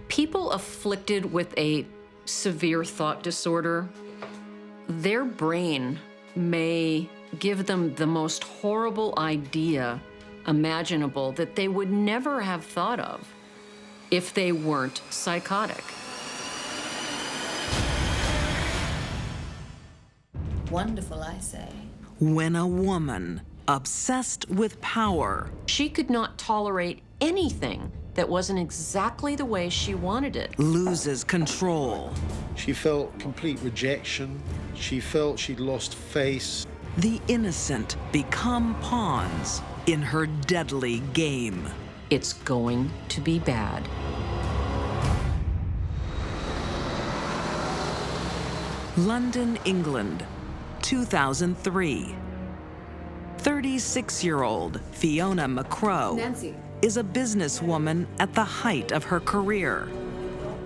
People afflicted with a severe thought disorder, their brain may give them the most horrible idea imaginable that they would never have thought of if they weren't psychotic. Wonderful, I say. When a woman obsessed with power, she could not tolerate anything that wasn't exactly the way she wanted it, loses control. She felt complete rejection. She felt she'd lost face. The innocent become pawns in her deadly game. It's going to be bad. London, England, 2003. 36-year-old Fiona McCrow Nancy. is a businesswoman at the height of her career.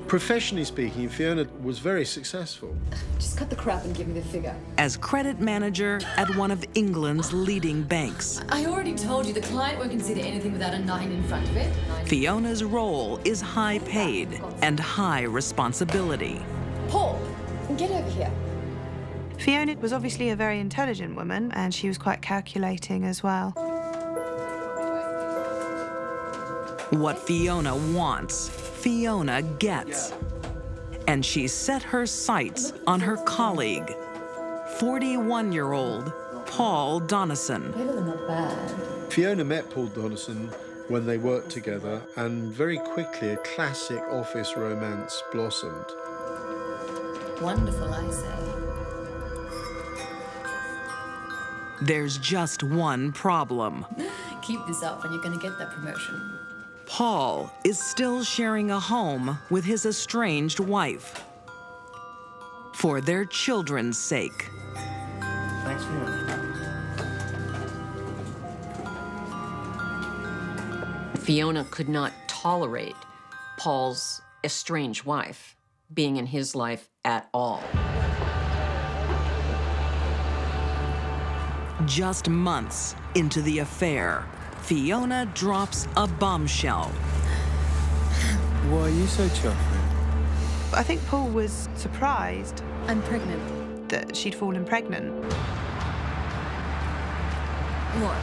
Professionally speaking, Fiona was very successful. Just cut the crap and give me the figure. As credit manager at one of England's leading banks. I already told you the client won't consider anything without a 9 in front of it. Fiona's role is high paid and high responsibility. Paul, get over here. Fiona was obviously a very intelligent woman, and she was quite calculating as well. What Fiona wants, Fiona gets. And she set her sights on her colleague, 41-year-old Paul Donison. Not bad. Fiona met Paul Donison when they worked together, and very quickly a classic office romance blossomed. Wonderful, I say. There's just one problem. Keep this up and you're going to get that promotion. Paul is still sharing a home with his estranged wife. For their children's sake. Thanks for Fiona could not tolerate Paul's estranged wife being in his life at all. Just months into the affair, Fiona drops a bombshell. Why are you so chuffed? I think Paul was surprised. I'm pregnant. That she'd fallen pregnant. What?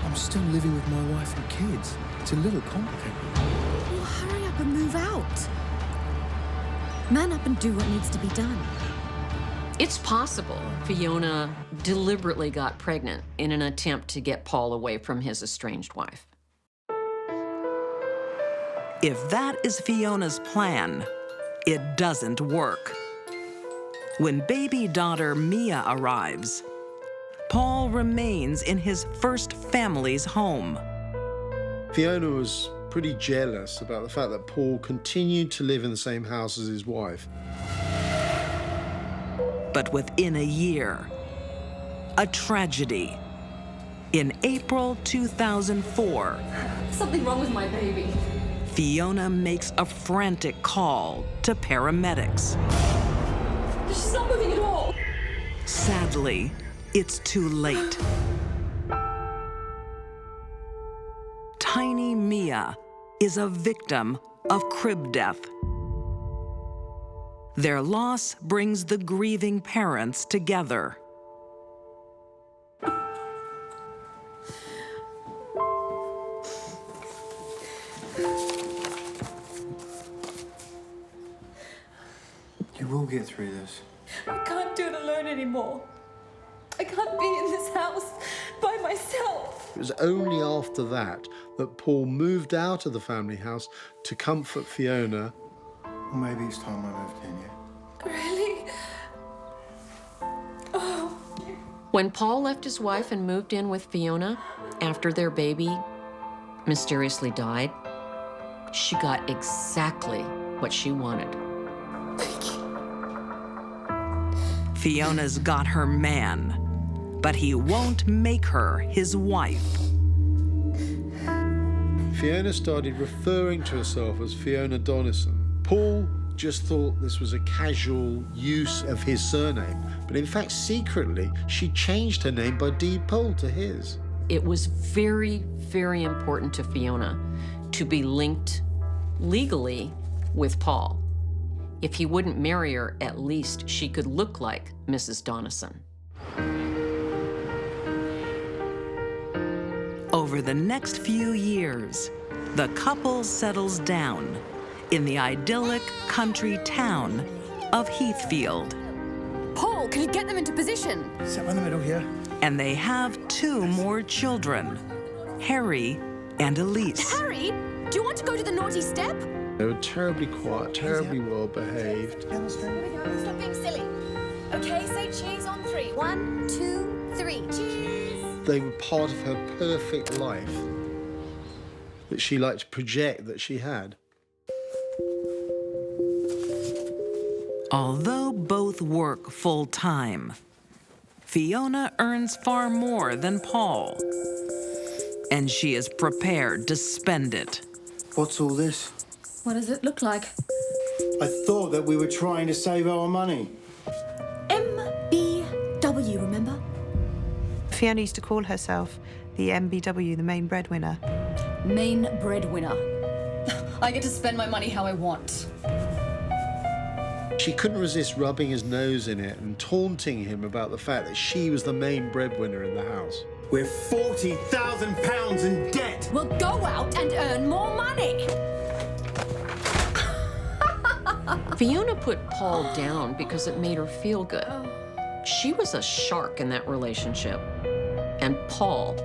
I'm still living with my wife and kids. It's a little complicated. Well, hurry up and move out. Man up and do what needs to be done. It's possible Fiona deliberately got pregnant in an attempt to get Paul away from his estranged wife. If that is Fiona's plan, it doesn't work. When baby daughter Mia arrives, Paul remains in his first family's home. Fiona was pretty jealous about the fact that Paul continued to live in the same house as his wife. But within a year, a tragedy. In April 2004, Something wrong with my baby. Fiona makes a frantic call to paramedics. She's not moving at all. Sadly, it's too late. Tiny Mia is a victim of crib death. Their loss brings the grieving parents together. will get through this. I can't do it alone anymore. I can't be in this house by myself. It was only after that that Paul moved out of the family house to comfort Fiona. Well, maybe it's time I moved in, yeah. Really? Oh. When Paul left his wife and moved in with Fiona after their baby mysteriously died, she got exactly what she wanted. Fiona's got her man, but he won't make her his wife. Fiona started referring to herself as Fiona Donison. Paul just thought this was a casual use of his surname, but in fact, secretly, she changed her name by deed poll to his. It was very, very important to Fiona to be linked legally with Paul. If he wouldn't marry her, at least she could look like Mrs. Donison. Over the next few years, the couple settles down in the idyllic country town of Heathfield. Paul, can you get them into position? Step in the middle here. And they have 2 more children, Harry and Elise. Harry, do you want to go to the naughty step? They were terribly quiet, terribly well behaved. Here we go, stop being silly. Okay, say cheese on 3. 1, 2, 3. Cheese. They were part of her perfect life that she liked to project that she had. Although both work full-time, Fiona earns far more than Paul, and she is prepared to spend it. What's all this? What does it look like? I thought that we were trying to save our money. MBW, remember? Fiona used to call herself the MBW, the main breadwinner. Main breadwinner. I get to spend my money how I want. She couldn't resist rubbing his nose in it and taunting him about the fact that she was the main breadwinner in the house. We're £40,000 in debt. We'll go out and earn more money. Fiona put Paul down because it made her feel good. She was a shark in that relationship, and Paul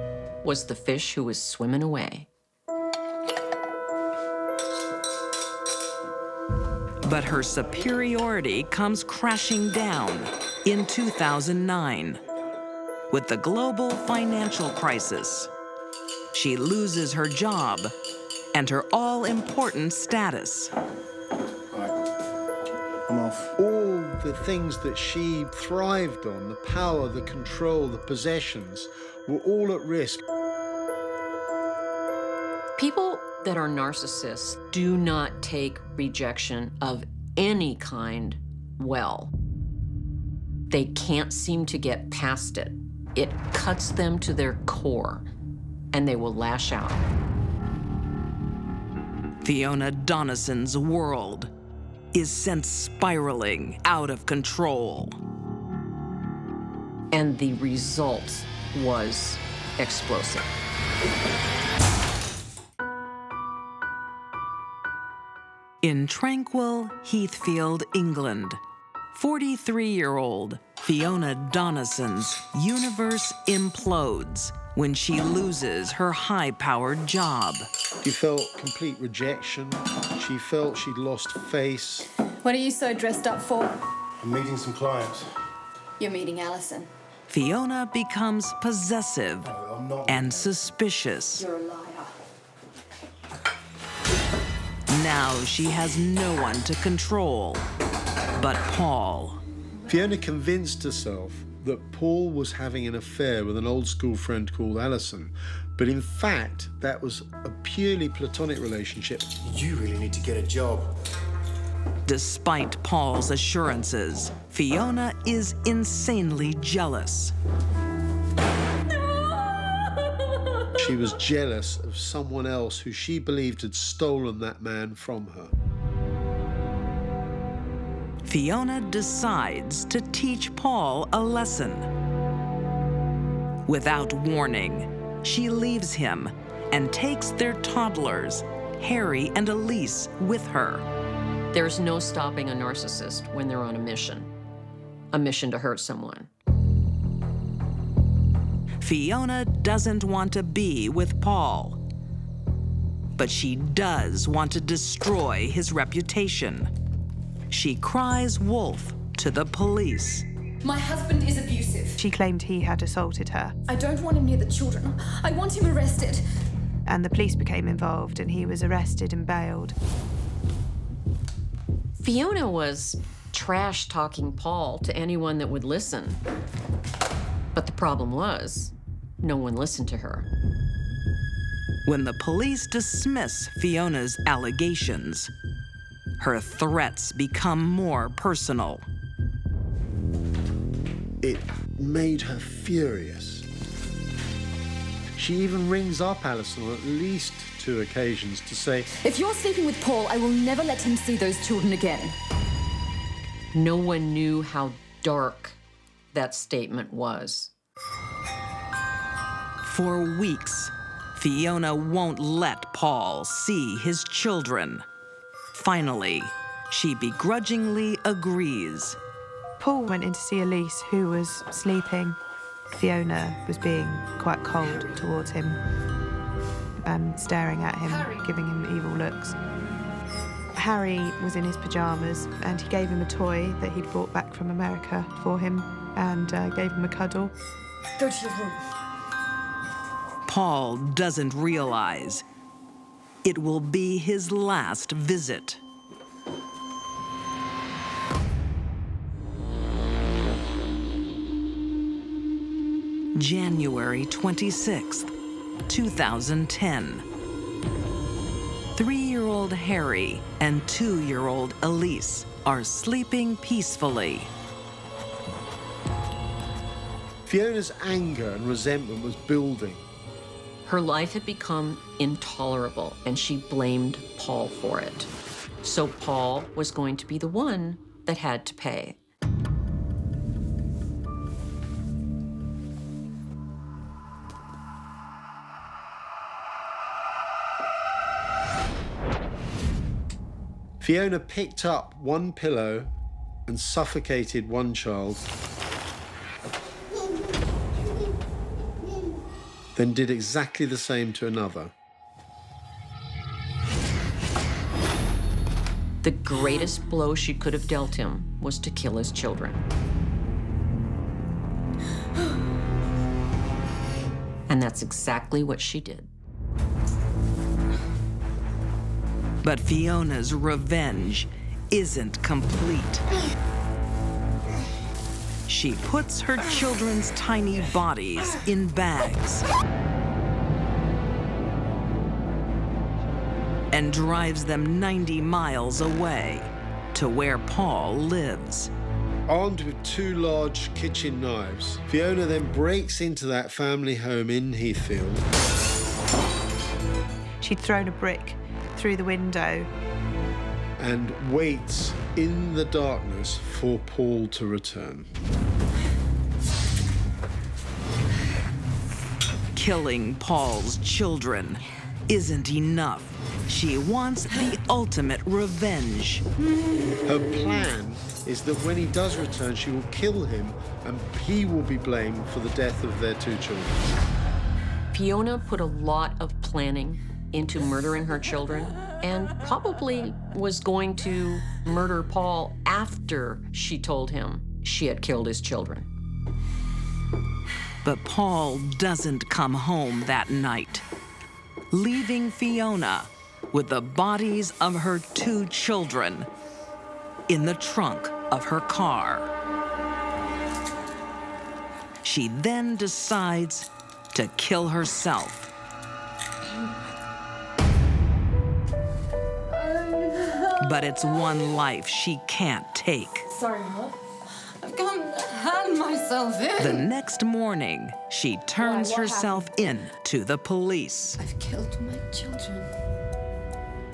was the fish who was swimming away. But her superiority comes crashing down in 2009 with the global financial crisis. She loses her job and her all-important status. I'm off. All the things that she thrived on, the power, the control, the possessions, were all at risk. People that are narcissists do not take rejection of any kind well. They can't seem to get past it. It cuts them to their core, and they will lash out. Fiona Donison's world is sent spiraling out of control. And the result was explosive. In tranquil Heathfield, England, 43-year-old Fiona Donison's universe implodes when she loses her high-powered job. She felt complete rejection. She felt she'd lost face. What are you so dressed up for? I'm meeting some clients. You're meeting Alison. Fiona becomes possessive and suspicious. You're a liar. Now she has no one to control but Paul. Fiona convinced herself that Paul was having an affair with an old school friend called Alison, but in fact, that was a purely platonic relationship. You really need to get a job. Despite Paul's assurances, Fiona is insanely jealous. She was jealous of someone else who she believed had stolen that man from her. Fiona decides to teach Paul a lesson. Without warning, she leaves him and takes their toddlers, Harry and Elise, with her. There's no stopping a narcissist when they're on a mission to hurt someone. Fiona doesn't want to be with Paul, but she does want to destroy his reputation. She cries wolf to the police. My husband is abusive. She claimed he had assaulted her. I don't want him near the children. I want him arrested. And the police became involved and he was arrested and bailed. Fiona was trash-talking Paul to anyone that would listen. But the problem was, no one listened to her. When the police dismiss Fiona's allegations, her threats become more personal. It made her furious. She even rings up Alison on at least 2 occasions to say, If you're sleeping with Paul, I will never let him see those children again. No one knew how dark that statement was. For weeks, Fiona won't let Paul see his children. Finally, she begrudgingly agrees. Paul went in to see Elise, who was sleeping. Fiona was being quite cold towards him and staring at him, giving him evil looks. Harry was in his pajamas and he gave him a toy that he'd brought back from America for him and gave him a cuddle. Go to your room. Paul doesn't realize it will be his last visit. January 26th, 2010. 3-year-old Harry and 2-year-old Elise are sleeping peacefully. Fiona's anger and resentment was building. Her life had become intolerable, and she blamed Paul for it. So Paul was going to be the one that had to pay. Fiona picked up one pillow and suffocated one child, then did exactly the same to another. The greatest blow she could have dealt him was to kill his children. And that's exactly what she did. But Fiona's revenge isn't complete. She puts her children's tiny bodies in bags and drives them 90 miles away to where Paul lives. Armed with 2 large kitchen knives, Fiona then breaks into that family home in Heathfield. She'd thrown a brick through the window and waits in the darkness for Paul to return. Killing Paul's children isn't enough. She wants the ultimate revenge. Her plan is that when he does return, she will kill him and he will be blamed for the death of their 2 children. Fiona put a lot of planning into murdering her children and probably was going to murder Paul after she told him she had killed his children. But Paul doesn't come home that night, leaving Fiona with the bodies of her 2 children in the trunk of her car. She then decides to kill herself. But it's one life she can't take. Sorry, love. I've come to hand myself in. The next morning, she turns herself in to the police. I've killed my children.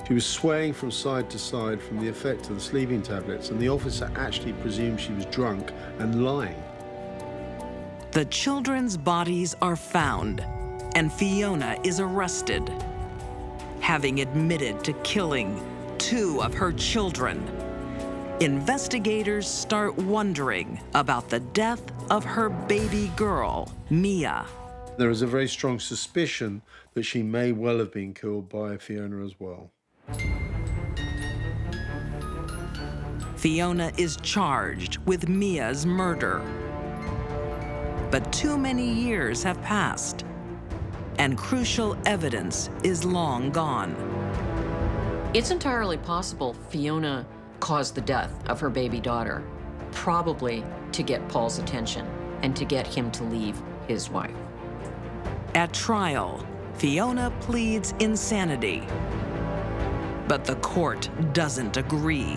She was swaying from side to side from the effect of the sleeping tablets, and the officer actually presumed she was drunk and lying. The children's bodies are found, and Fiona is arrested, having admitted to killing 2 of her children. Investigators start wondering about the death of her baby girl, Mia. There is a very strong suspicion that she may well have been killed by Fiona as well. Fiona is charged with Mia's murder. But too many years have passed, and crucial evidence is long gone. It's entirely possible Fiona caused the death of her baby daughter, probably to get Paul's attention and to get him to leave his wife. At trial, Fiona pleads insanity, but the court doesn't agree.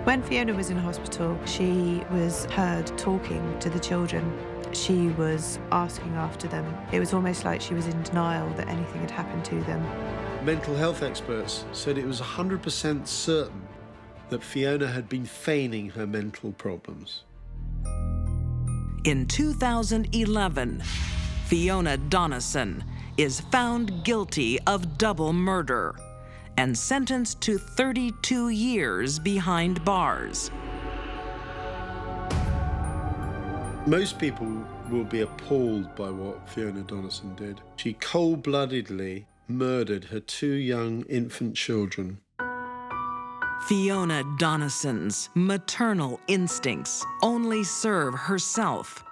When Fiona was in hospital, she was heard talking to the children. She was asking after them. It was almost like she was in denial that anything had happened to them. Mental health experts said it was 100% certain that Fiona had been feigning her mental problems. In 2011, Fiona Donison is found guilty of double murder and sentenced to 32 years behind bars. Most people will be appalled by what Fiona Donison did. She cold-bloodedly murdered her 2 young infant children. Fiona Donison's maternal instincts only serve herself.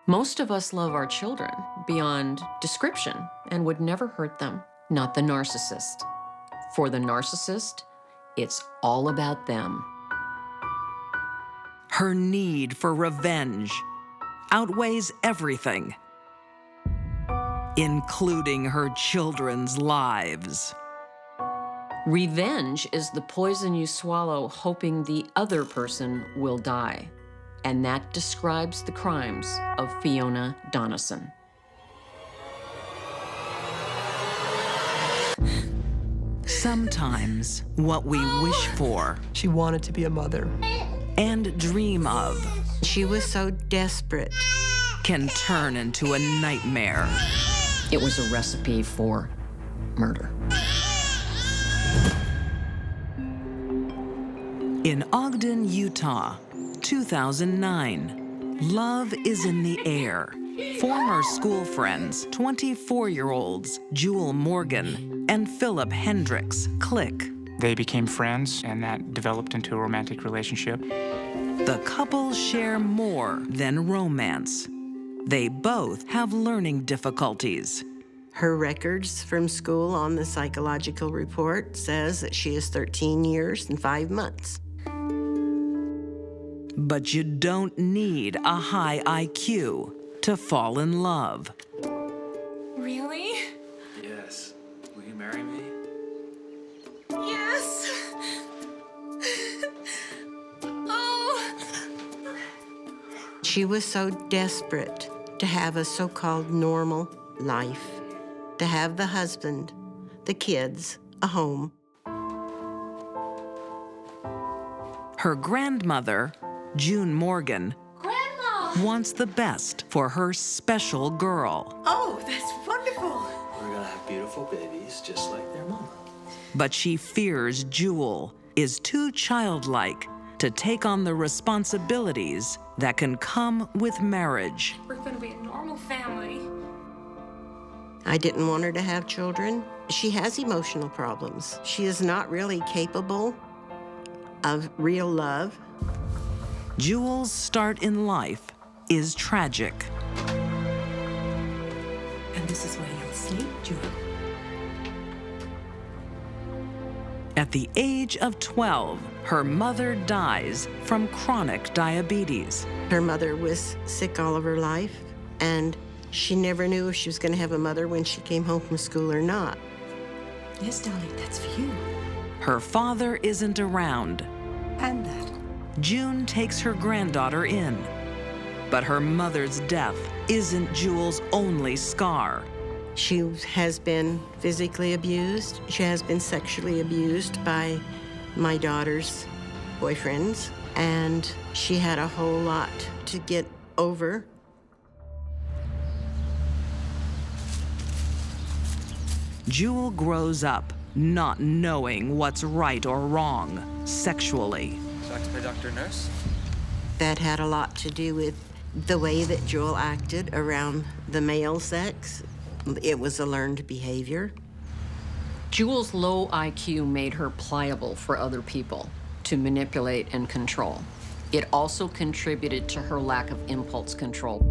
Most of us love our children beyond description and would never hurt them, not the narcissist. For the narcissist, it's all about them. Her need for revenge outweighs everything, including her children's lives. Revenge is the poison you swallow hoping the other person will die. And that describes the crimes of Fiona Donison. Sometimes what we wish for, she wanted to be a mother, and dream of, she was so desperate, can turn into a nightmare. It was a recipe for murder. In Ogden, Utah, 2009, love is in the air. Former school friends, 24-year-olds Jewel Morgan and Philip Hendricks click. They became friends, and that developed into a romantic relationship. The couple share more than romance. They both have learning difficulties. Her records from school on the psychological report says that she is 13 years and 5 months. But you don't need a high IQ to fall in love. Really? Yes. Will you marry me? Yes. Oh. She was so desperate to have a so-called normal life, to have the husband, the kids, a home. Her grandmother, June Morgan, wants the best for her special girl. Oh, that's wonderful. We're gonna have beautiful babies just like their mama. But she fears Jewel is too childlike to take on the responsibilities that can come with marriage. We're gonna be a normal family. I didn't want her to have children. She has emotional problems. She is not really capable of real love. Jewel's start in life is tragic. And this is where you'll sleep, Jewel. At the age of 12, her mother dies from chronic diabetes. Her mother was sick all of her life, and she never knew if she was going to have a mother when she came home from school or not. Yes, darling, that's for you. Her father isn't around. And that. June takes her granddaughter in. But her mother's death isn't Jewel's only scar. She has been physically abused. She has been sexually abused by my daughter's boyfriends. And she had a whole lot to get over. Jewel grows up not knowing what's right or wrong sexually. So I have to play doctor nurse? That had a lot to do with the way that Jewel acted around the male sex. It was a learned behavior. Jewel's low IQ made her pliable for other people to manipulate and control. It also contributed to her lack of impulse control.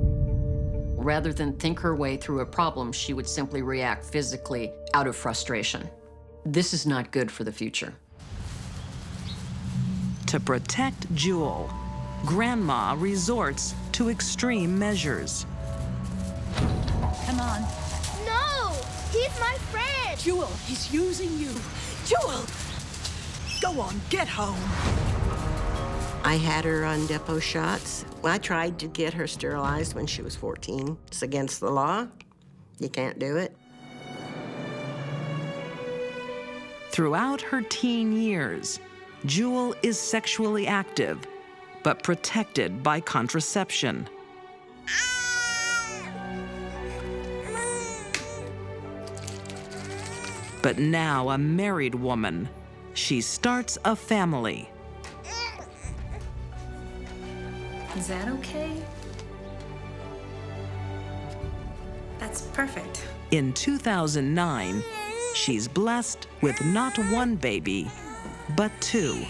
Rather than think her way through a problem, she would simply react physically out of frustration. This is not good for the future. To protect Jewel, Grandma resorts to extreme measures. Come on. No! He's my friend! Jewel, he's using you. Jewel! Go on, get home. I had her on depot shots. I tried to get her sterilized when she was 14. It's against the law. You can't do it. Throughout her teen years, Jewel is sexually active, but protected by contraception. But now a married woman, she starts a family. Is that okay? That's perfect. In 2009, she's blessed with not one baby, but two.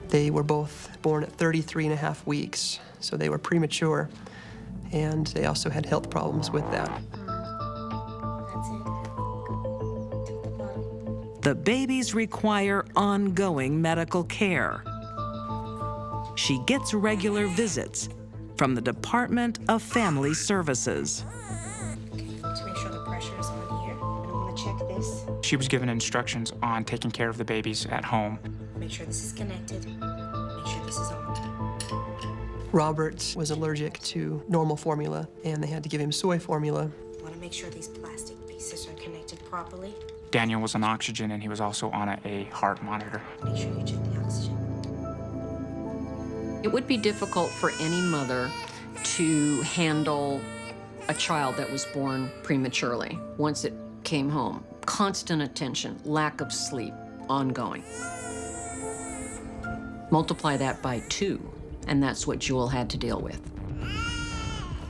They were both born at 33.5 weeks, so they were premature, and they also had health problems with that. The babies require ongoing medical care. She gets regular visits from the Department of Family Services. To make sure the pressure is on here. I'm gonna check this. She was given instructions on taking care of the babies at home. Make sure this is connected. Make sure this is on. Robert was allergic to normal formula, and they had to give him soy formula. Want to make sure these plastic pieces are connected properly. Daniel was on oxygen, and he was also on a heart monitor. Make sure you check the oxygen. It would be difficult for any mother to handle a child that was born prematurely once it came home. Constant attention, lack of sleep, ongoing. Multiply that by 2, and that's what Jewel had to deal with.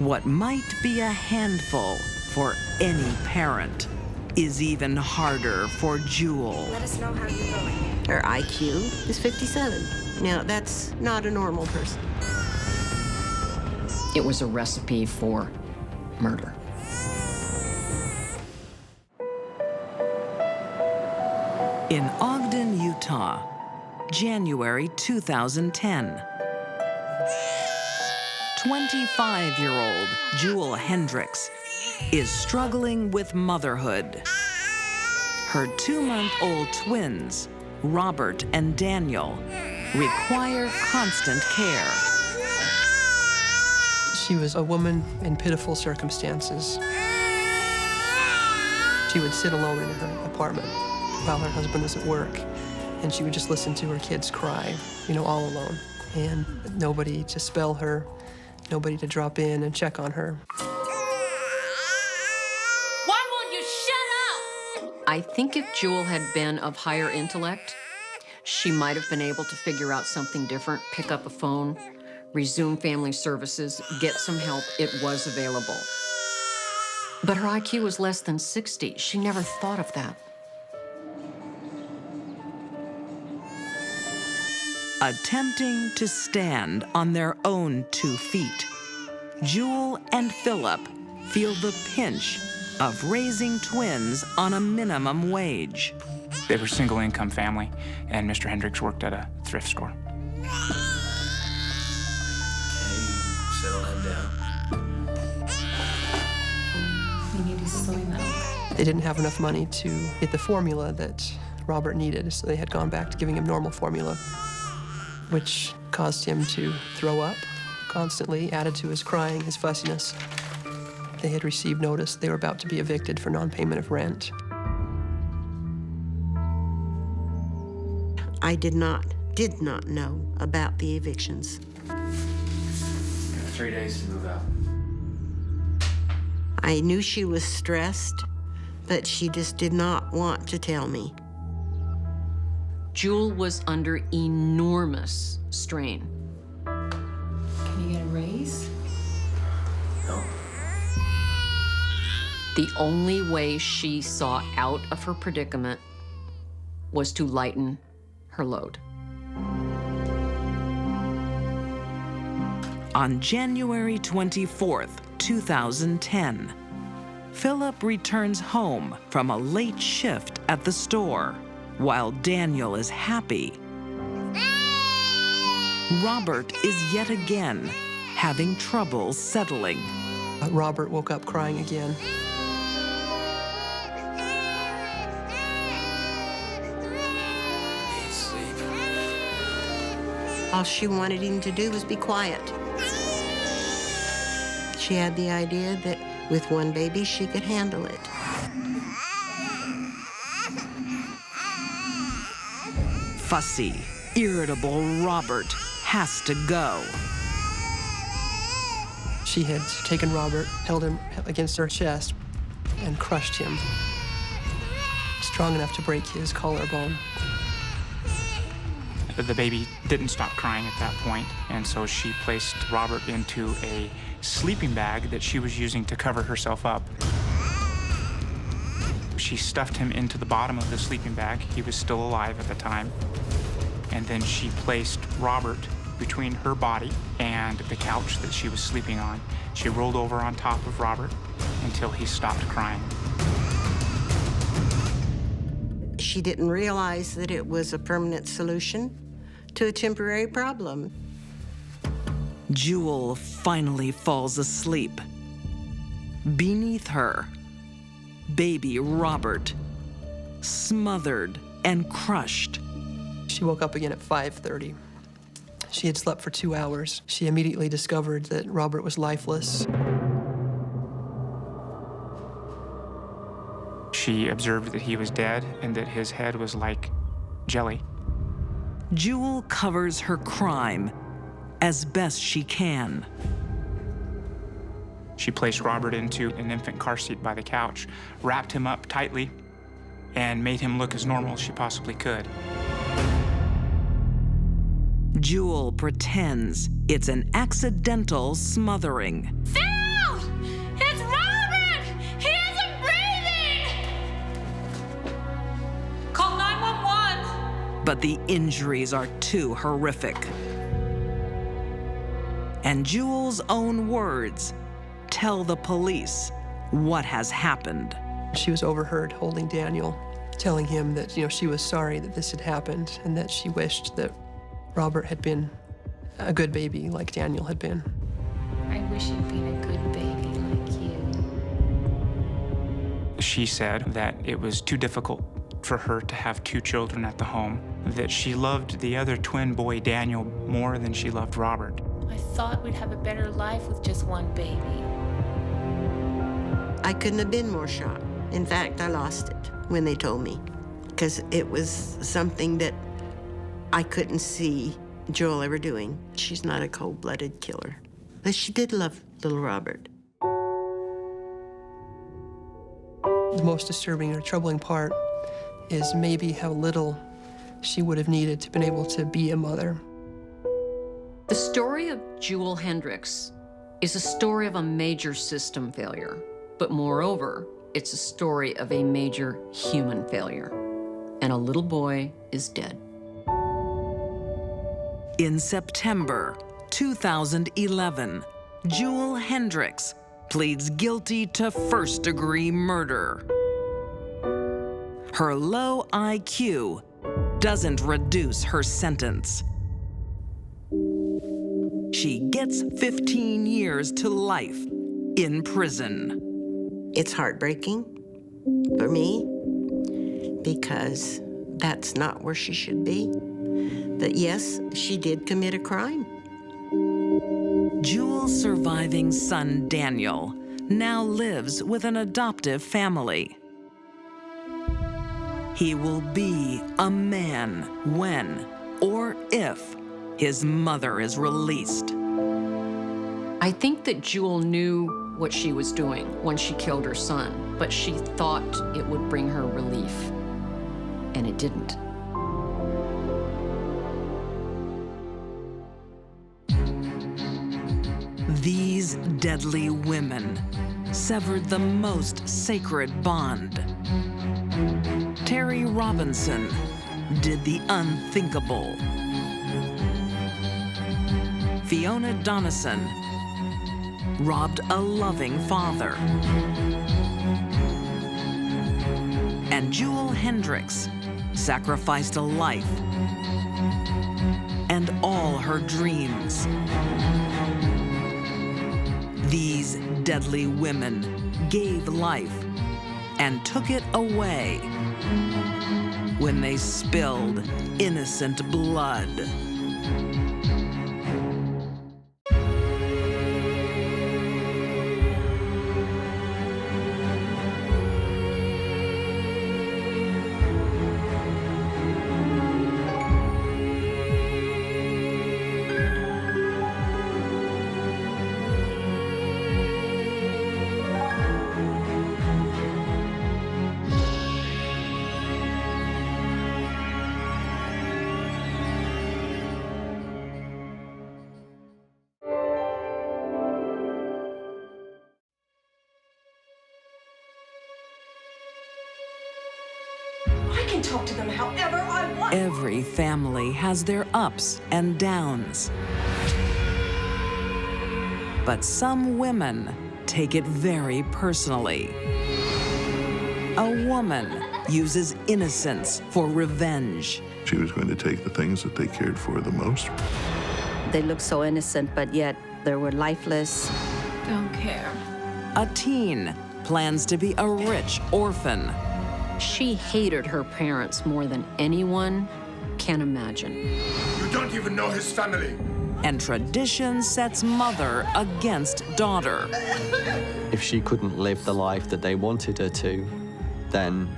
What might be a handful for any parent is even harder for Jewel. Let us know how you're going. Her IQ is 57. Now, that's not a normal person. It was a recipe for murder. In Ogden, Utah, January 2010. 25-year-old Jewel Hendricks is struggling with motherhood. Her 2-month-old twins, Robert and Daniel, require constant care. She was a woman in pitiful circumstances. She would sit alone in her apartment while her husband was at work, and she would just listen to her kids cry, all alone. And nobody to spell her, nobody to drop in and check on her. Why won't you shut up? I think if Jewel had been of higher intellect, she might have been able to figure out something different, pick up a phone, resume family services, get some help. It was available. But her IQ was less than 60. She never thought of that. Attempting to stand on their own 2 feet, Jewel and Philip feel the pinch of raising twins on a minimum wage. They were a single-income family, and Mr. Hendricks worked at a thrift store. Settle him down. We need his soy milk. They didn't have enough money to get the formula that Robert needed, so they had gone back to giving him normal formula, which caused him to throw up constantly, added to his crying, his fussiness. They had received notice they were about to be evicted for non-payment of rent. I did not know about the evictions. You have 3 days to move out. I knew she was stressed, but she just did not want to tell me. Jewel was under enormous strain. Can you get a raise? No. The only way she saw out of her predicament was to lighten her load. On January 24th, 2010, Philip returns home from a late shift at the store. While Daniel is happy, Robert is yet again having trouble settling. Robert woke up crying again. All she wanted him to do was be quiet. She had the idea that with one baby, she could handle it. Fussy, irritable Robert has to go. She had taken Robert, held him against her chest, and crushed him, strong enough to break his collarbone. The baby didn't stop crying at that point, and so she placed Robert into a sleeping bag that she was using to cover herself up. She stuffed him into the bottom of the sleeping bag. He was still alive at the time. And then she placed Robert between her body and the couch that she was sleeping on. She rolled over on top of Robert until he stopped crying. She didn't realize that it was a permanent solution to a temporary problem. Jewel finally falls asleep. Beneath her, baby Robert, smothered and crushed. She woke up again at 5:30. She had slept for 2 hours. She immediately discovered that Robert was lifeless. She observed that he was dead and that his head was like jelly. Jewel covers her crime as best she can. She placed Robert into an infant car seat by the couch, wrapped him up tightly, and made him look as normal as she possibly could. Jewel pretends it's an accidental smothering. Phil! It's Robert! He isn't breathing! Call 911! But the injuries are too horrific. And Jewel's own words tell the police what has happened. She was overheard holding Daniel, telling him that, she was sorry that this had happened and that she wished that Robert had been a good baby like Daniel had been. I wish you'd been a good baby like you. She said that it was too difficult for her to have 2 children at the home, that she loved the other twin boy, Daniel, more than she loved Robert. I thought we'd have a better life with just one baby. I couldn't have been more shocked. In fact, I lost it when they told me, because it was something that I couldn't see Joel ever doing. She's not a cold-blooded killer, but she did love little Robert. The most disturbing or troubling part is maybe how little she would have needed to been able to be a mother. The story of Jewel Hendricks is a story of a major system failure, but moreover, it's a story of a major human failure. And a little boy is dead. In September 2011, Jewel Hendricks pleads guilty to first-degree murder. Her low IQ doesn't reduce her sentence. She gets 15 years to life in prison. It's heartbreaking for me because that's not where she should be. But yes, she did commit a crime. Jewel's surviving son, Daniel, now lives with an adoptive family. He will be a man when or if his mother is released. I think that Jewel knew what she was doing when she killed her son, but she thought it would bring her relief, and it didn't. These deadly women severed the most sacred bond. Terry Robinson did the unthinkable. Fiona Donison robbed a loving father. And Jewel Hendricks sacrificed a life and all her dreams. These deadly women gave life and took it away when they spilled innocent blood. I can talk to them however I want. Every family has their ups and downs. But some women take it very personally. A woman uses innocence for revenge. She was going to take the things that they cared for the most. They looked so innocent, but yet they were lifeless. Don't care. A teen plans to be a rich orphan. She hated her parents more than anyone can imagine. You don't even know his family. And tradition sets mother against daughter. If she couldn't live the life that they wanted her to, then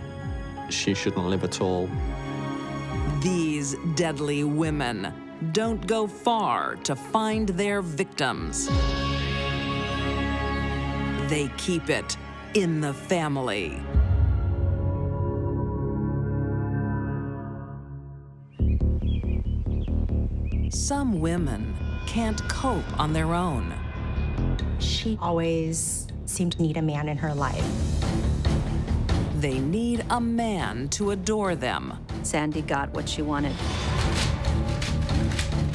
she shouldn't live at all. These deadly women don't go far to find their victims. They keep it in the family. Some women can't cope on their own. She always seemed to need a man in her life. They need a man to adore them. Sandy got what she wanted.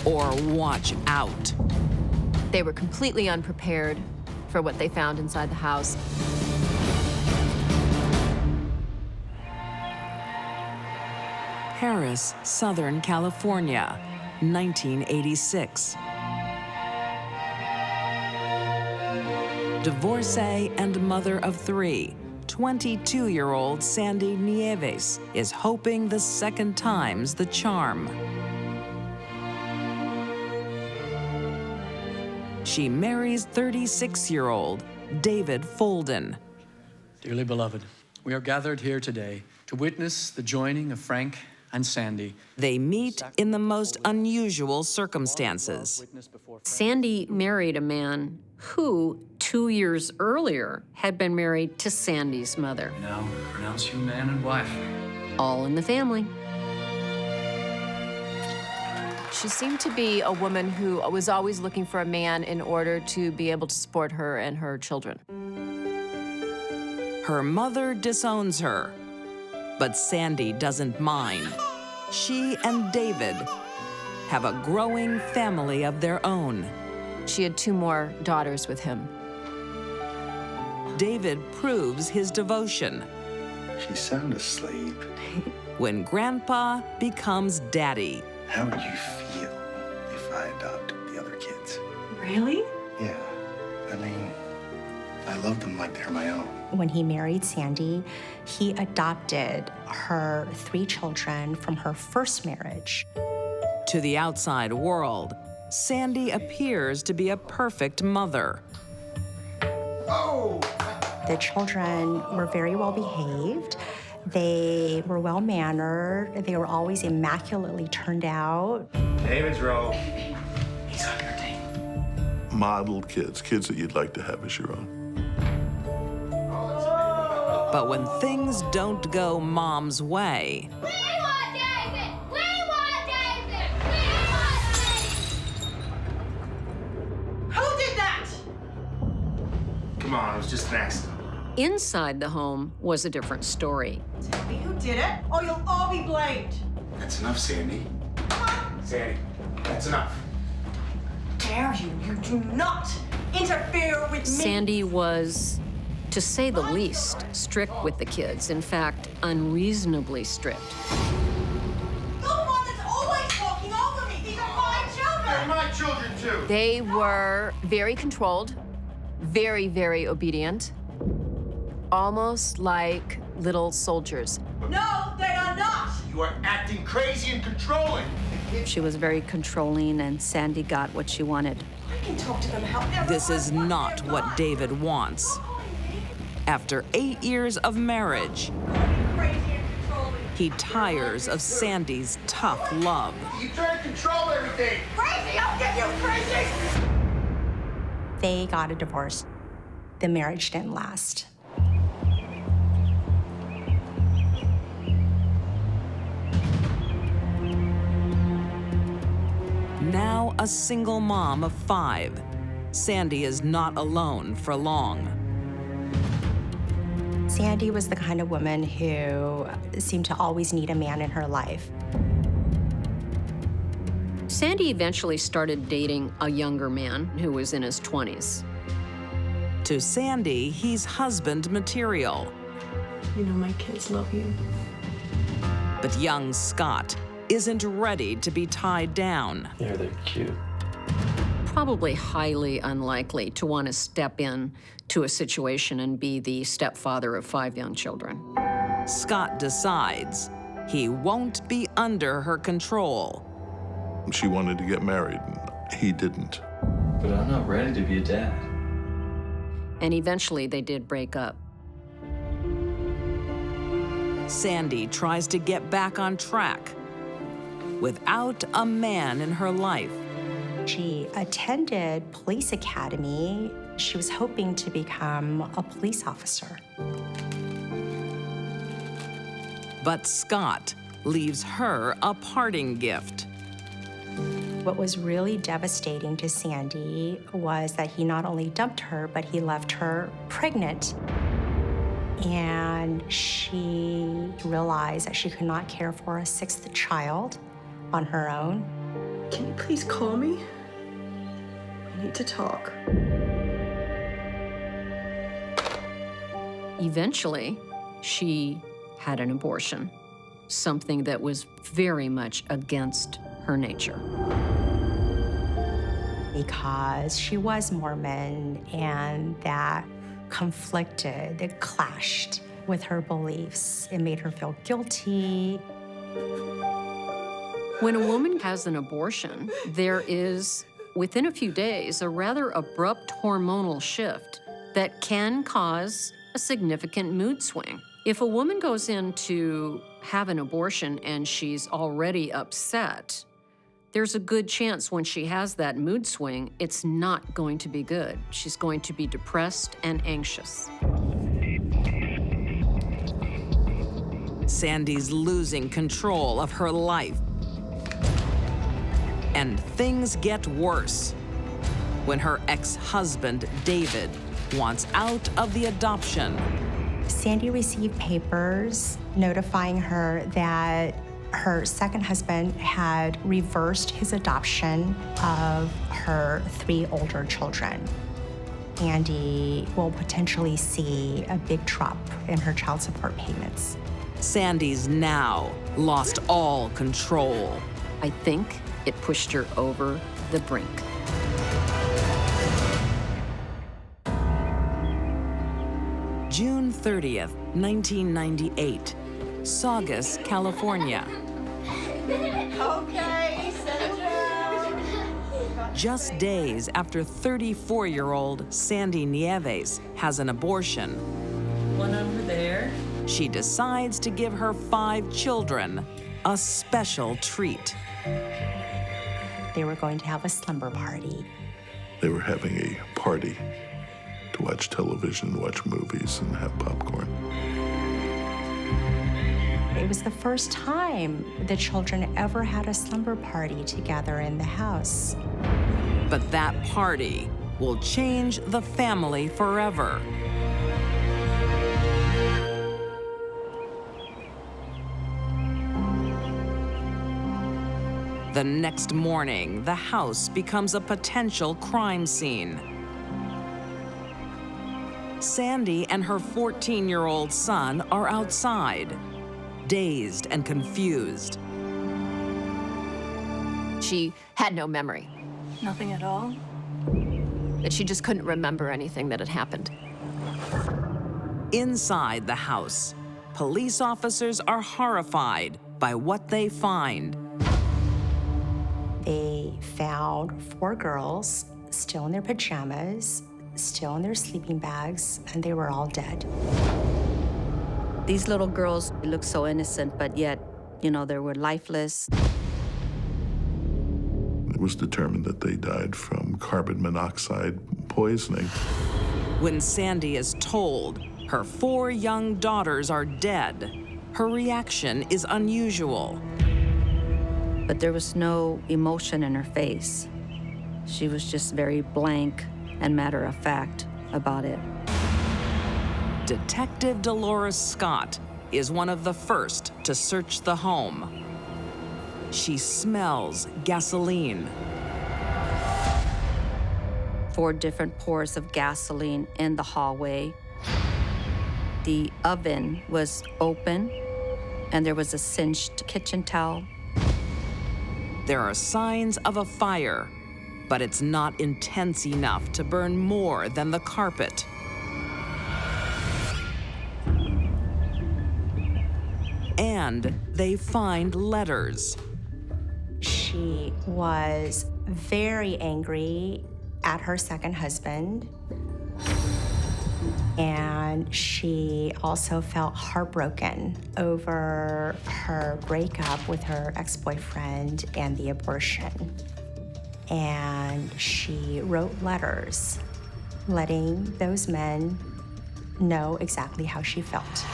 Or watch out. They were completely unprepared for what they found inside the house. Paris, Southern California, 1986. Divorcee and mother of three, 22-year-old Sandy Nieves is hoping the second time's the charm. She marries 36-year-old David Folden. Dearly beloved, we are gathered here today to witness the joining of Frank and Sandy. They meet in the most unusual circumstances. Sandy married a man who, 2 years earlier, had been married to Sandy's mother. Now pronounce you man and wife. All in the family. She seemed to be a woman who was always looking for a man in order to be able to support her and her children. Her mother disowns her, but Sandy doesn't mind. She and David have a growing family of their own. She had 2 more daughters with him. David proves his devotion. She's sound asleep. When Grandpa becomes daddy. How would you feel if I adopted the other kids? Really? Yeah. I mean, I love them like they're my own. When he married Sandy, he adopted her 3 children from her first marriage. To the outside world, Sandy appears to be a perfect mother. Oh! The children were very well behaved. They were well-mannered. They were always immaculately turned out. David's roll. He's on your team. Model kids, kids that you'd like to have as your own. But when things don't go Mom's way, We want David! We want David! We want David! Who did that? Come on, it was just an accident. Inside the home was a different story. Tell me who did it, or you'll all be blamed. That's enough, Sandy. Sandy, that's enough. Dare you? You do not interfere with me. Sandy was, to say the least, strict with the kids. In fact, unreasonably strict. You're the one that's always walking over me. These are my children. They're my children, too. They were very controlled, very, very obedient, almost like little soldiers. No, they are not. You are acting crazy and controlling. She was very controlling, and Sandy got what she wanted. I can talk to them however this is not what David wants. After 8 years of marriage, he tires of Sandy's tough love. You try to control everything. Crazy, I'll get you crazy. They got a divorce. The marriage didn't last. Now a single mom of 5, Sandy is not alone for long. Sandy was the kind of woman who seemed to always need a man in her life. Sandy eventually started dating a younger man who was in his 20s. To Sandy, he's husband material. You know my kids love you. But young Scott isn't ready to be tied down. Yeah, they're cute. Probably highly unlikely to want to step in to a situation and be the stepfather of 5 young children. Scott decides he won't be under her control. She wanted to get married, and he didn't. But I'm not ready to be a dad. And eventually they did break up. Sandy tries to get back on track without a man in her life. She attended police academy. She was hoping to become a police officer. But Scott leaves her a parting gift. What was really devastating to Sandy was that he not only dumped her, but he left her pregnant. And she realized that she could not care for a 6th child on her own. Can you please call me? We need to talk. Eventually, she had an abortion, something that was very much against her nature. Because she was Mormon, and that conflicted, it clashed with her beliefs. It made her feel guilty. When a woman has an abortion, there is, within a few days, a rather abrupt hormonal shift that can cause a significant mood swing. If a woman goes in to have an abortion and she's already upset, there's a good chance when she has that mood swing, it's not going to be good. She's going to be depressed and anxious. Sandy's losing control of her life. And things get worse when her ex-husband, David, wants out of the adoption. Sandy received papers notifying her that her second husband had reversed his adoption of her 3 older children. Andy will potentially see a big drop in her child support payments. Sandy's now lost all control. I think it pushed her over the brink. June 30th, 1998, Saugus, California. Okay, settle down. Just days after 34-year-old Sandy Nieves has an abortion. One over there. She decides to give her 5 children a special treat. They were going to have a slumber party. They were having a party to watch television, watch movies, and have popcorn. It was the first time the children ever had a slumber party together in the house. But that party will change the family forever. The next morning, the house becomes a potential crime scene. Sandy and her 14-year-old son are outside, dazed and confused. She had no memory. Nothing at all? That she just couldn't remember anything that had happened. Inside the house, police officers are horrified by what they find. They found 4 girls still in their pajamas, still in their sleeping bags, and they were all dead. These little girls looked so innocent, but yet, you know, they were lifeless. It was determined that they died from carbon monoxide poisoning. When Sandy is told her 4 young daughters are dead, her reaction is unusual. But there was no emotion in her face. She was just very blank and matter-of-fact about it. Detective Dolores Scott is one of the first to search the home. She smells gasoline. 4 different pours of gasoline in the hallway. The oven was open, and there was a singed kitchen towel. There are signs of a fire, but it's not intense enough to burn more than the carpet. And they find letters. She was very angry at her second husband, and she also felt heartbroken over her breakup with her ex-boyfriend and the abortion. And she wrote letters letting those men know exactly how she felt.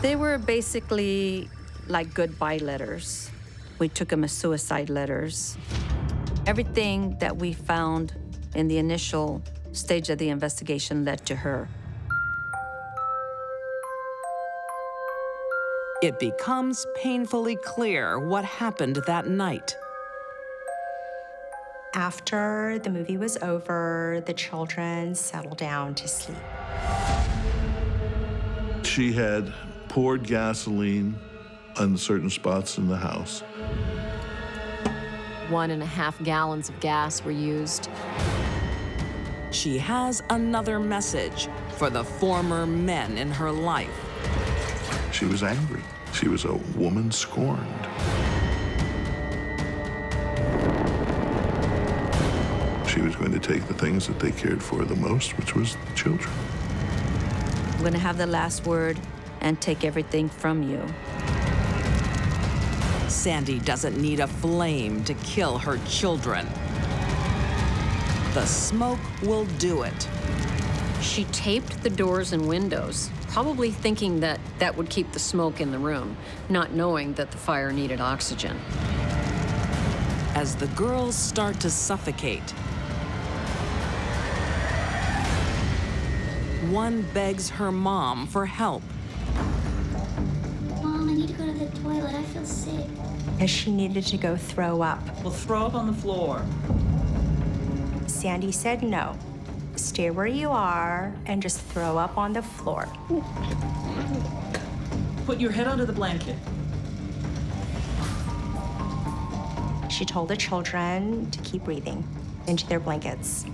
They were basically like goodbye letters. We took them as suicide letters. Everything that we found in the initial stage of the investigation led to her. It becomes painfully clear what happened that night. After the movie was over, the children settled down to sleep. She had poured gasoline on certain spots in the house. 1.5 gallons of gas were used. She has another message for the former men in her life. She was angry. She was a woman scorned. She was going to take the things that they cared for the most, which was the children. I'm gonna have the last word and take everything from you. Sandy doesn't need a flame to kill her children. The smoke will do it. She taped the doors and windows, probably thinking that that would keep the smoke in the room, not knowing that the fire needed oxygen. As the girls start to suffocate, one begs her mom for help. Mom, I need to go to the toilet. I feel sick. As she needed to go throw up. Well, throw up on the floor. Sandy said no. Stay where you are and just throw up on the floor. Put your head under the blanket. She told the children to keep breathing into their blankets.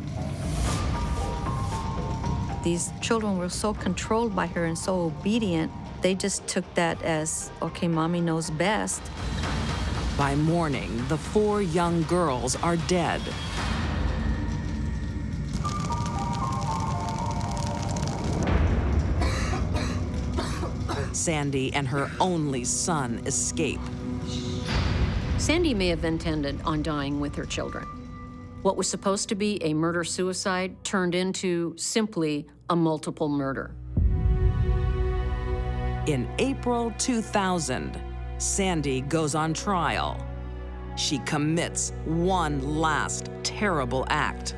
These children were so controlled by her and so obedient, they just took that as, okay, mommy knows best. By morning, the 4 young girls are dead. Sandy and her only son escape. Sandy may have intended on dying with her children. What was supposed to be a murder-suicide turned into simply a multiple murder. In April 2000, Sandy goes on trial. She commits one last terrible act.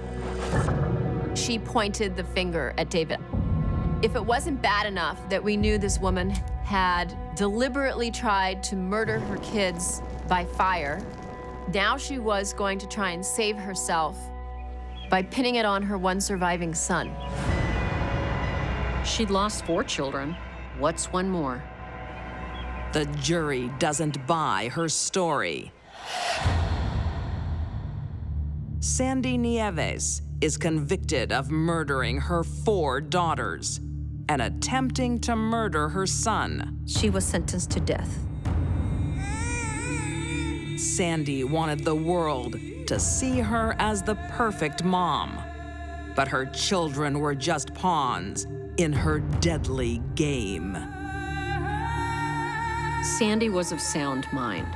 She pointed the finger at David. If it wasn't bad enough that we knew this woman had deliberately tried to murder her kids by fire, now she was going to try and save herself by pinning it on her one surviving son. She'd lost 4 children. What's one more? The jury doesn't buy her story. Sandy Nieves is convicted of murdering her 4 daughters and attempting to murder her son. She was sentenced to death. Sandy wanted the world to see her as the perfect mom, but her children were just pawns in her deadly game. Sandy was of sound mind.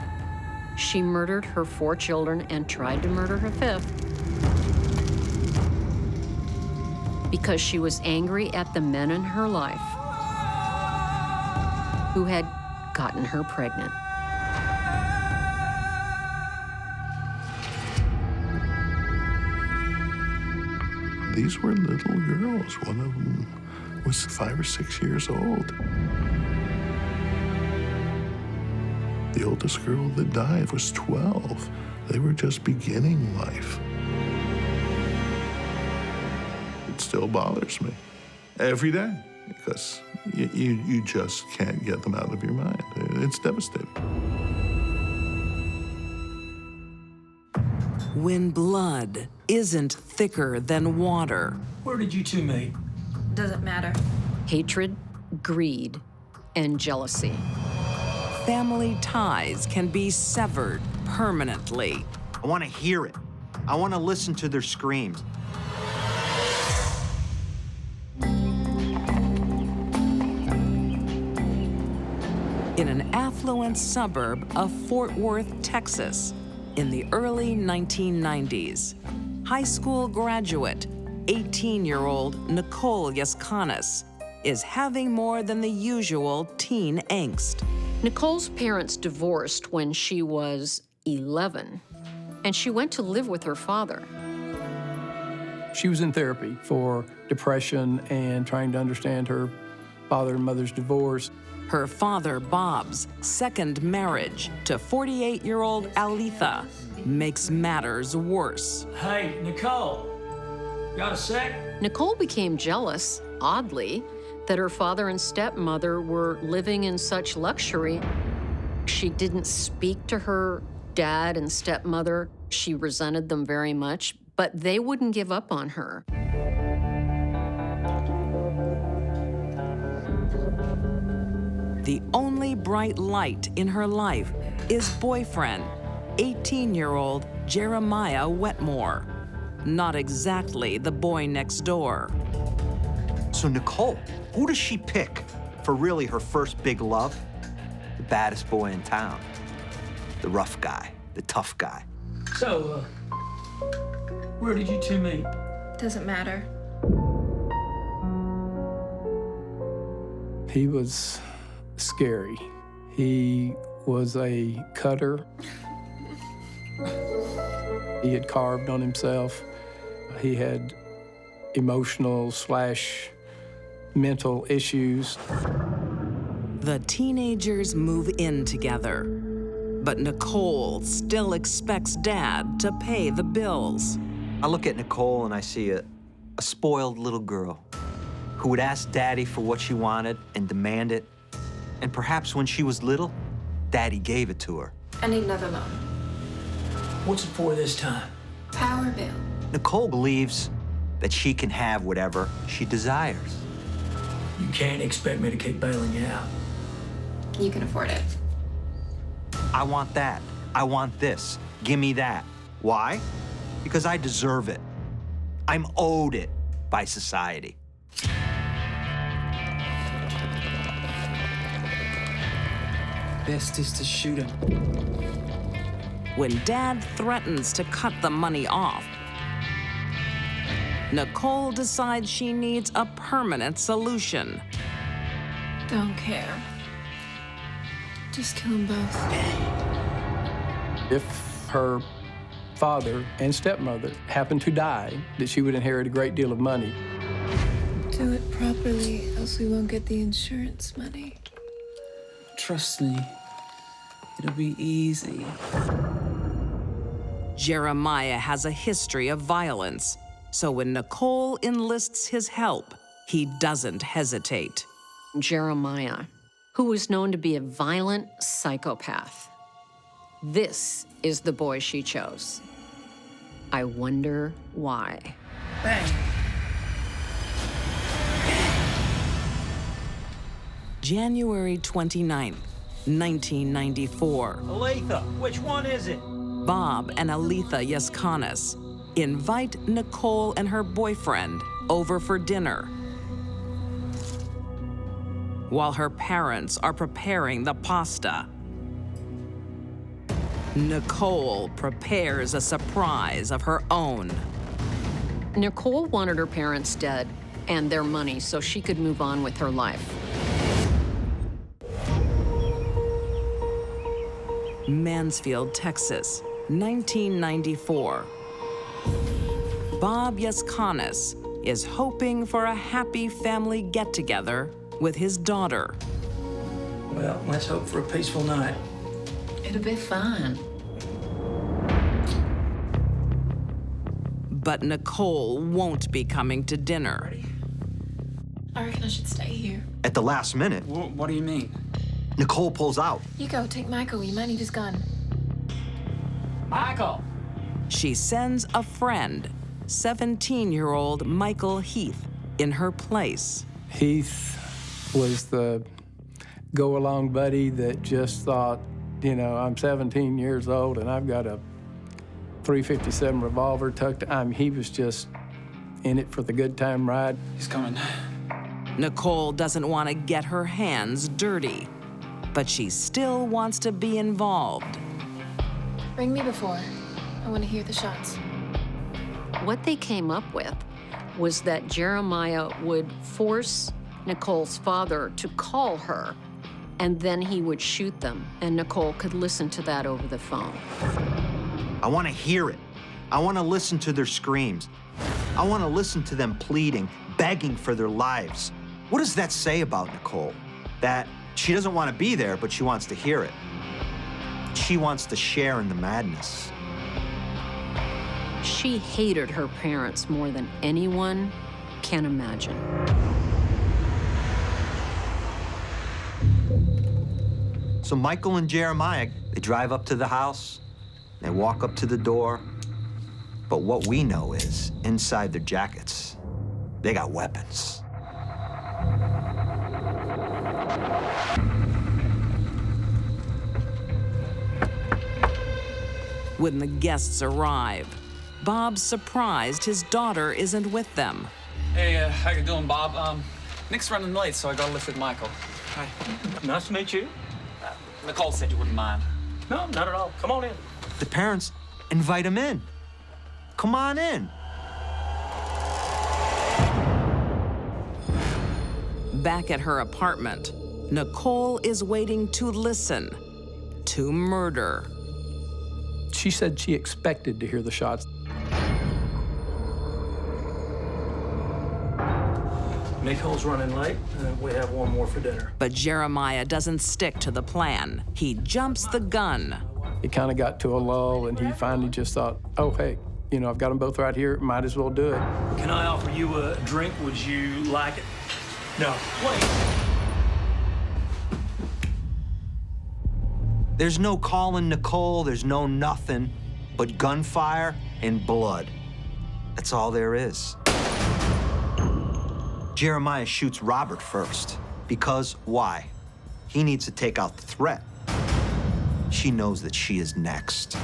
She murdered her 4 children and tried to murder her 5th because she was angry at the men in her life who had gotten her pregnant. These were little girls. One of them was 5 or 6 years old. The oldest girl that died was 12. They were just beginning life. It still bothers me every day because you just can't get them out of your mind. It's devastating. When blood isn't thicker than water. Where did you 2 meet? Doesn't matter. Hatred, greed, and jealousy. Family ties can be severed permanently. I want to hear it. I want to listen to their screams. In an affluent suburb of Fort Worth, Texas, in the early 1990s, high school graduate, 18-year-old Nicole Yaskanis is having more than the usual teen angst. Nicole's parents divorced when she was 11, and she went to live with her father. She was in therapy for depression and trying to understand her father and mother's divorce. Her father, Bob's second marriage to 48-year-old Alitha makes matters worse. Hey, Nicole, got a sec? Nicole became jealous, oddly, that her father and stepmother were living in such luxury. She didn't speak to her dad and stepmother. She resented them very much, but they wouldn't give up on her. The only bright light in her life is boyfriend, 18-year-old Jeremiah Wetmore. Not exactly the boy next door. So Nicole, who does she pick for really her first big love? The baddest boy in town. The rough guy, the tough guy. So, where did you 2 meet? Doesn't matter. He was scary. He was a cutter. He had carved on himself. He had emotional/mental issues. The teenagers move in together, but Nicole still expects Dad to pay the bills. I look at Nicole and I see a spoiled little girl who would ask Daddy for what she wanted and demand it. And perhaps when she was little, Daddy gave it to her. I need another loan. What's it for this time? Power bill. Nicole believes that she can have whatever she desires. You can't expect me to keep bailing you out. You can afford it. I want that. I want this. Give me that. Why? Because I deserve it. I'm owed it by society. Best is to shoot him. When Dad threatens to cut the money off, Nicole decides she needs a permanent solution. Don't care. Just kill them both. If her father and stepmother happened to die, that she would inherit a great deal of money. Do it properly, else we won't get the insurance money. Trust me, it'll be easy. Jeremiah has a history of violence, so when Nicole enlists his help, he doesn't hesitate. Jeremiah, who was known to be a violent psychopath. This is the boy she chose. I wonder why. Bang. January 29th, 1994. Aletha, which one is it? Bob and Aletha Yaskanis invite Nicole and her boyfriend over for dinner while her parents are preparing the pasta. Nicole prepares a surprise of her own. Nicole wanted her parents dead and their money so she could move on with her life. Mansfield, Texas, 1994. Bob Yaskanis is hoping for a happy family get-together with his daughter. Well, let's hope for a peaceful night. It'll be fine. But Nicole won't be coming to dinner. I reckon I should stay here. At the last minute. What do you mean? Nicole pulls out. You go, take Michael. You might need his gun. Michael! She sends a friend, 17-year-old Michael Heath, in her place. Heath was the go-along buddy that just thought, you know, I'm 17 years old and I've got a .357 revolver tucked. He was just in it for the good time ride. He's coming. Nicole doesn't want to get her hands dirty, but she still wants to be involved. Ring me before. I want to hear the shots. What they came up with was that Jeremiah would force Nicole's father to call her, and then he would shoot them, and Nicole could listen to that over the phone. I want to hear it. I want to listen to their screams. I want to listen to them pleading, begging for their lives. What does that say about Nicole? That she doesn't want to be there, but she wants to hear it. She wants to share in the madness. She hated her parents more than anyone can imagine. So Michael and Jeremiah, they drive up to the house, they walk up to the door, but what we know is, inside their jackets, they got weapons. When the guests arrive, Bob's surprised his daughter isn't with them. Hey, how you doing, Bob? Nick's running late, so I got a lift with Michael. Hi. Nice to meet you. Nicole said you wouldn't mind. No, not at all. Come on in. The parents invite him in. Come on in. Back at her apartment, Nicole is waiting to listen to murder. She said she expected to hear the shots. Nicole's running late. We have one more for dinner. But Jeremiah doesn't stick to the plan. He jumps the gun. It kind of got to a lull, and he finally just thought, oh, hey, you know, I've got them both right here. Might as well do it. Can I offer you a drink? Would you like it? No. Wait. There's no calling Nicole, there's no nothing but gunfire and blood. That's all there is. Jeremiah shoots Robert first. Because why? He needs to take out the threat. She knows that she is next.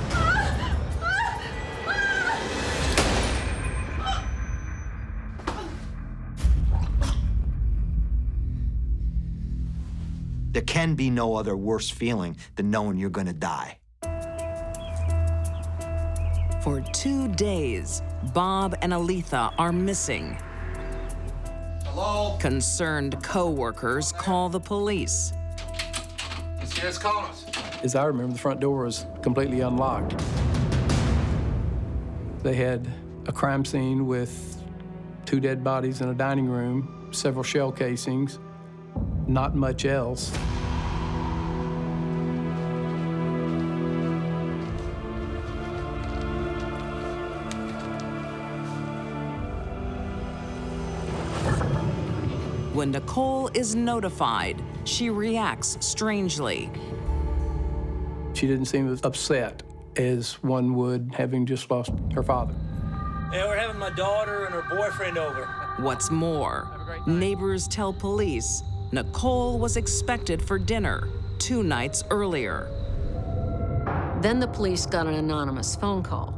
There can be no other worse feeling than knowing you're gonna die. For 2 days, Bob and Aletha are missing. Hello? Concerned co-workers call the police. Is Yes, call us. As I remember, the front door was completely unlocked. They had a crime scene with 2 dead bodies in a dining room, several shell casings, not much else. When Nicole is notified, she reacts strangely. She didn't seem as upset as one would having just lost her father. Yeah, we're having my daughter and her boyfriend over. What's more, neighbors tell police Nicole was expected for dinner 2 nights earlier. Then the police got an anonymous phone call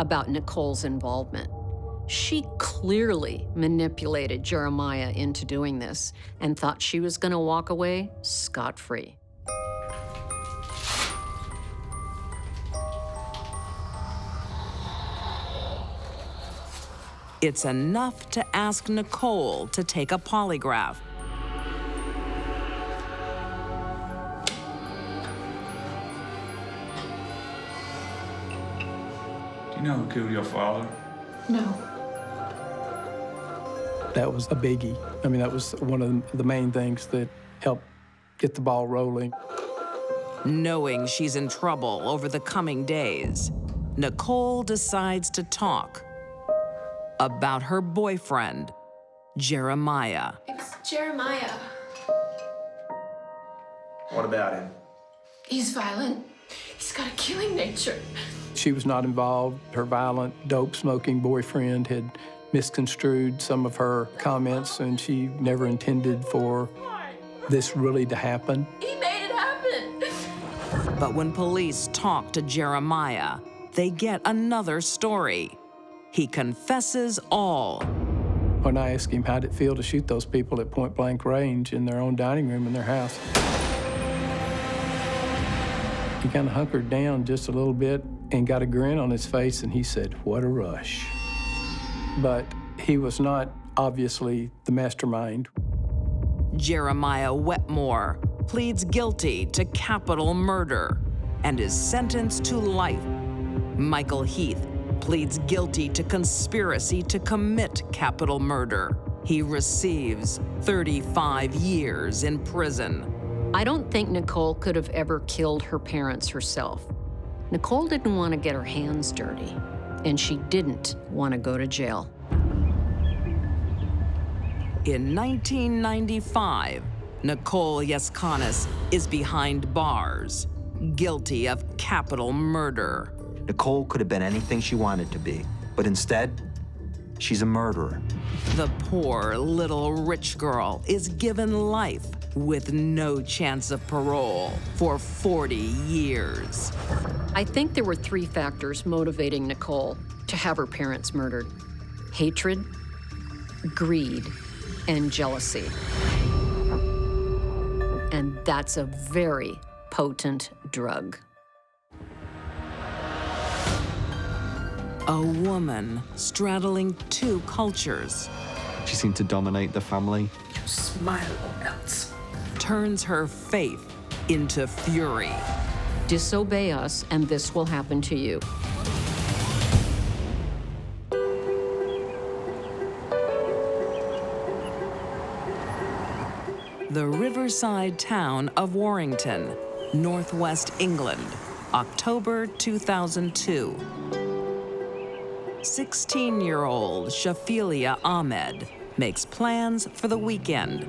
about Nicole's involvement. She clearly manipulated Jeremiah into doing this and thought she was going to walk away scot-free. It's enough to ask Nicole to take a polygraph. Do you know who killed your father? No. That was a biggie. I mean, that was one of the main things that helped get the ball rolling. Knowing she's in trouble over the coming days, Nicole decides to talk about her boyfriend, Jeremiah. It's Jeremiah. What about him? He's violent. He's got a killing nature. She was not involved. Her violent, dope-smoking boyfriend had misconstrued some of her comments, and she never intended for this really to happen. He made it happen. But when police talk to Jeremiah, they get another story. He confesses all. When I asked him how did it feel to shoot those people at point-blank range in their own dining room in their house, he kind of hunkered down just a little bit and got a grin on his face, and he said, "What a rush." But he was not obviously the mastermind. Jeremiah Wetmore pleads guilty to capital murder and is sentenced to life. Michael Heath pleads guilty to conspiracy to commit capital murder. He receives 35 years in prison. I don't think Nicole could have ever killed her parents herself. Nicole didn't want to get her hands dirty, and she didn't want to go to jail. In 1995, Nicole Yaskanis is behind bars, guilty of capital murder. Nicole could have been anything she wanted to be, but instead, she's a murderer. The poor little rich girl is given life with no chance of parole for 40 years. I think there were 3 factors motivating Nicole to have her parents murdered: hatred, greed, and jealousy. And that's a very potent drug. A woman straddling 2 cultures. She seemed to dominate the family. You smile or else. Turns her faith into fury. Disobey us, and this will happen to you. The riverside town of Warrington, northwest England, October 2002. 16-year-old Shafilia Ahmed makes plans for the weekend.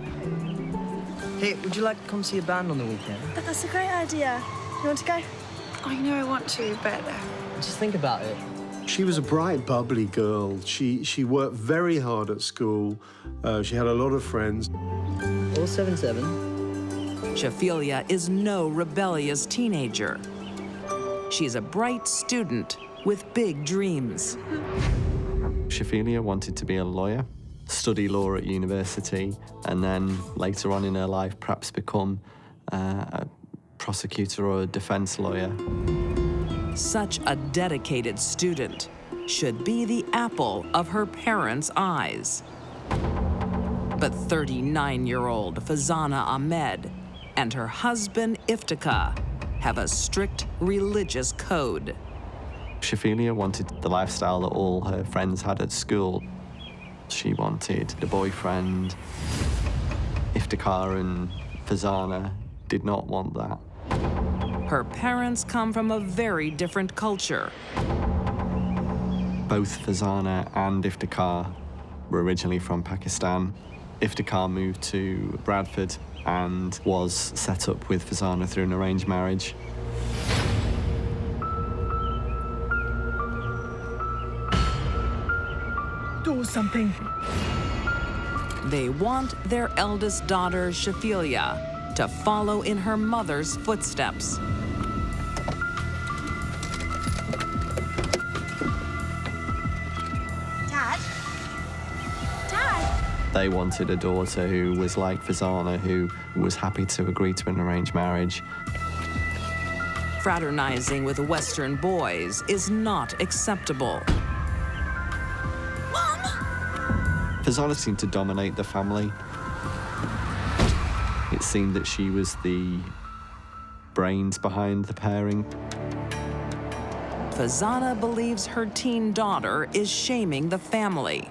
Hey, would you like to come see a band on the weekend? That's a great idea. You want to go? I know I want to, but... Just think about it. She was a bright, bubbly girl. She worked very hard at school. She had a lot of friends. 477. Shafilia is no rebellious teenager. She's a bright student with big dreams. Shafilia wanted to be a lawyer, study law at university, and then later on in her life perhaps become a prosecutor or a defense lawyer. Such a dedicated student should be the apple of her parents' eyes. But 39-year-old Fazana Ahmed and her husband, Iftikhar, have a strict religious code. Shafelia wanted the lifestyle that all her friends had at school. She wanted a boyfriend. Iftikhar and Fazana did not want that. Her parents come from a very different culture. Both Fazana and Iftikhar were originally from Pakistan. Iftikhar moved to Bradford and was set up with Fazana through an arranged marriage. Do something. They want their eldest daughter, Shafelia, to follow in her mother's footsteps. Dad? Dad? They wanted a daughter who was like Fazana, who was happy to agree to an arranged marriage. Fraternizing with Western boys is not acceptable. Fazana seemed to dominate the family. It seemed that she was the brains behind the pairing. Fazana believes her teen daughter is shaming the family.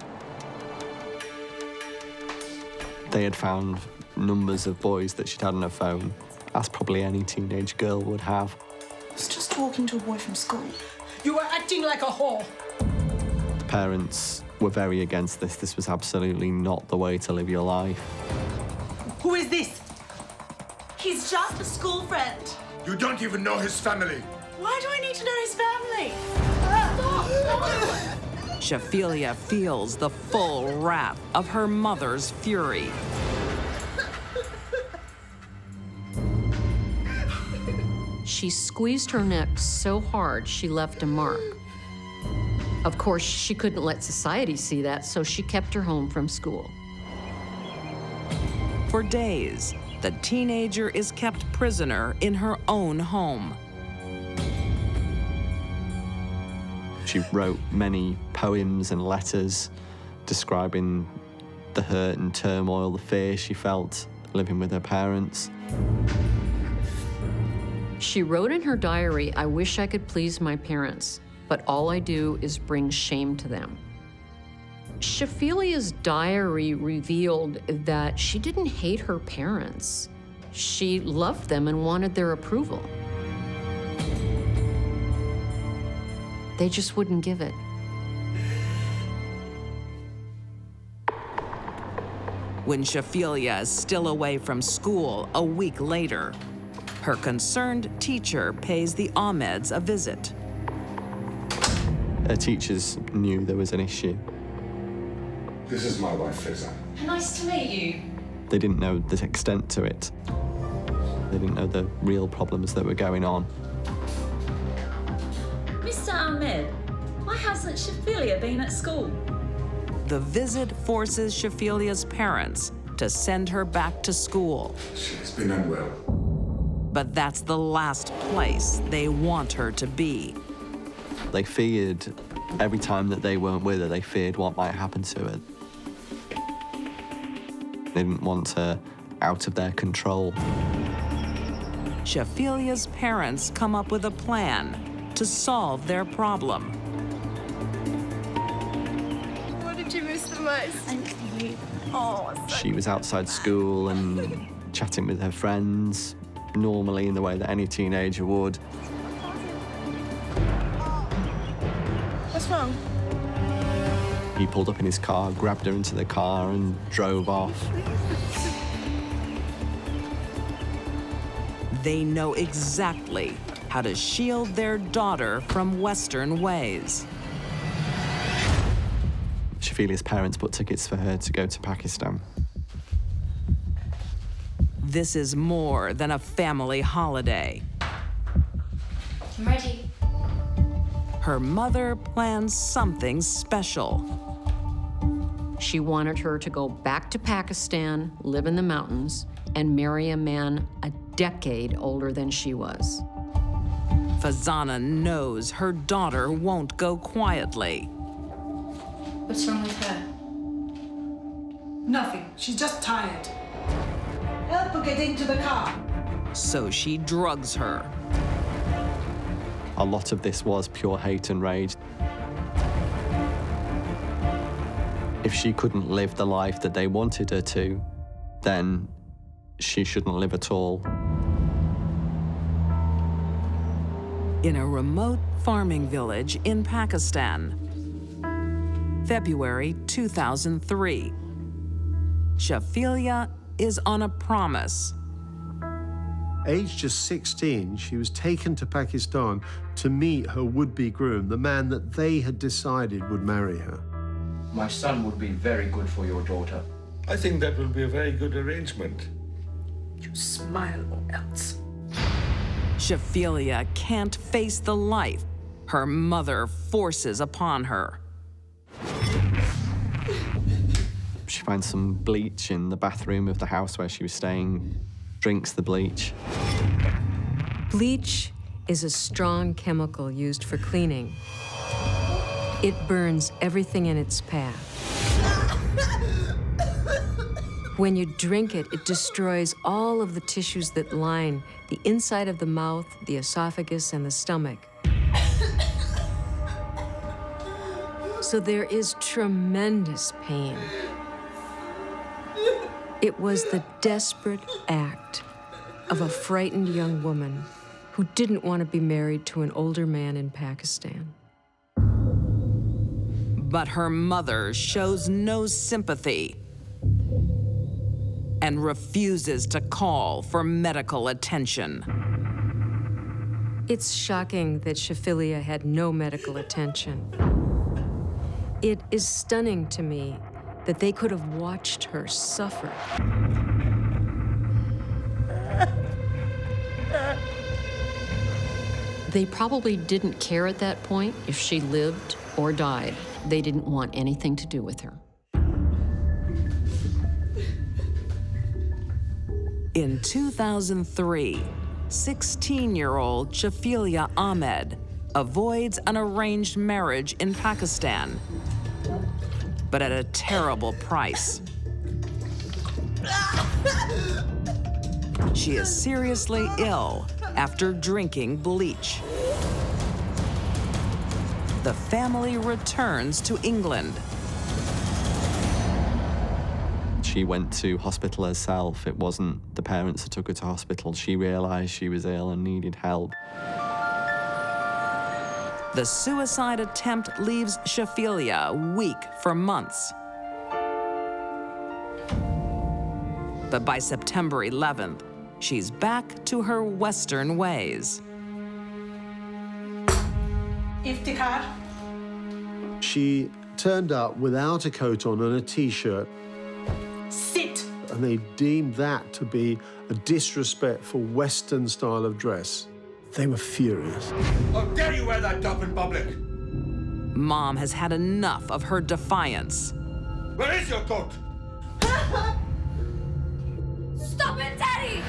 They had found numbers of boys that she'd had on her phone, as probably any teenage girl would have. I was just talking to a boy from school. You were acting like a whore. The parents were very against this. This was absolutely not the way to live your life. Who is this? He's just a school friend. You don't even know his family. Why do I need to know his family? Shafelia feels the full wrath of her mother's fury. She squeezed her neck so hard she left a mark. Of course, she couldn't let society see that, so she kept her home from school. For days, the teenager is kept prisoner in her own home. She wrote many poems and letters describing the hurt and turmoil, the fear she felt living with her parents. She wrote in her diary, "I wish I could please my parents, but all I do is bring shame to them." Shafelia's diary revealed that she didn't hate her parents. She loved them and wanted their approval. They just wouldn't give it. When Shafelia is still away from school a week later, her concerned teacher pays the Ahmeds a visit. Her teachers knew there was an issue. This is my wife, Fiza. Nice to meet you. They didn't know the extent to it. They didn't know the real problems that were going on. Mr. Ahmed, why hasn't Shafelia been at school? The visit forces Shafelia's parents to send her back to school. She's been unwell. But that's the last place they want her to be. They feared every time that they weren't with her, they feared what might happen to her. They didn't want her out of their control. Shafelia's parents come up with a plan to solve their problem. What did you miss the most? Thank you. Oh, She was outside school and chatting with her friends, normally in the way that any teenager would. what's wrong? He pulled up in his car, grabbed her into the car and drove off. They know exactly how to shield their daughter from Western ways. Shafelia's parents bought tickets for her to go to Pakistan. This is more than a family holiday. I'm ready. Her mother plans something special. She wanted her to go back to Pakistan, live in the mountains, and marry a man a decade older than she was. Fazana knows her daughter won't go quietly. What's wrong with her? Nothing. She's just tired. Help her get into the car. so she drugs her. A lot of this was pure hate and rage. If she couldn't live the life that they wanted her to, then she shouldn't live at all. In a remote farming village in Pakistan, February 2003, Shafilia is on a promise. Aged just 16, she was taken to Pakistan to meet her would-be groom, the man that they had decided would marry her. My son would be very good for your daughter. I think that will be a very good arrangement. You smile or else. Shafilia can't face the life her mother forces upon her. She finds some bleach in the bathroom of the house where she was staying, drinks the bleach. Bleach is a strong chemical used for cleaning. It burns everything in its path. When you drink it, it destroys all of the tissues that line the inside of the mouth, the esophagus, and the stomach. So there is tremendous pain. It was the desperate act of a frightened young woman who didn't want to be married to an older man in Pakistan. But her mother shows no sympathy and refuses to call for medical attention. It's shocking that Shafilia had no medical attention. It is stunning to me that they could have watched her suffer. They probably didn't care at that point if she lived or died. They didn't want anything to do with her. In 2003, 16-year-old Shafilia Ahmed avoids an arranged marriage in Pakistan, but at a terrible price. She is seriously ill after drinking bleach. The family returns to England. She went to hospital herself. It wasn't the parents that took her to hospital. She realized she was ill and needed help. The suicide attempt leaves Shafilia weak for months. But by September 11th, she's back to her Western ways. Iftikhar. She turned up without a coat on and a T-shirt. Sit. And they deemed that to be a disrespectful Western style of dress. They were furious. How dare you wear that top in public? Mom has had enough of her defiance. Where is your coat? Stop it, Daddy!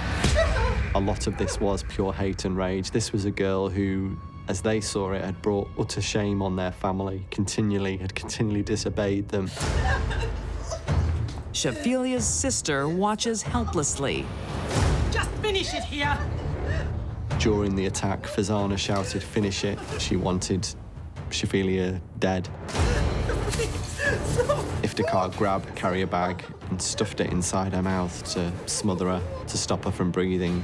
A lot of this was pure hate and rage. This was a girl who, as they saw it, had brought utter shame on their family, had continually disobeyed them. Shafilia's sister watches helplessly. Just finish it here. During the attack, Fazana shouted, "Finish it." She wanted Shafilia dead. Iftikhar grabbed a carrier bag and stuffed it inside her mouth to smother her, to stop her from breathing.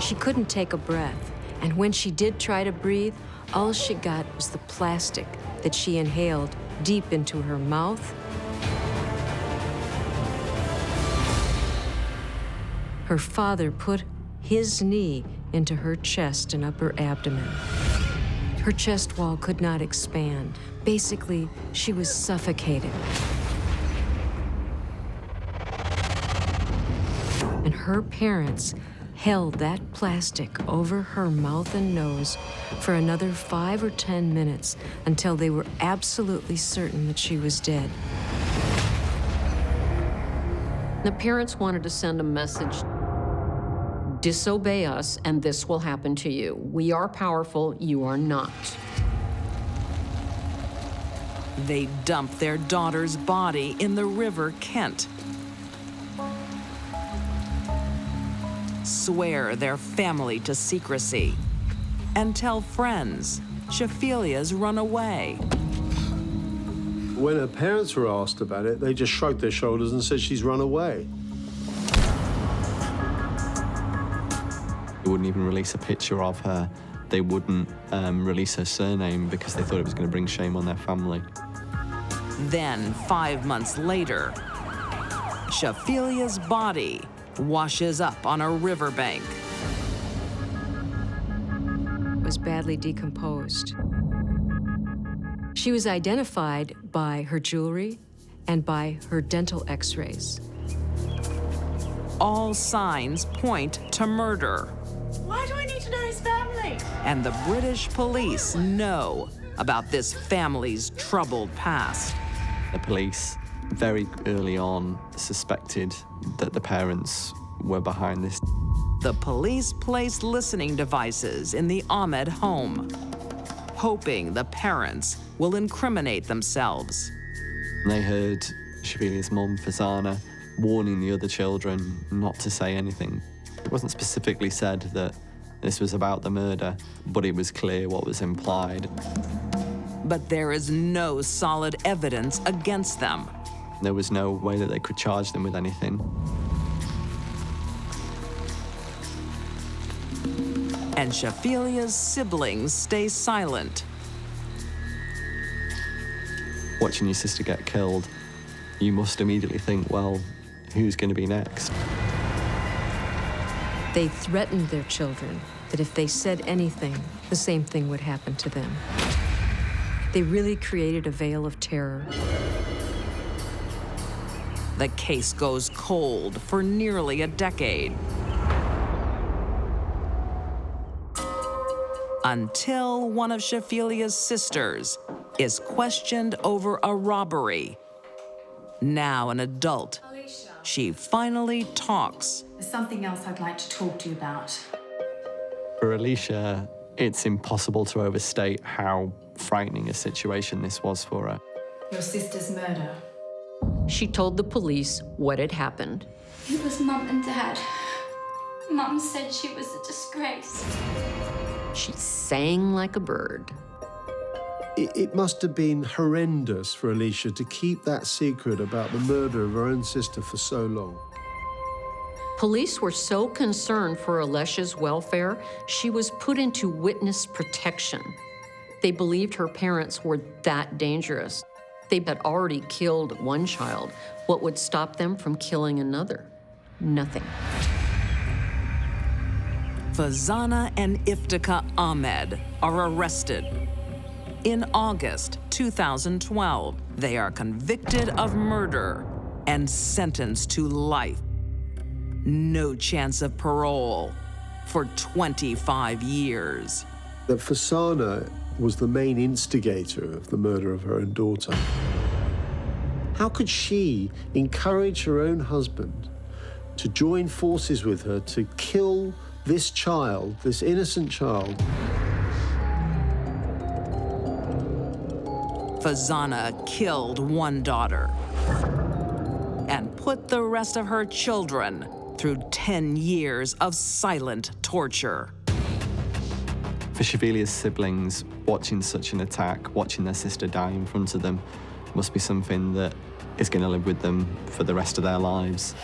She couldn't take a breath, and when she did try to breathe, all she got was the plastic that she inhaled deep into her mouth. Her father put his knee into her chest and upper abdomen. Her chest wall could not expand. Basically, she was suffocated. And her parents held that plastic over her mouth and nose for another 5 or 10 minutes until they were absolutely certain that she was dead. The parents wanted to send a message: disobey us, and this will happen to you. We are powerful, you are not. They dumped their daughter's body in the River Kent. swear their family to secrecy, and tell friends Shafilia's run away. When her parents were asked about it, they just shrugged their shoulders and said she's run away. They wouldn't even release a picture of her. They wouldn't release her surname because they thought it was going to bring shame on their family. Then, 5 months later, Shafilia's body washes up on a riverbank. Was badly decomposed. She was identified by her jewelry and by her dental x-rays. All signs point to murder. Why do I need to know his family? And the British police know about this family's troubled past. The police, very early on, suspected that the parents were behind this. The police placed listening devices in the Ahmed home, hoping the parents will incriminate themselves. They heard Shafilia's mum, Fazana, warning the other children not to say anything. It wasn't specifically said that this was about the murder, but it was clear what was implied. But there is no solid evidence against them. There was no way that they could charge them with anything. And Shafilia's siblings stay silent. Watching your sister get killed, you must immediately think, well, who's going to be next? They threatened their children that if they said anything, the same thing would happen to them. They really created a veil of terror. The case goes cold for nearly a decade. Until one of Shafilia's sisters is questioned over a robbery. Now an adult, she finally talks. There's something else I'd like to talk to you about. For Alicia, it's impossible to overstate how frightening a situation this was for her. Your sister's murder. She told the police what had happened. It was Mum and Dad. Mum said she was a disgrace. She sang like a bird. It must have been horrendous for Alicia to keep that secret about the murder of her own sister for so long. Police were so concerned for Alesha's welfare, she was put into witness protection. They believed her parents were that dangerous. They had already killed one child. What would stop them from killing another? Nothing. Fazana and Iftika Ahmed are arrested. In August 2012, they are convicted of murder and sentenced to life. No chance of parole for 25 years. That Fazana was the main instigator of the murder of her own daughter. How could she encourage her own husband to join forces with her to kill this child, this innocent child? Fazana killed one daughter and put the rest of her children through 10 years of silent torture. For Shafilia's siblings, watching such an attack, watching their sister die in front of them, must be something that is going to live with them for the rest of their lives.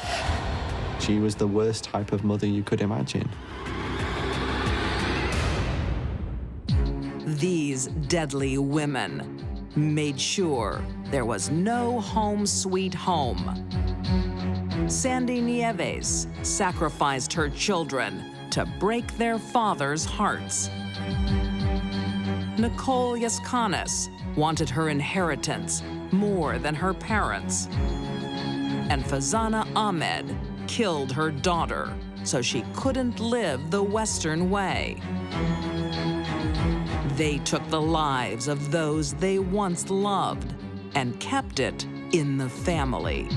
She was the worst type of mother you could imagine. These deadly women made sure there was no home sweet home. Sandy Nieves sacrificed her children to break their father's hearts. Nicole Yaskanis wanted her inheritance more than her parents. And Fazana Ahmed killed her daughter so she couldn't live the Western way. They took the lives of those they once loved and kept it in the family.